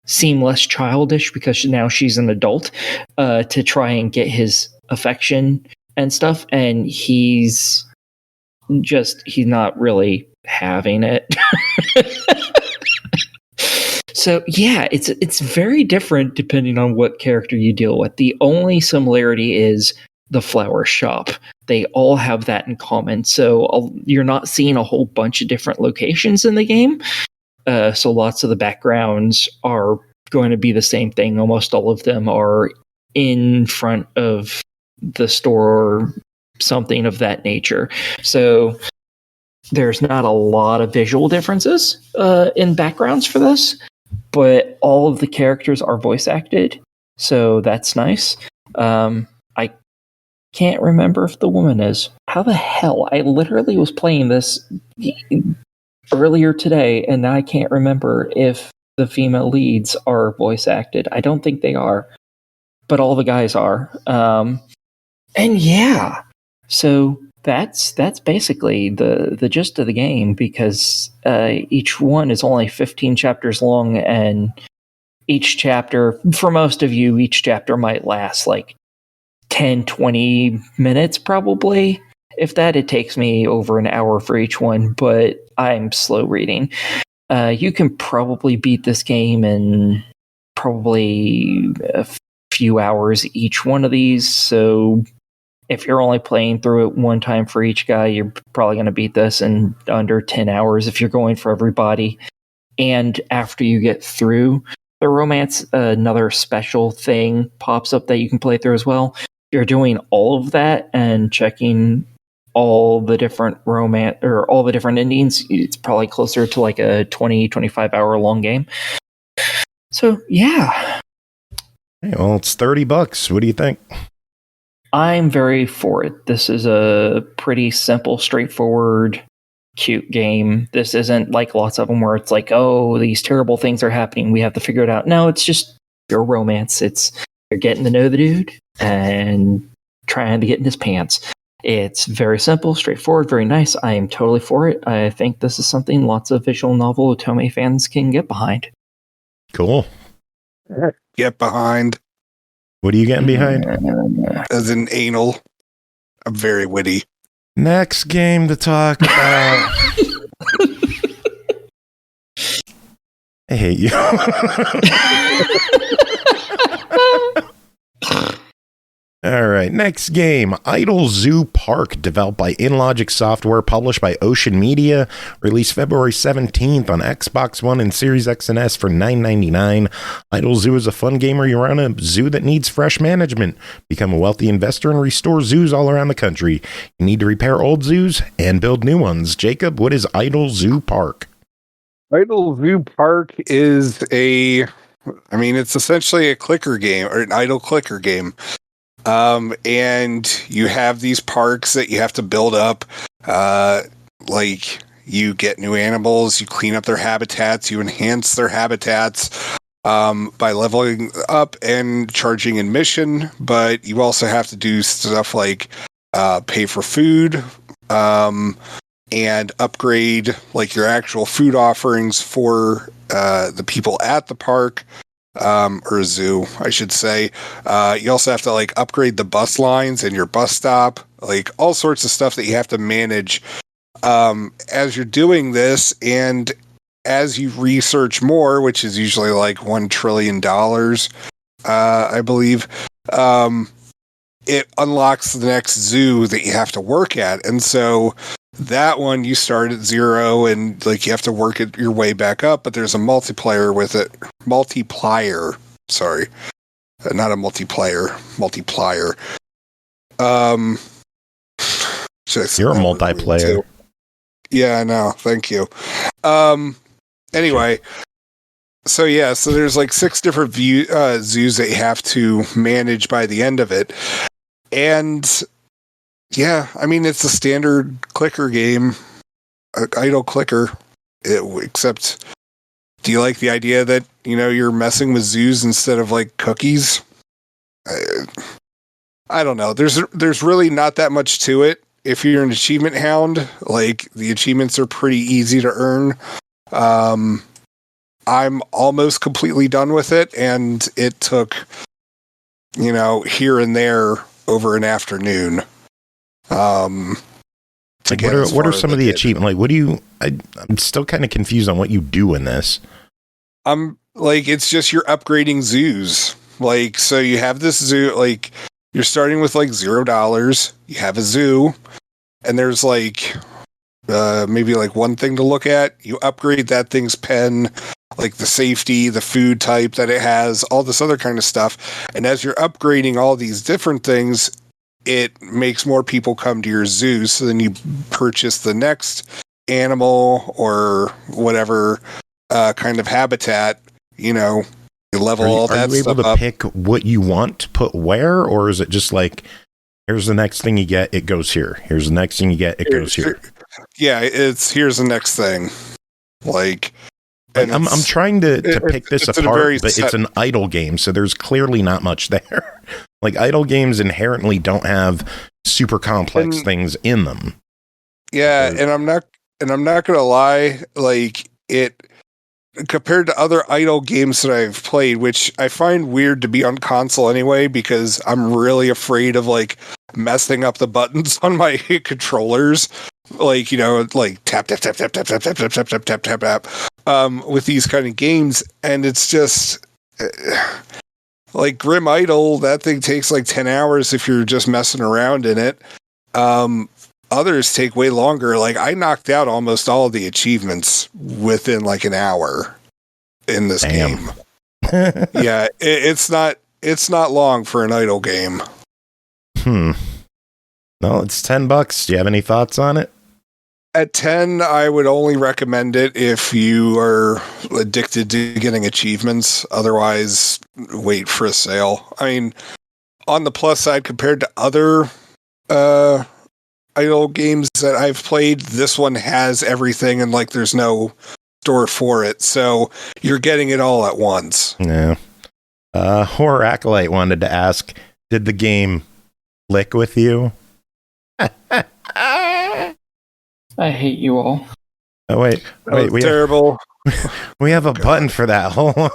seem less childish because now she's an adult, to try and get his affection and stuff, and he's not really having it. So yeah, it's very different depending on what character you deal with. The only similarity is the flower shop. They all have that in common. So you're not seeing a whole bunch of different locations in the game. So lots of the backgrounds are going to be the same thing. Almost all of them are in front of the store or something of that nature. So there's not a lot of visual differences in backgrounds for this, but all of the characters are voice acted, so that's nice. I can't remember if the woman is. How the hell? I literally was playing this earlier today, and now I can't remember if the female leads are voice acted. I don't think they are, but all the guys are. And yeah, so that's basically the gist of the game, because each one is only 15 chapters long, and each chapter, for most of you, each chapter might last like 10-20 minutes probably. If that, it takes me over an hour for each one, but I'm slow reading. You can probably beat this game in probably a few hours each one of these, so if you're only playing through it one time for each guy, you're probably going to beat this in under 10 hours if you're going for everybody. And after you get through the romance, another special thing pops up that you can play through as well. You're doing all of that and checking all the different romance or all the different endings. It's probably closer to like a 20-25 hour long game. So yeah. Hey, well, it's $30. What do you think? I'm very for it. This is a pretty simple, straightforward, cute game. This isn't like lots of them where it's like, oh, these terrible things are happening, we have to figure it out. No, it's just pure romance. You're getting to know the dude and trying to get in his pants. It's very simple, straightforward, very nice. I am totally for it. I think this is something lots of visual novel Otome fans can get behind. Cool. Get behind. What are you getting behind? As in anal. I'm very witty. Next game to talk about. I hate you. All right, next game, Idle Zoo Park, developed by InLogic Software, published by Ocean Media, released February 17th on Xbox One and Series X and S for $9.99. Idle Zoo is a fun game where you run a zoo that needs fresh management. Become a wealthy investor and restore zoos all around the country. You need to repair old zoos and build new ones. Jacob, what is Idle Zoo Park? Idle Zoo Park is it's essentially a clicker game, or an idle clicker game. And you have these parks that you have to build up. Like you get new animals, you clean up their habitats, you enhance their habitats by leveling up and charging admission. But you also have to do stuff like pay for food and upgrade like your actual food offerings for the people at the park. Or zoo, I should say. You also have to like upgrade the bus lines and your bus stop, like all sorts of stuff that you have to manage as you're doing this. And as you research more, which is usually like $1 trillion, I believe, it unlocks the next zoo that you have to work at. And so that one you start at 0 and like you have to work it your way back up, but there's a multiplier with it. Sorry. Not a multiplier. You're a multiplayer. Yeah, I know. Thank you. Anyway, so there's like 6 different zoos that you have to manage by the end of it. And yeah, I mean, it's a standard clicker game, idle clicker, except do you like the idea that, you're messing with zoos instead of like cookies? I don't know. There's really not that much to it. If you're an achievement hound, like the achievements are pretty easy to earn. I'm almost completely done with it, and it took, here and there over an afternoon. What are some of the achievements? Like, what do you? I'm still kind of confused on what you do in this. It's just you're upgrading zoos. Like, so you have this zoo. Like, you're starting with like $0. You have a zoo, and there's like maybe like one thing to look at. You upgrade that thing's pen, like the safety, the food type that it has, all this other kind of stuff. And as you're upgrading all these different things, it makes more people come to your zoo. So then you purchase the next animal or whatever kind of habitat, you level all that stuff up. Are you able to pick what you want to put where, or is it just like, here's the next thing you get, it goes here. Here's the next thing you get, it goes here. Yeah, here's the next thing. Like, I'm trying to pick this apart, but it's an idle game, so there's clearly not much there. Like, idle games inherently don't have super complex things in them. Yeah, and I'm not gonna lie, like, it compared to other idle games that I've played, which I find weird to be on console anyway, because I'm really afraid of like messing up the buttons on my controllers. Like, like tap tap tap tap tap tap tap tap tap tap tap tap tap with these kind of games, and it's just like Grim Idle, that thing takes like 10 hours if you're just messing around in it. Others take way longer. Like, I knocked out almost all of the achievements within like an hour in this game. Yeah, it's not long for an idle game. No, it's $10. Do you have any thoughts on it? At 10, I would only recommend it if you are addicted to getting achievements. Otherwise, wait for a sale. I mean, on the plus side, compared to other idle games that I've played, this one has everything, and like there's no store for it, so you're getting it all at once. Yeah. Horror Acolyte wanted to ask, did the game click with you? I hate you all. Oh, wait, we terrible. We have a button for that. Hold on.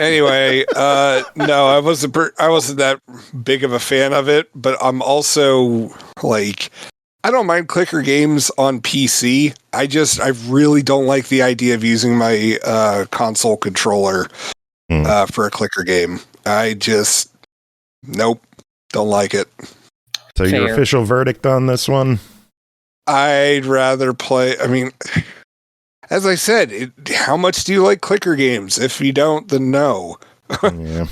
Anyway, no, I wasn't that big of a fan of it, but I'm also like, I don't mind clicker games on PC. I really don't like the idea of using my console controller for a clicker game. Nope, don't like it. So Fair. your official verdict on this one? I'd rather play. I mean, as I said, how much do you like clicker games? If you don't, then no. Yeah.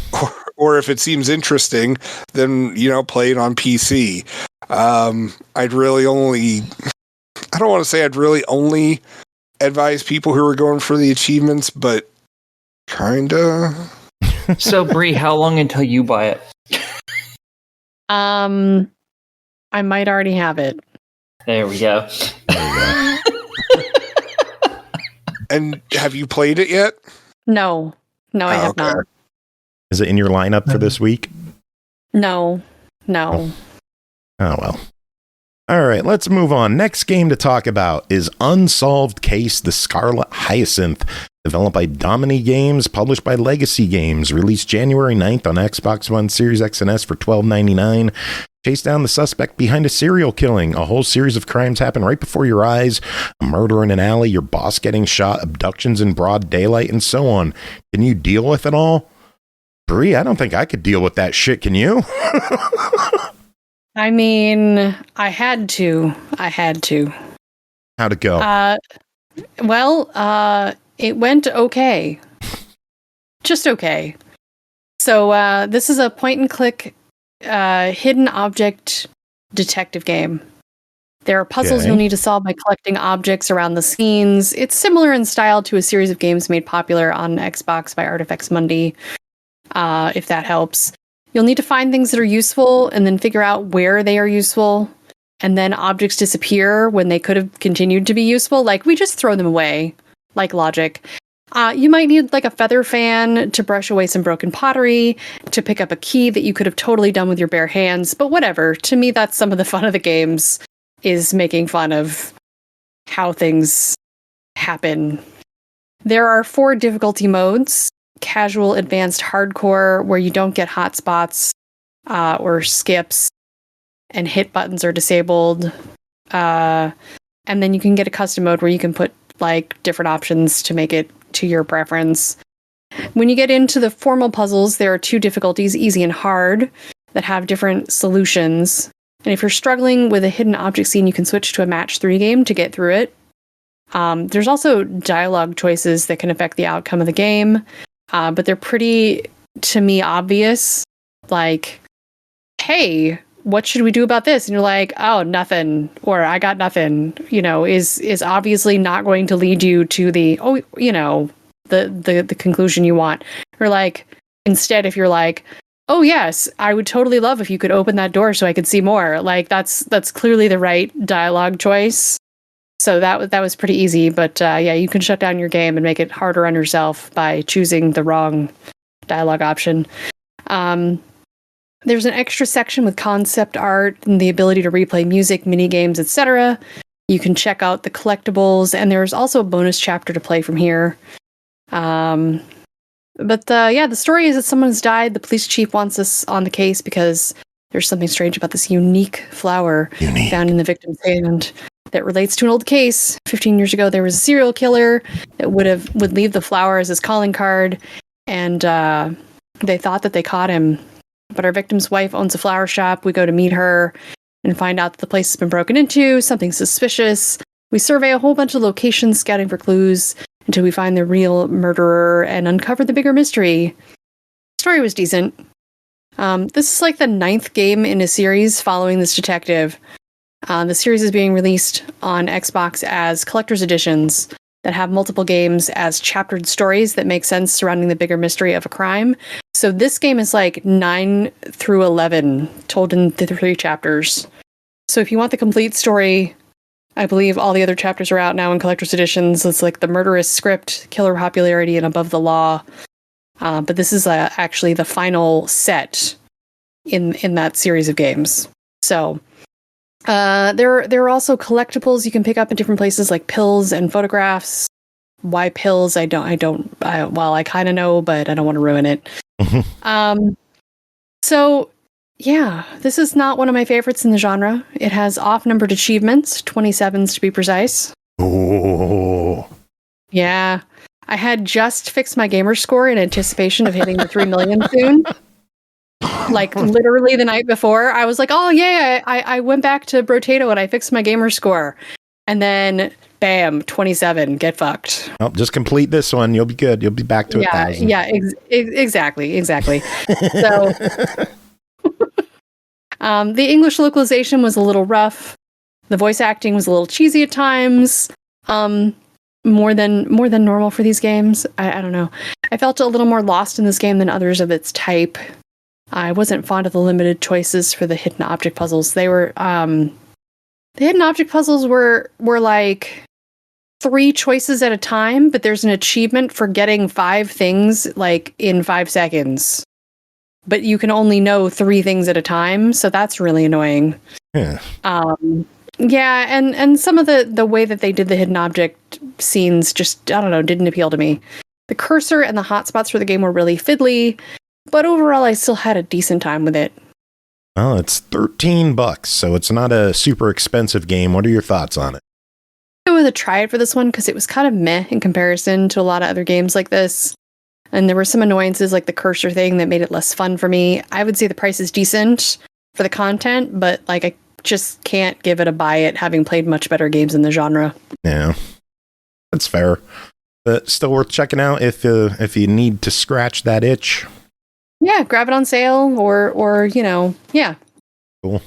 Or if it seems interesting, then play it on PC. I'd really only. I don't want to say I'd really only advise people who are going for the achievements, but kinda. So, Bri, how long until you buy it? I might already have it. There we go. And have you played it yet? No, I have not. Is it in your lineup for this week? No. Oh, well. All right, let's move on. Next game to talk about is Unsolved Case, the Scarlet Hyacinth, developed by Domini Games, published by Legacy Games, released January 9th on Xbox One, Series X and S for $12.99. Chase down the suspect behind a serial killing. A whole series of crimes happen right before your eyes. A murder in an alley, your boss getting shot, abductions in broad daylight, and so on. Can you deal with it all? Bri, I don't think I could deal with that shit. Can you? I mean, I had to. How'd it go? It went okay. Just okay. So this is a point-and-click hidden object detective game. There are puzzles you'll need to solve by collecting objects around the scenes. It's similar in style to a series of games made popular on Xbox by Artifex Mundi, if that helps. You'll need to find things that are useful and then figure out where they are useful. And then objects disappear when they could have continued to be useful. Like, we just throw them away, like logic. You might need like a feather fan to brush away some broken pottery, to pick up a key that you could have totally done with your bare hands. But whatever. To me, that's some of the fun of the games, is making fun of how things happen. There are 4 difficulty modes. Casual, advanced, hardcore, where you don't get hotspots or skips, and hit buttons are disabled. And then you can get a custom mode where you can put like different options to make it to your preference. When you get into the formal puzzles, there are 2 difficulties, easy and hard, that have different solutions. And if you're struggling with a hidden object scene, you can switch to a match 3 game to get through it. There's also dialogue choices that can affect the outcome of the game. But they're pretty, to me, obvious. Like, hey, what should we do about this? And you're like, oh, nothing, or I got nothing, is obviously not going to lead you to the conclusion you want. Or like, instead, if you're like, oh yes, I would totally love if you could open that door so I could see more. Like, that's clearly the right dialogue choice. So that was pretty easy, but you can shut down your game and make it harder on yourself by choosing the wrong dialogue option. There's an extra section with concept art and the ability to replay music, mini games, etc. You can check out the collectibles, and there's also a bonus chapter to play from here. The story is that someone has died. The police chief wants us on the case because there's something strange about this unique flower found in the victim's hand that relates to an old case. 15 years ago, there was a serial killer that would leave the flower as his calling card, and they thought that they caught him. But our victim's wife owns a flower shop. We go to meet her and find out that the place has been broken into, something suspicious. We survey a whole bunch of locations, scouting for clues, until we find the real murderer and uncover the bigger mystery. The story was decent. This is like the 9th game in a series following this detective. The series is being released on Xbox as collector's editions that have multiple games as chaptered stories that make sense surrounding the bigger mystery of a crime. So this game is like 9 through 11, told in the 3 chapters. So if you want the complete story, I believe all the other chapters are out now in collector's editions. It's like the murderous script, killer popularity, and above the law. But this is actually the final set in that series of games. So there are also collectibles you can pick up in different places, like pills and photographs. Why pills? I kind of know, but I don't want to ruin it. So Yeah, this is not one of my favorites in the genre. It has off-numbered achievements, 27s to be precise. Oh. Yeah. I had just fixed my gamer score in anticipation of hitting the 3 million soon. Like literally the night before, I was like, oh yeah, I went back to Brotato and I fixed my gamer score. And then bam, 27, get fucked. Well, just complete this one. You'll be good. You'll be back to 1,000. Yeah, exactly. So the English localization was a little rough. The voice acting was a little cheesy at times. More than normal for these games. I don't know. I felt a little more lost in this game than others of its type. I wasn't fond of the limited choices for the hidden object puzzles. They were the hidden object puzzles were like 3 choices at a time, but there's an achievement for getting 5 things like in 5 seconds. But you can only know 3 things at a time, so that's really annoying. Yeah. Yeah, and some of the way that they did the hidden object scenes just, I don't know, didn't appeal to me. The cursor and the hotspots for the game were really fiddly, but overall I still had a decent time with it. Well, it's $13, so it's not a super expensive game. What are your thoughts on it? I would try it for this one because it was kind of meh in comparison to a lot of other games like this. And there were some annoyances like the cursor thing that made it less fun for me. I would say the price is decent for the content, but like I just can't give it a buy it, having played much better games in the genre. Yeah, that's fair. But still worth checking out if you need to scratch that itch. Yeah, grab it on sale or yeah. Cool.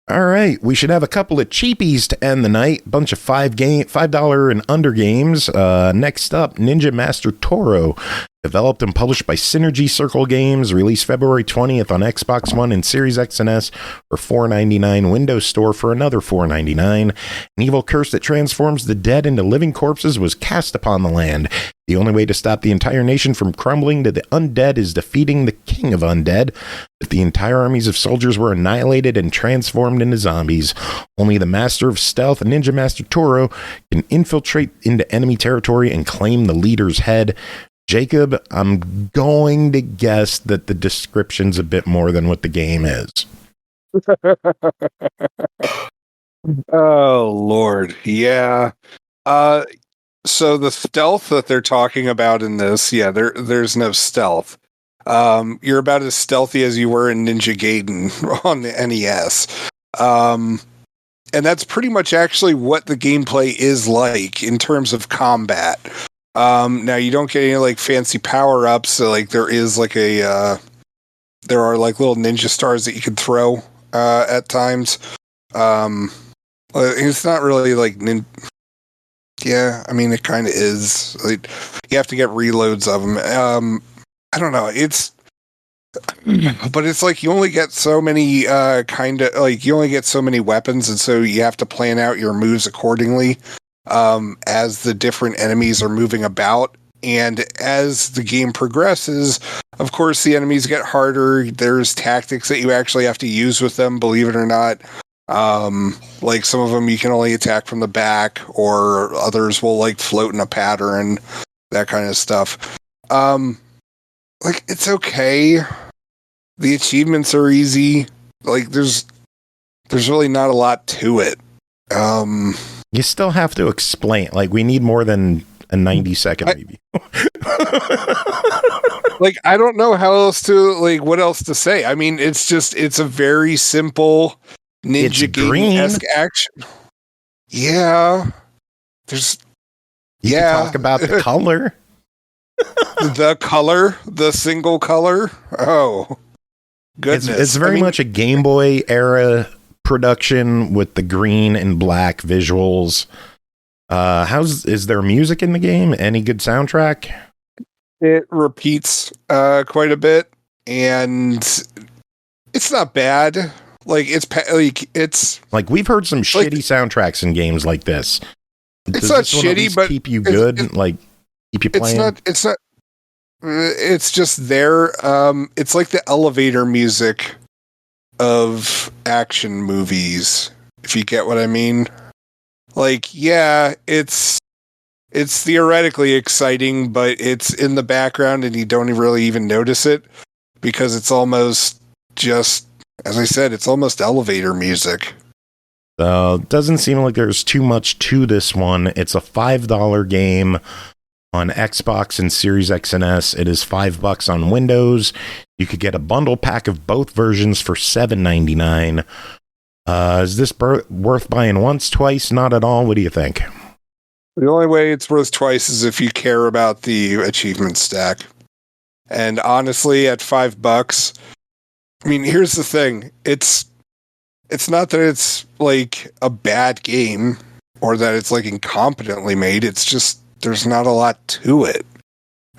All right, we should have a couple of cheapies to end the night. Bunch of $5 and under games. Next up, Ninja Master Toru, developed and published by Synnergy Circle Games, released February 20th on Xbox One and Series X and S for $4.99. Windows Store for another $4.99. An evil curse that transforms the dead into living corpses was cast upon the land. The only way to stop the entire nation from crumbling to the undead is defeating the king of undead. But the entire armies of soldiers were annihilated and transformed into zombies. Only the master of stealth, Ninja Master Toru, can infiltrate into enemy territory and claim the leader's head. Jacob, I'm going to guess that the description's a bit more than what the game is. Oh, Lord. Yeah. So the stealth that they're talking about in this, yeah, there's no stealth. You're about as stealthy as you were in Ninja Gaiden on the NES. And that's pretty much actually what the gameplay is like in terms of combat. Now you don't get any like fancy power-ups, so like there is like there are like little ninja stars that you can throw at times. It's not really like yeah, I mean, it kind of is. Like, you have to get reloads of them. I don't know. But it's like you only get so many you only get so many weapons, and so you have to plan out your moves accordingly as the different enemies are moving about. And as the game progresses, of course, the enemies get harder. There's tactics that you actually have to use with them, believe it or not. Like some of them you can only attack from the back, or others will like float in a pattern, that kind of stuff. Like it's okay. The achievements are easy. Like there's really not a lot to it. You still have to explain. Like we need more than a 90-second review. Like I don't know how else to what else to say. I mean, it's a very simple Ninja Gaiden-esque action. Yeah. You can talk about the color. The single color. Oh, goodness. It's very much a Game Boy era production with the green and black visuals. Is there music in the game? Any good soundtrack? It repeats quite a bit, and it's not bad. It's like we've heard some shitty soundtracks in games like this. It's not shitty, but keep you good, keep you playing. It's not. It's just there. It's like the elevator music of action movies, if you get what I mean. Like, yeah, it's theoretically exciting, but it's in the background and you don't really even notice it because it's almost just as I said, it's almost elevator music. So doesn't seem like there's too much to this one. It's a $5 game on Xbox and Series X and S. It is $5 on Windows. You could get a bundle pack of both versions for $7.99. Is this worth buying once, twice? Not at all. What do you think? The only way it's worth twice is if you care about the achievement stack. And honestly, at $5, I mean, here's the thing. It's not that it's like a bad game or that it's like incompetently made. It's just there's not a lot to it.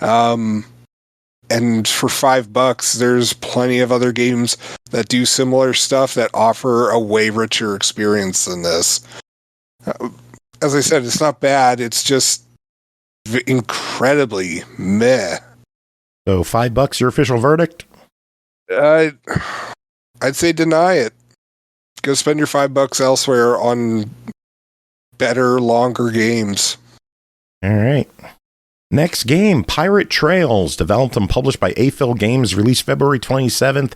And for $5, there's plenty of other games that do similar stuff that offer a way richer experience than this. As I said, it's not bad. It's just incredibly meh. So $5, your official verdict? I'd say deny it. Go spend your $5 elsewhere on better, longer games. All right. Next game, Pirate Trails, developed and published by AFIL Games, released February 27th,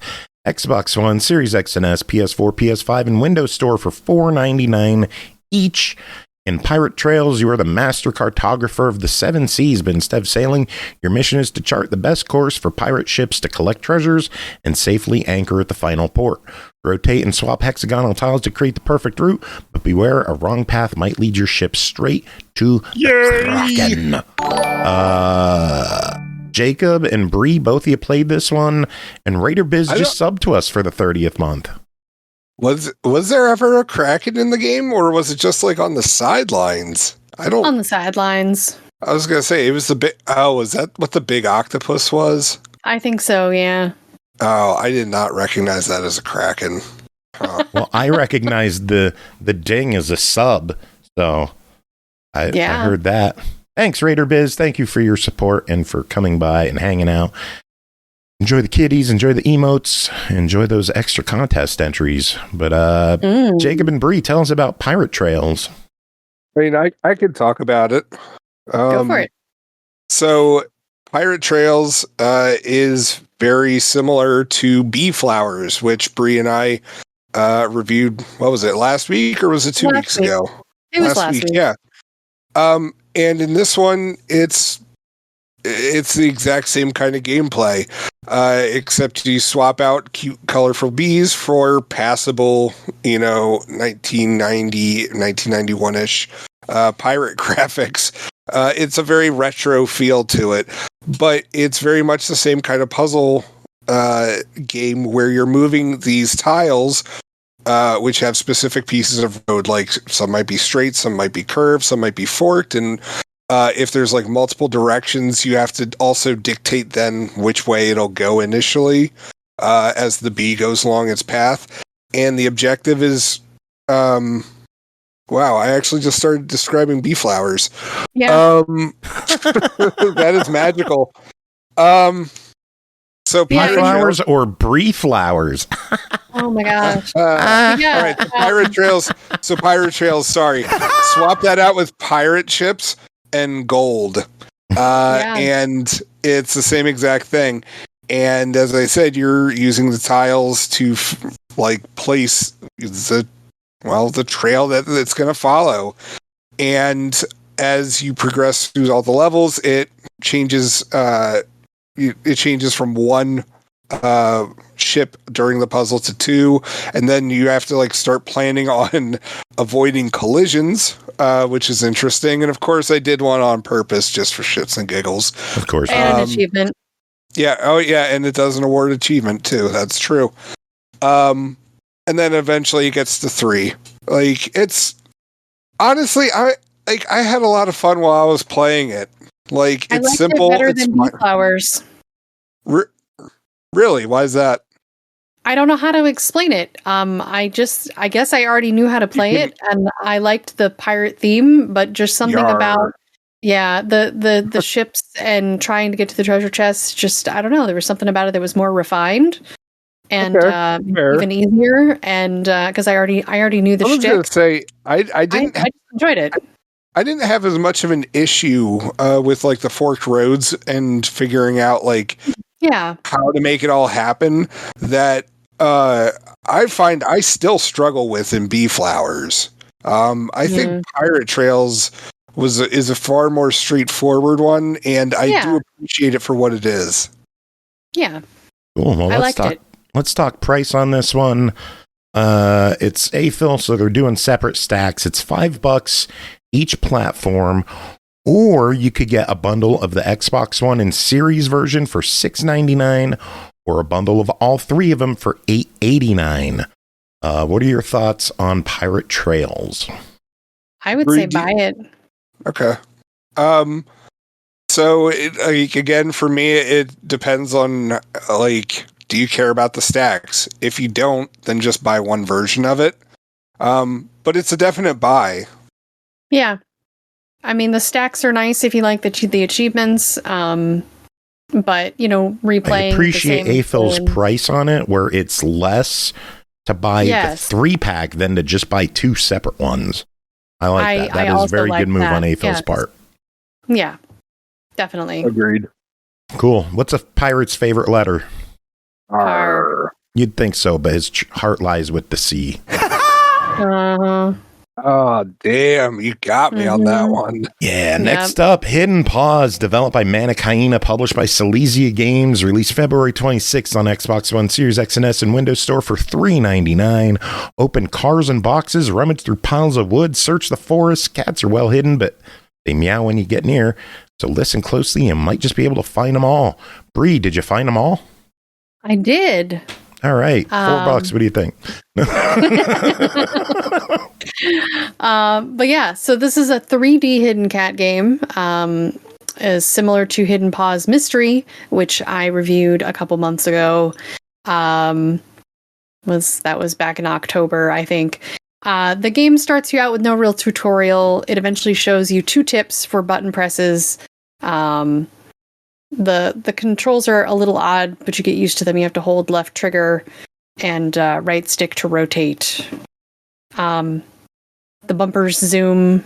Xbox One, Series X and S, PS4, PS5, and Windows Store for $4.99 each. In Pirate Trails, you are the master cartographer of the seven seas, but instead of sailing, your mission is to chart the best course for pirate ships to collect treasures and safely anchor at the final port. Rotate and swap hexagonal tiles to create the perfect route, but beware, a wrong path might lead your ship straight to the Kraken. Jacob and Bri, both of you played this one, and Raider Biz just subbed to us for the 30th month. Was there ever a Kraken in the game, or was it just like on the sidelines? On the sidelines. I was gonna say it was the big. Oh, was that what the big octopus was? I think so. Yeah. Oh, I did not recognize that as a Kraken. Huh. Well, I recognized the ding as a sub, so I heard that. Thanks, Raider Biz. Thank you for your support and for coming by and hanging out. Enjoy the kitties, enjoy the emotes, enjoy those extra contest entries. But Jacob and Bri, tell us about Pirate Trails. I mean, I could talk about it. Go for it. So, Pirate Trails is very similar to Bee Flowers, which Bri and I reviewed. What was it, last week, or was it 2 weeks ago? It was last week. Yeah. And in this one, it's the exact same kind of gameplay, except you swap out cute, colorful bees for passable, 1990, 1991-ish pirate graphics. It's a very retro feel to it, but it's very much the same kind of puzzle game where you're moving these tiles, which have specific pieces of road, like some might be straight, some might be curved, some might be forked, and if there's like multiple directions, you have to also dictate then which way it'll go initially as the bee goes along its path. And the objective is, wow, I actually just started describing bee flowers. Yeah. That is magical. So bee flowers or Bri flowers? Oh my gosh. All right, so Pirate Trails. So Pirate Trails, sorry. Swap that out with pirate ships and gold. And it's the same exact thing. And as I said, you're using the tiles to place the trail that it's going to follow. And as you progress through all the levels, it changes. It changes from one ship during the puzzle to two, and then you have to start planning on avoiding collisions, which is interesting. And of course, I did one on purpose just for shits and giggles. Of course, and an achievement. Yeah. Oh, yeah. And it does an award achievement too. That's true. And then eventually it gets to 3. It's honestly, I had a lot of fun while I was playing it. It's simple. It better than Bee Flowers. Really? Why is that? I don't know how to explain it. I guess I already knew how to play it, and I liked the pirate theme, but just something about the ships and trying to get to the treasure chests. Just I don't know. There was something about it that was more refined and even easier. And because I already knew the shtick. I was going to say I enjoyed it. I didn't have as much of an issue with the forked roads and figuring out how to make it all happen. That I find I still struggle with in Bee Flowers. I think Pirate Trails is a far more straightforward one, and I do appreciate it for what it is. Yeah. Cool. Well, let's talk price on this one. It's AFIL, so they're doing separate stacks. It's $5 each platform, or you could get a bundle of the Xbox One and Series version for $6.99, or a bundle of all three of them for $8.89. What are your thoughts on Pirate Trails? I would say buy it. Okay. So again, for me, it depends on do you care about the stacks? If you don't, then just buy one version of it. But it's a definite buy. Yeah. I mean, the stacks are nice if you like the achievements. But, replaying. I appreciate AFIL's price on it, where it's less to buy the 3-pack than to just buy 2 separate ones. I like that. That is a very good move on AFIL's part. Yeah, definitely. Agreed. Cool. What's a pirate's favorite letter? R. You'd think so, but his heart lies with the C. Oh, damn. You got me on that one. Yeah, next up, Hidden Paws, developed by Manic, published by Silesia Games, released February 26th on Xbox One, Series X and S, and Windows Store for $3.99. Open cars and boxes, rummage through piles of wood, search the forest. Cats are well hidden, but they meow when you get near. So listen closely, you might just be able to find them all. Bri, did you find them all? I did. All right, $4. What do you think? But yeah, so this is a 3D hidden cat game. Is similar to Hidden Paws Mystery, which I reviewed a couple months ago. Was back in October, I think. The game starts you out with no real tutorial. It eventually shows you 2 tips for button presses. The controls are a little odd, but you get used to them. You have to hold left trigger and right stick to rotate. The bumpers zoom.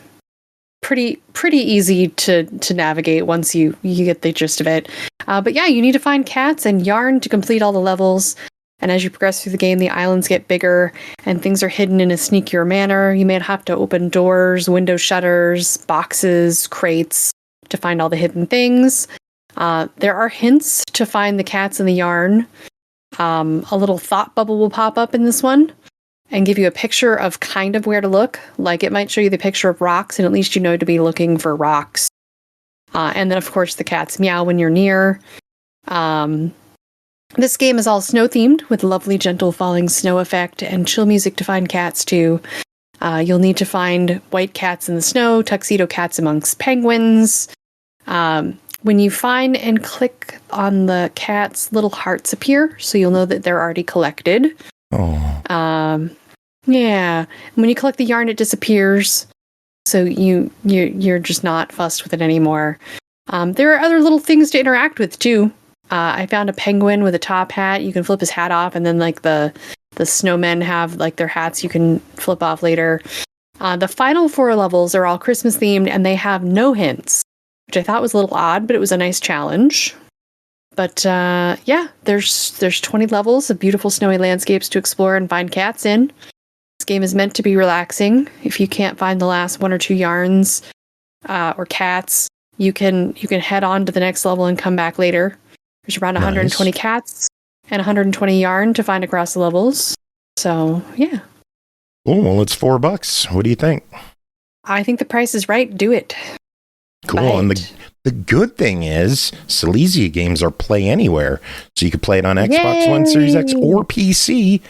Pretty easy to navigate once you get the gist of it. But yeah, you need to find cats and yarn to complete all the levels. And as you progress through the game, the islands get bigger and things are hidden in a sneakier manner. You may have to open doors, window shutters, boxes, crates to find all the hidden things. There are hints to find the cats in the yarn. A little thought bubble will pop up in this one and give you a picture of kind of where to look. Like it might show you the picture of rocks, and at least you know to be looking for rocks. And then, of course, the cats meow when you're near. This game is all snow themed with lovely, gentle falling snow effect and chill music to find cats too. You'll need to find white cats in the snow, tuxedo cats amongst penguins. When you find and click on the cats, little hearts appear, so you'll know that they're already collected. Oh. Yeah. And when you collect the yarn, it disappears, so you're just not fussed with it anymore. There are other little things to interact with too. I found a penguin with a top hat. You can flip his hat off, and then like the snowmen have like their hats you can flip off later. The final 4 levels are all Christmas themed, and they have no hints, which I thought was a little odd, but it was a nice challenge. But yeah, there's 20 levels of beautiful snowy landscapes to explore and find cats in. This game is meant to be relaxing. If you can't find the last 1 or 2 yarns or cats, you can head on to the next level and come back later. There's around 120 cats and 120 yarn to find across the levels. So yeah. Oh, well, it's $4. What do you think? I think the price is right. Do it. Cool. Right. And the good thing is Silesia games are play anywhere. So you can play it on Xbox One, Series X, or PC.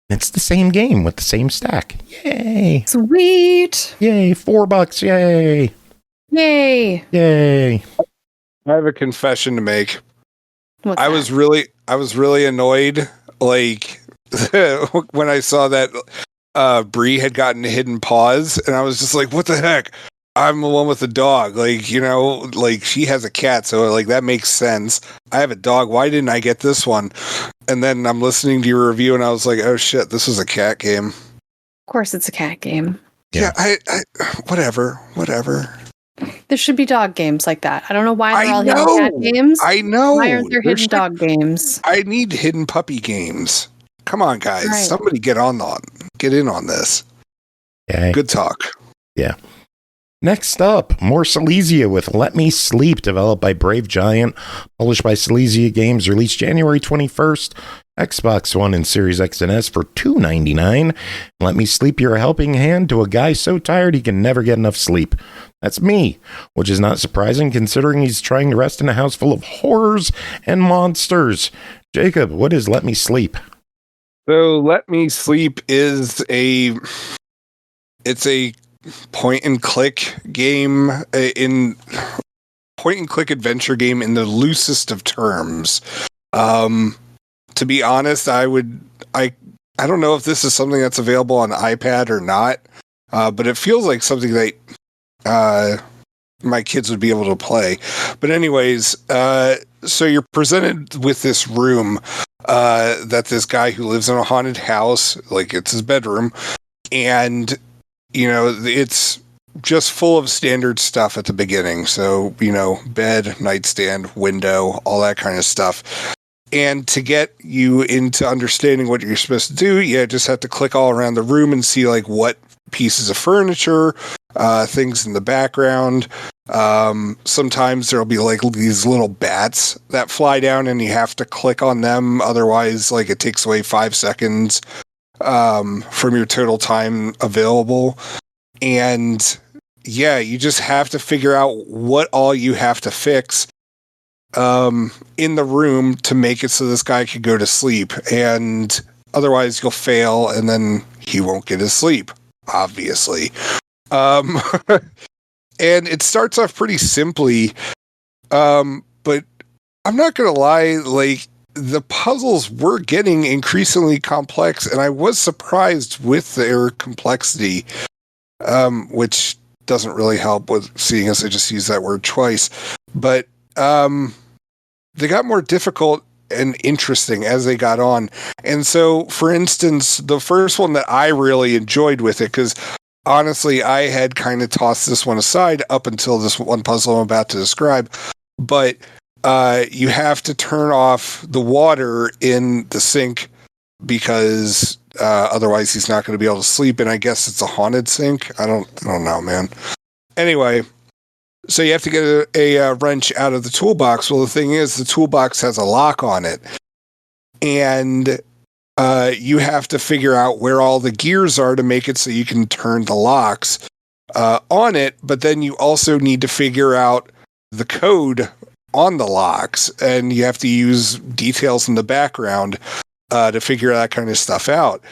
It's the same game with the same stack. Yay. Sweet. Yay. $4. Yay. Yay. Yay. I have a confession to make. What's I that? was really annoyed, like when I saw that Bri had gotten Hidden Paws, and I was just like, "What the heck? I'm the one with the dog." Like, like she has a cat, so like that makes sense. I have a dog. Why didn't I get this one? And then I'm listening to your review, and I was like, "Oh shit, this is a cat game." Of course, it's a cat game. Yeah, I whatever. There should be dog games like that. I don't know why they're all hidden cat games. I know. Why aren't there hidden dog games? I need hidden puppy games. Come on, guys. Right. Somebody get in on this. Okay. Good talk. Yeah. Next up, more Silesia with Let Me Sleep, developed by Brave Giant, published by Silesia Games, released January 21st, Xbox One and Series X and S for $2.99. Let Me Sleep, you're a helping hand to a guy so tired he can never get enough sleep. That's me, which is not surprising considering he's trying to rest in a house full of horrors and monsters. Jacob, what is Let Me Sleep? So Let Me Sleep is a point and click game point and click adventure game in the loosest of terms. To be honest, I don't know if this is something that's available on iPad or not, but it feels like something that my kids would be able to play. But anyways, so you're presented with this room that this guy who lives in a haunted house, like it's his bedroom, and it's just full of standard stuff at the beginning. So, bed, nightstand, window, all that kind of stuff. And to get you into understanding what you're supposed to do, you just have to click all around the room and see like what pieces of furniture, things in the background. Sometimes there'll be like these little bats that fly down and you have to click on them. Otherwise, like it takes away 5 seconds from your total time available. And yeah, you just have to figure out what all you have to fix in the room to make it so this guy can go to sleep. And otherwise you'll fail and then he won't get his sleep, obviously. And it starts off pretty simply. But I'm not going to lie, like, the puzzles were getting increasingly complex, and I was surprised with their complexity, which doesn't really help with seeing as I just used that word twice. But they got more difficult and interesting as they got on. And so, for instance, the first one that I really enjoyed with it, because honestly, I had kind of tossed this one aside up until this one puzzle I'm about to describe, but you have to turn off the water in the sink because otherwise he's not going to be able to sleep. And I guess it's a haunted sink. I don't know, man. Anyway, so you have to get a wrench out of the toolbox. Well, the thing is, the toolbox has a lock on it, and you have to figure out where all the gears are to make it so you can turn the locks on it. But then you also need to figure out the code on the locks, and you have to use details in the background to figure that kind of stuff out.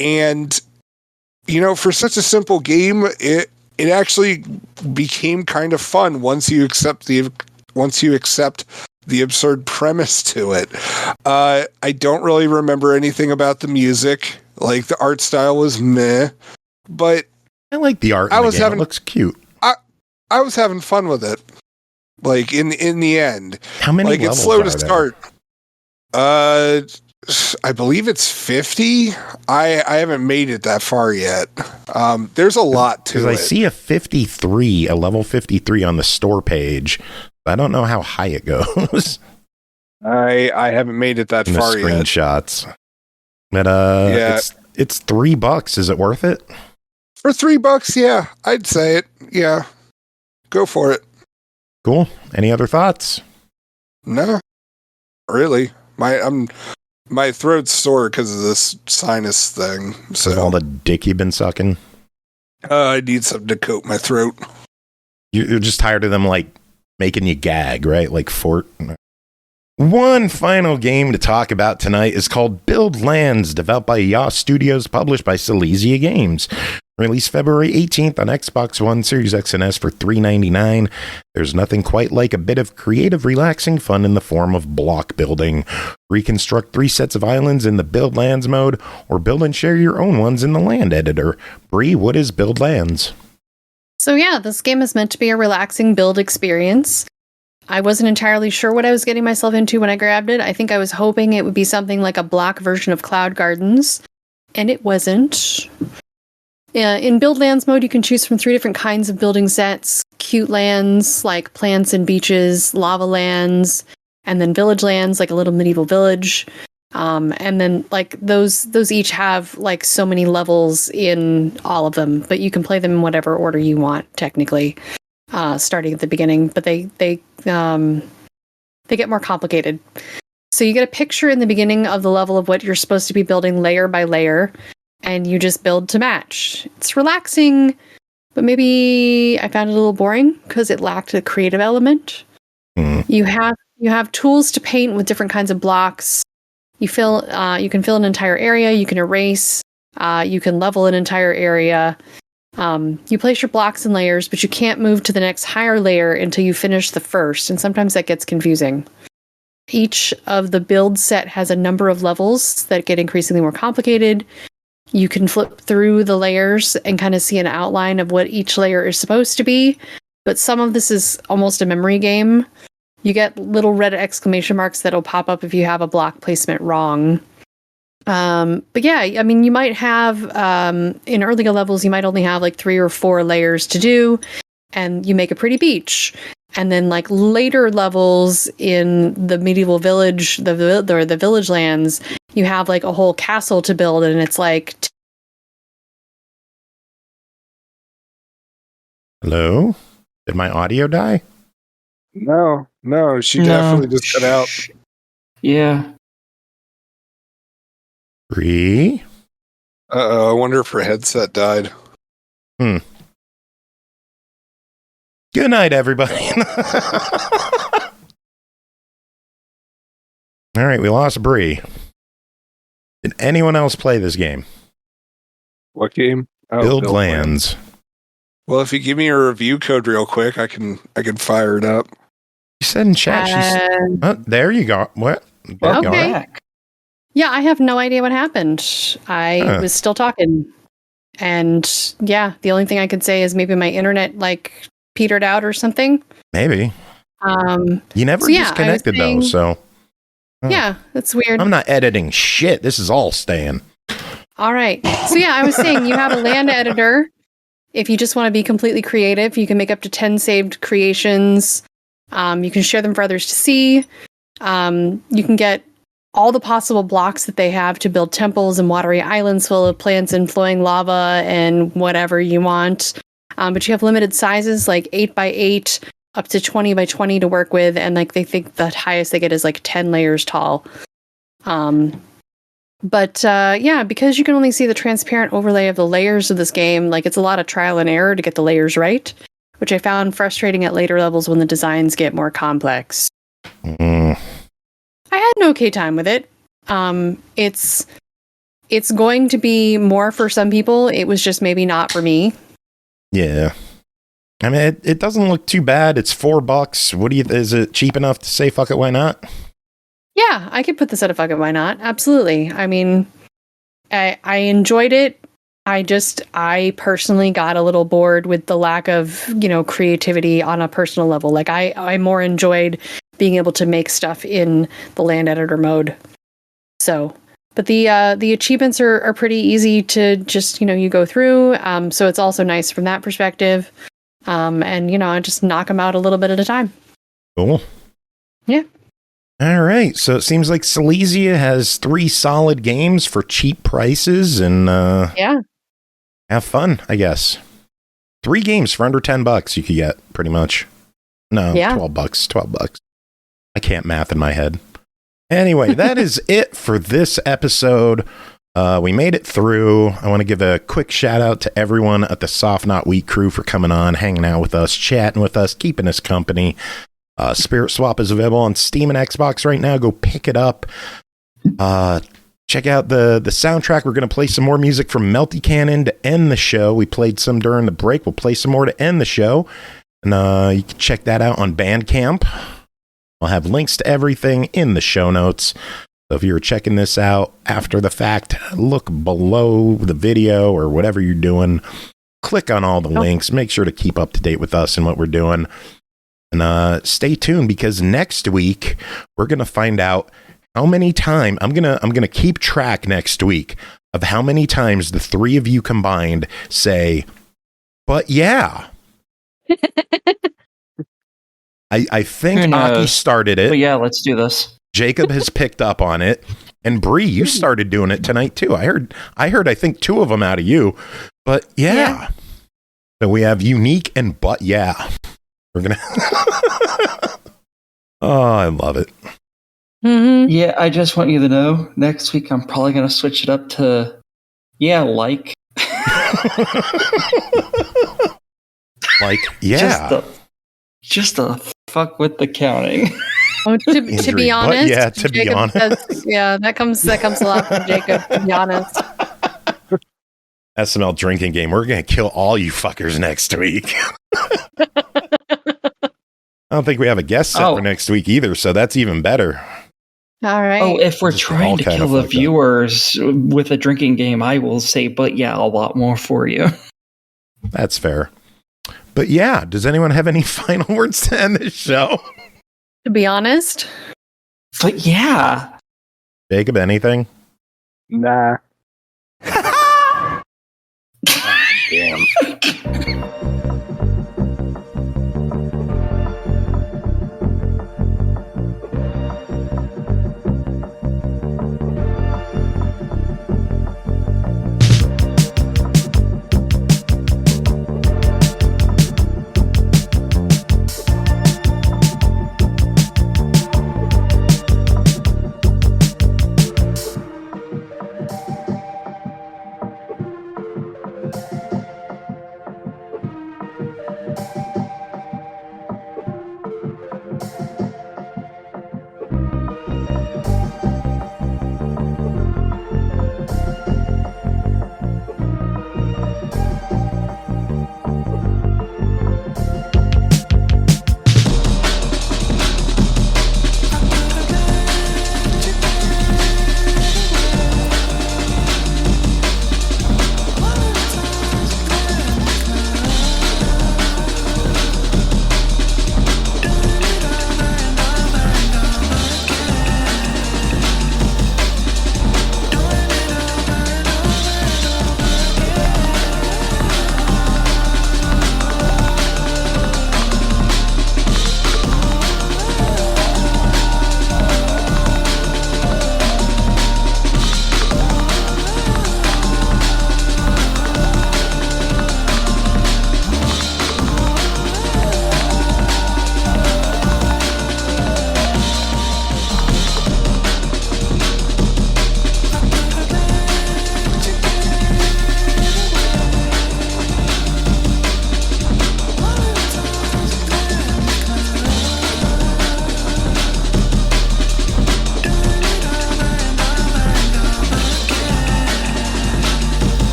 And for such a simple game, it actually became kind of fun once you accept the absurd premise to it. I don't really remember anything about the music. Like, the art style was meh, but I like the art. It looks cute. I was having fun with it. Like, in the end, how many? Like, it's slow to start. I believe it's 50. I haven't made it that far yet. There's a lot to it. Because I see a level 53 on the store page. But I don't know how high it goes. I haven't made it that in far the screenshots. Yet. But yeah. It's $3. Is it worth it? For $3, yeah, I'd say it. Yeah, go for it. Cool. Any other thoughts? No, really. My throat's sore because of this sinus thing. So all the dick you've been sucking. I need something to coat my throat. You're just tired of them like making you gag, right? Like Fort. One final game to talk about tonight is called Build Lands, developed by Yaw Studios, published by Silesia Games. Released February 18th on Xbox One, Series X and S for $3.99. There's nothing quite like a bit of creative, relaxing fun in the form of block building. Reconstruct 3 sets of islands in the Build Lands mode, or build and share your own ones in the land editor. Bri, what is Build Lands? So yeah, this game is meant to be a relaxing build experience. I wasn't entirely sure what I was getting myself into when I grabbed it. I think I was hoping it would be something like a block version of Cloud Gardens, and it wasn't. In Build Lands mode, you can choose from 3 different kinds of building sets. Cute lands, like plants and beaches, lava lands, and then village lands, like a little medieval village. And then like those each have like so many levels in all of them, but you can play them in whatever order you want technically, starting at the beginning. But they get more complicated. So you get a picture in the beginning of the level of what you're supposed to be building layer by layer, and you just build to match. It's relaxing, but maybe I found it a little boring because it lacked a creative element. You have tools to paint with different kinds of blocks. You can fill an entire area. You can erase. You can level an entire area. You place your blocks in layers, but you can't move to the next higher layer until you finish the first, and sometimes that gets confusing. Each of the build set has a number of levels that get increasingly more complicated. You can flip through the layers and kind of see an outline of what each layer is supposed to be, but some of this is almost a memory game. You get little red exclamation marks that'll pop up if you have a block placement wrong. But yeah, I mean, you might have, in earlier levels, you might only have like 3 or 4 layers to do, and you make a pretty beach. And then like later levels in the medieval village, the village lands, you have like a whole castle to build, and it's like... Hello? Did my audio die? No, she definitely just cut out. Yeah. Bri? I wonder if her headset died. Good night, everybody. All right, we lost Bri. Did anyone else play this game? What game? Oh, Build Lands. Well, if you give me a review code real quick, I can fire it up. You said in chat. There you go. What? Okay. Yeah, I have no idea what happened. I was still talking. And yeah, the only thing I could say is maybe my internet like petered out or something. Maybe. You never disconnected though, so. Yeah, that's weird. I'm not editing shit. This is all staying. All right. So yeah, I was saying you have a land editor. If you just want to be completely creative, you can make up to 10 saved creations. You can share them for others to see. You can get all the possible blocks that they have to build temples and watery islands full of plants and flowing lava and whatever you want. But you have limited sizes, like 8x8 up to 20x20 to work with, and like they think the highest they get is like 10 layers tall. But because you can only see the transparent overlay of the layers of this game, like it's a lot of trial and error to get the layers right, which I found frustrating at later levels when the designs get more complex. I had an okay time with it. It's going to be more for some people. It was just maybe not for me. Yeah. I mean, it doesn't look too bad. It's $4. Is it cheap enough to say fuck it, why not? Yeah, I could put this at a fuck it, why not? Absolutely. I mean, I enjoyed it. I personally got a little bored with the lack of, creativity on a personal level. Like I more enjoyed being able to make stuff in the land editor mode. So, but the achievements are pretty easy to just, you go through. So it's also nice from that perspective. I just knock them out a little bit at a time. Cool. Yeah. All right. So it seems like Silesia has 3 solid games for cheap prices and have fun, I guess. 3 games for under $10 you could get, pretty much. No, yeah. $12. I can't math in my head. Anyway, that is it for this episode. We made it through. I want to give a quick shout out to everyone at the Soft Not Weak crew for coming on, hanging out with us, chatting with us, keeping us company. Spirit Swap is available on Steam and Xbox right now. Go pick it up. Check out the soundtrack. We're going to play some more music from meltycanon to end the show. We played some during the break. We'll play some more to end the show. And you can check that out on Bandcamp. I'll have links to everything in the show notes. So if you're checking this out after the fact, look below the video or whatever you're doing. Click on all the links. Make sure to keep up to date with us and what we're doing. And stay tuned, because next week we're going to find out how many times I'm going to keep track next week of how many times the 3 of you combined say, "But yeah." I think Aki started it. But yeah, let's do this. Jacob has picked up on it. And Bri, you started doing it tonight too. I heard I think 2 of them out of you. But yeah. So we have unique and but yeah. We're gonna Oh, I love it. Mm-hmm. Yeah, I just want you to know, next week I'm probably going to switch it up to, like. Like, yeah. Just to fuck with the counting. Oh, to be honest, Jacob says, that comes a lot from Jacob, to be honest. SML drinking game. We're going to kill all you fuckers next week. I don't think we have a guest set for next week either, so that's even better. All right. Oh, if we're trying to kill the viewers with a drinking game, I will say, but yeah, a lot more for you. That's fair. But yeah, does anyone have any final words to end this show? To be honest. But yeah. Jacob, anything? Nah. Damn.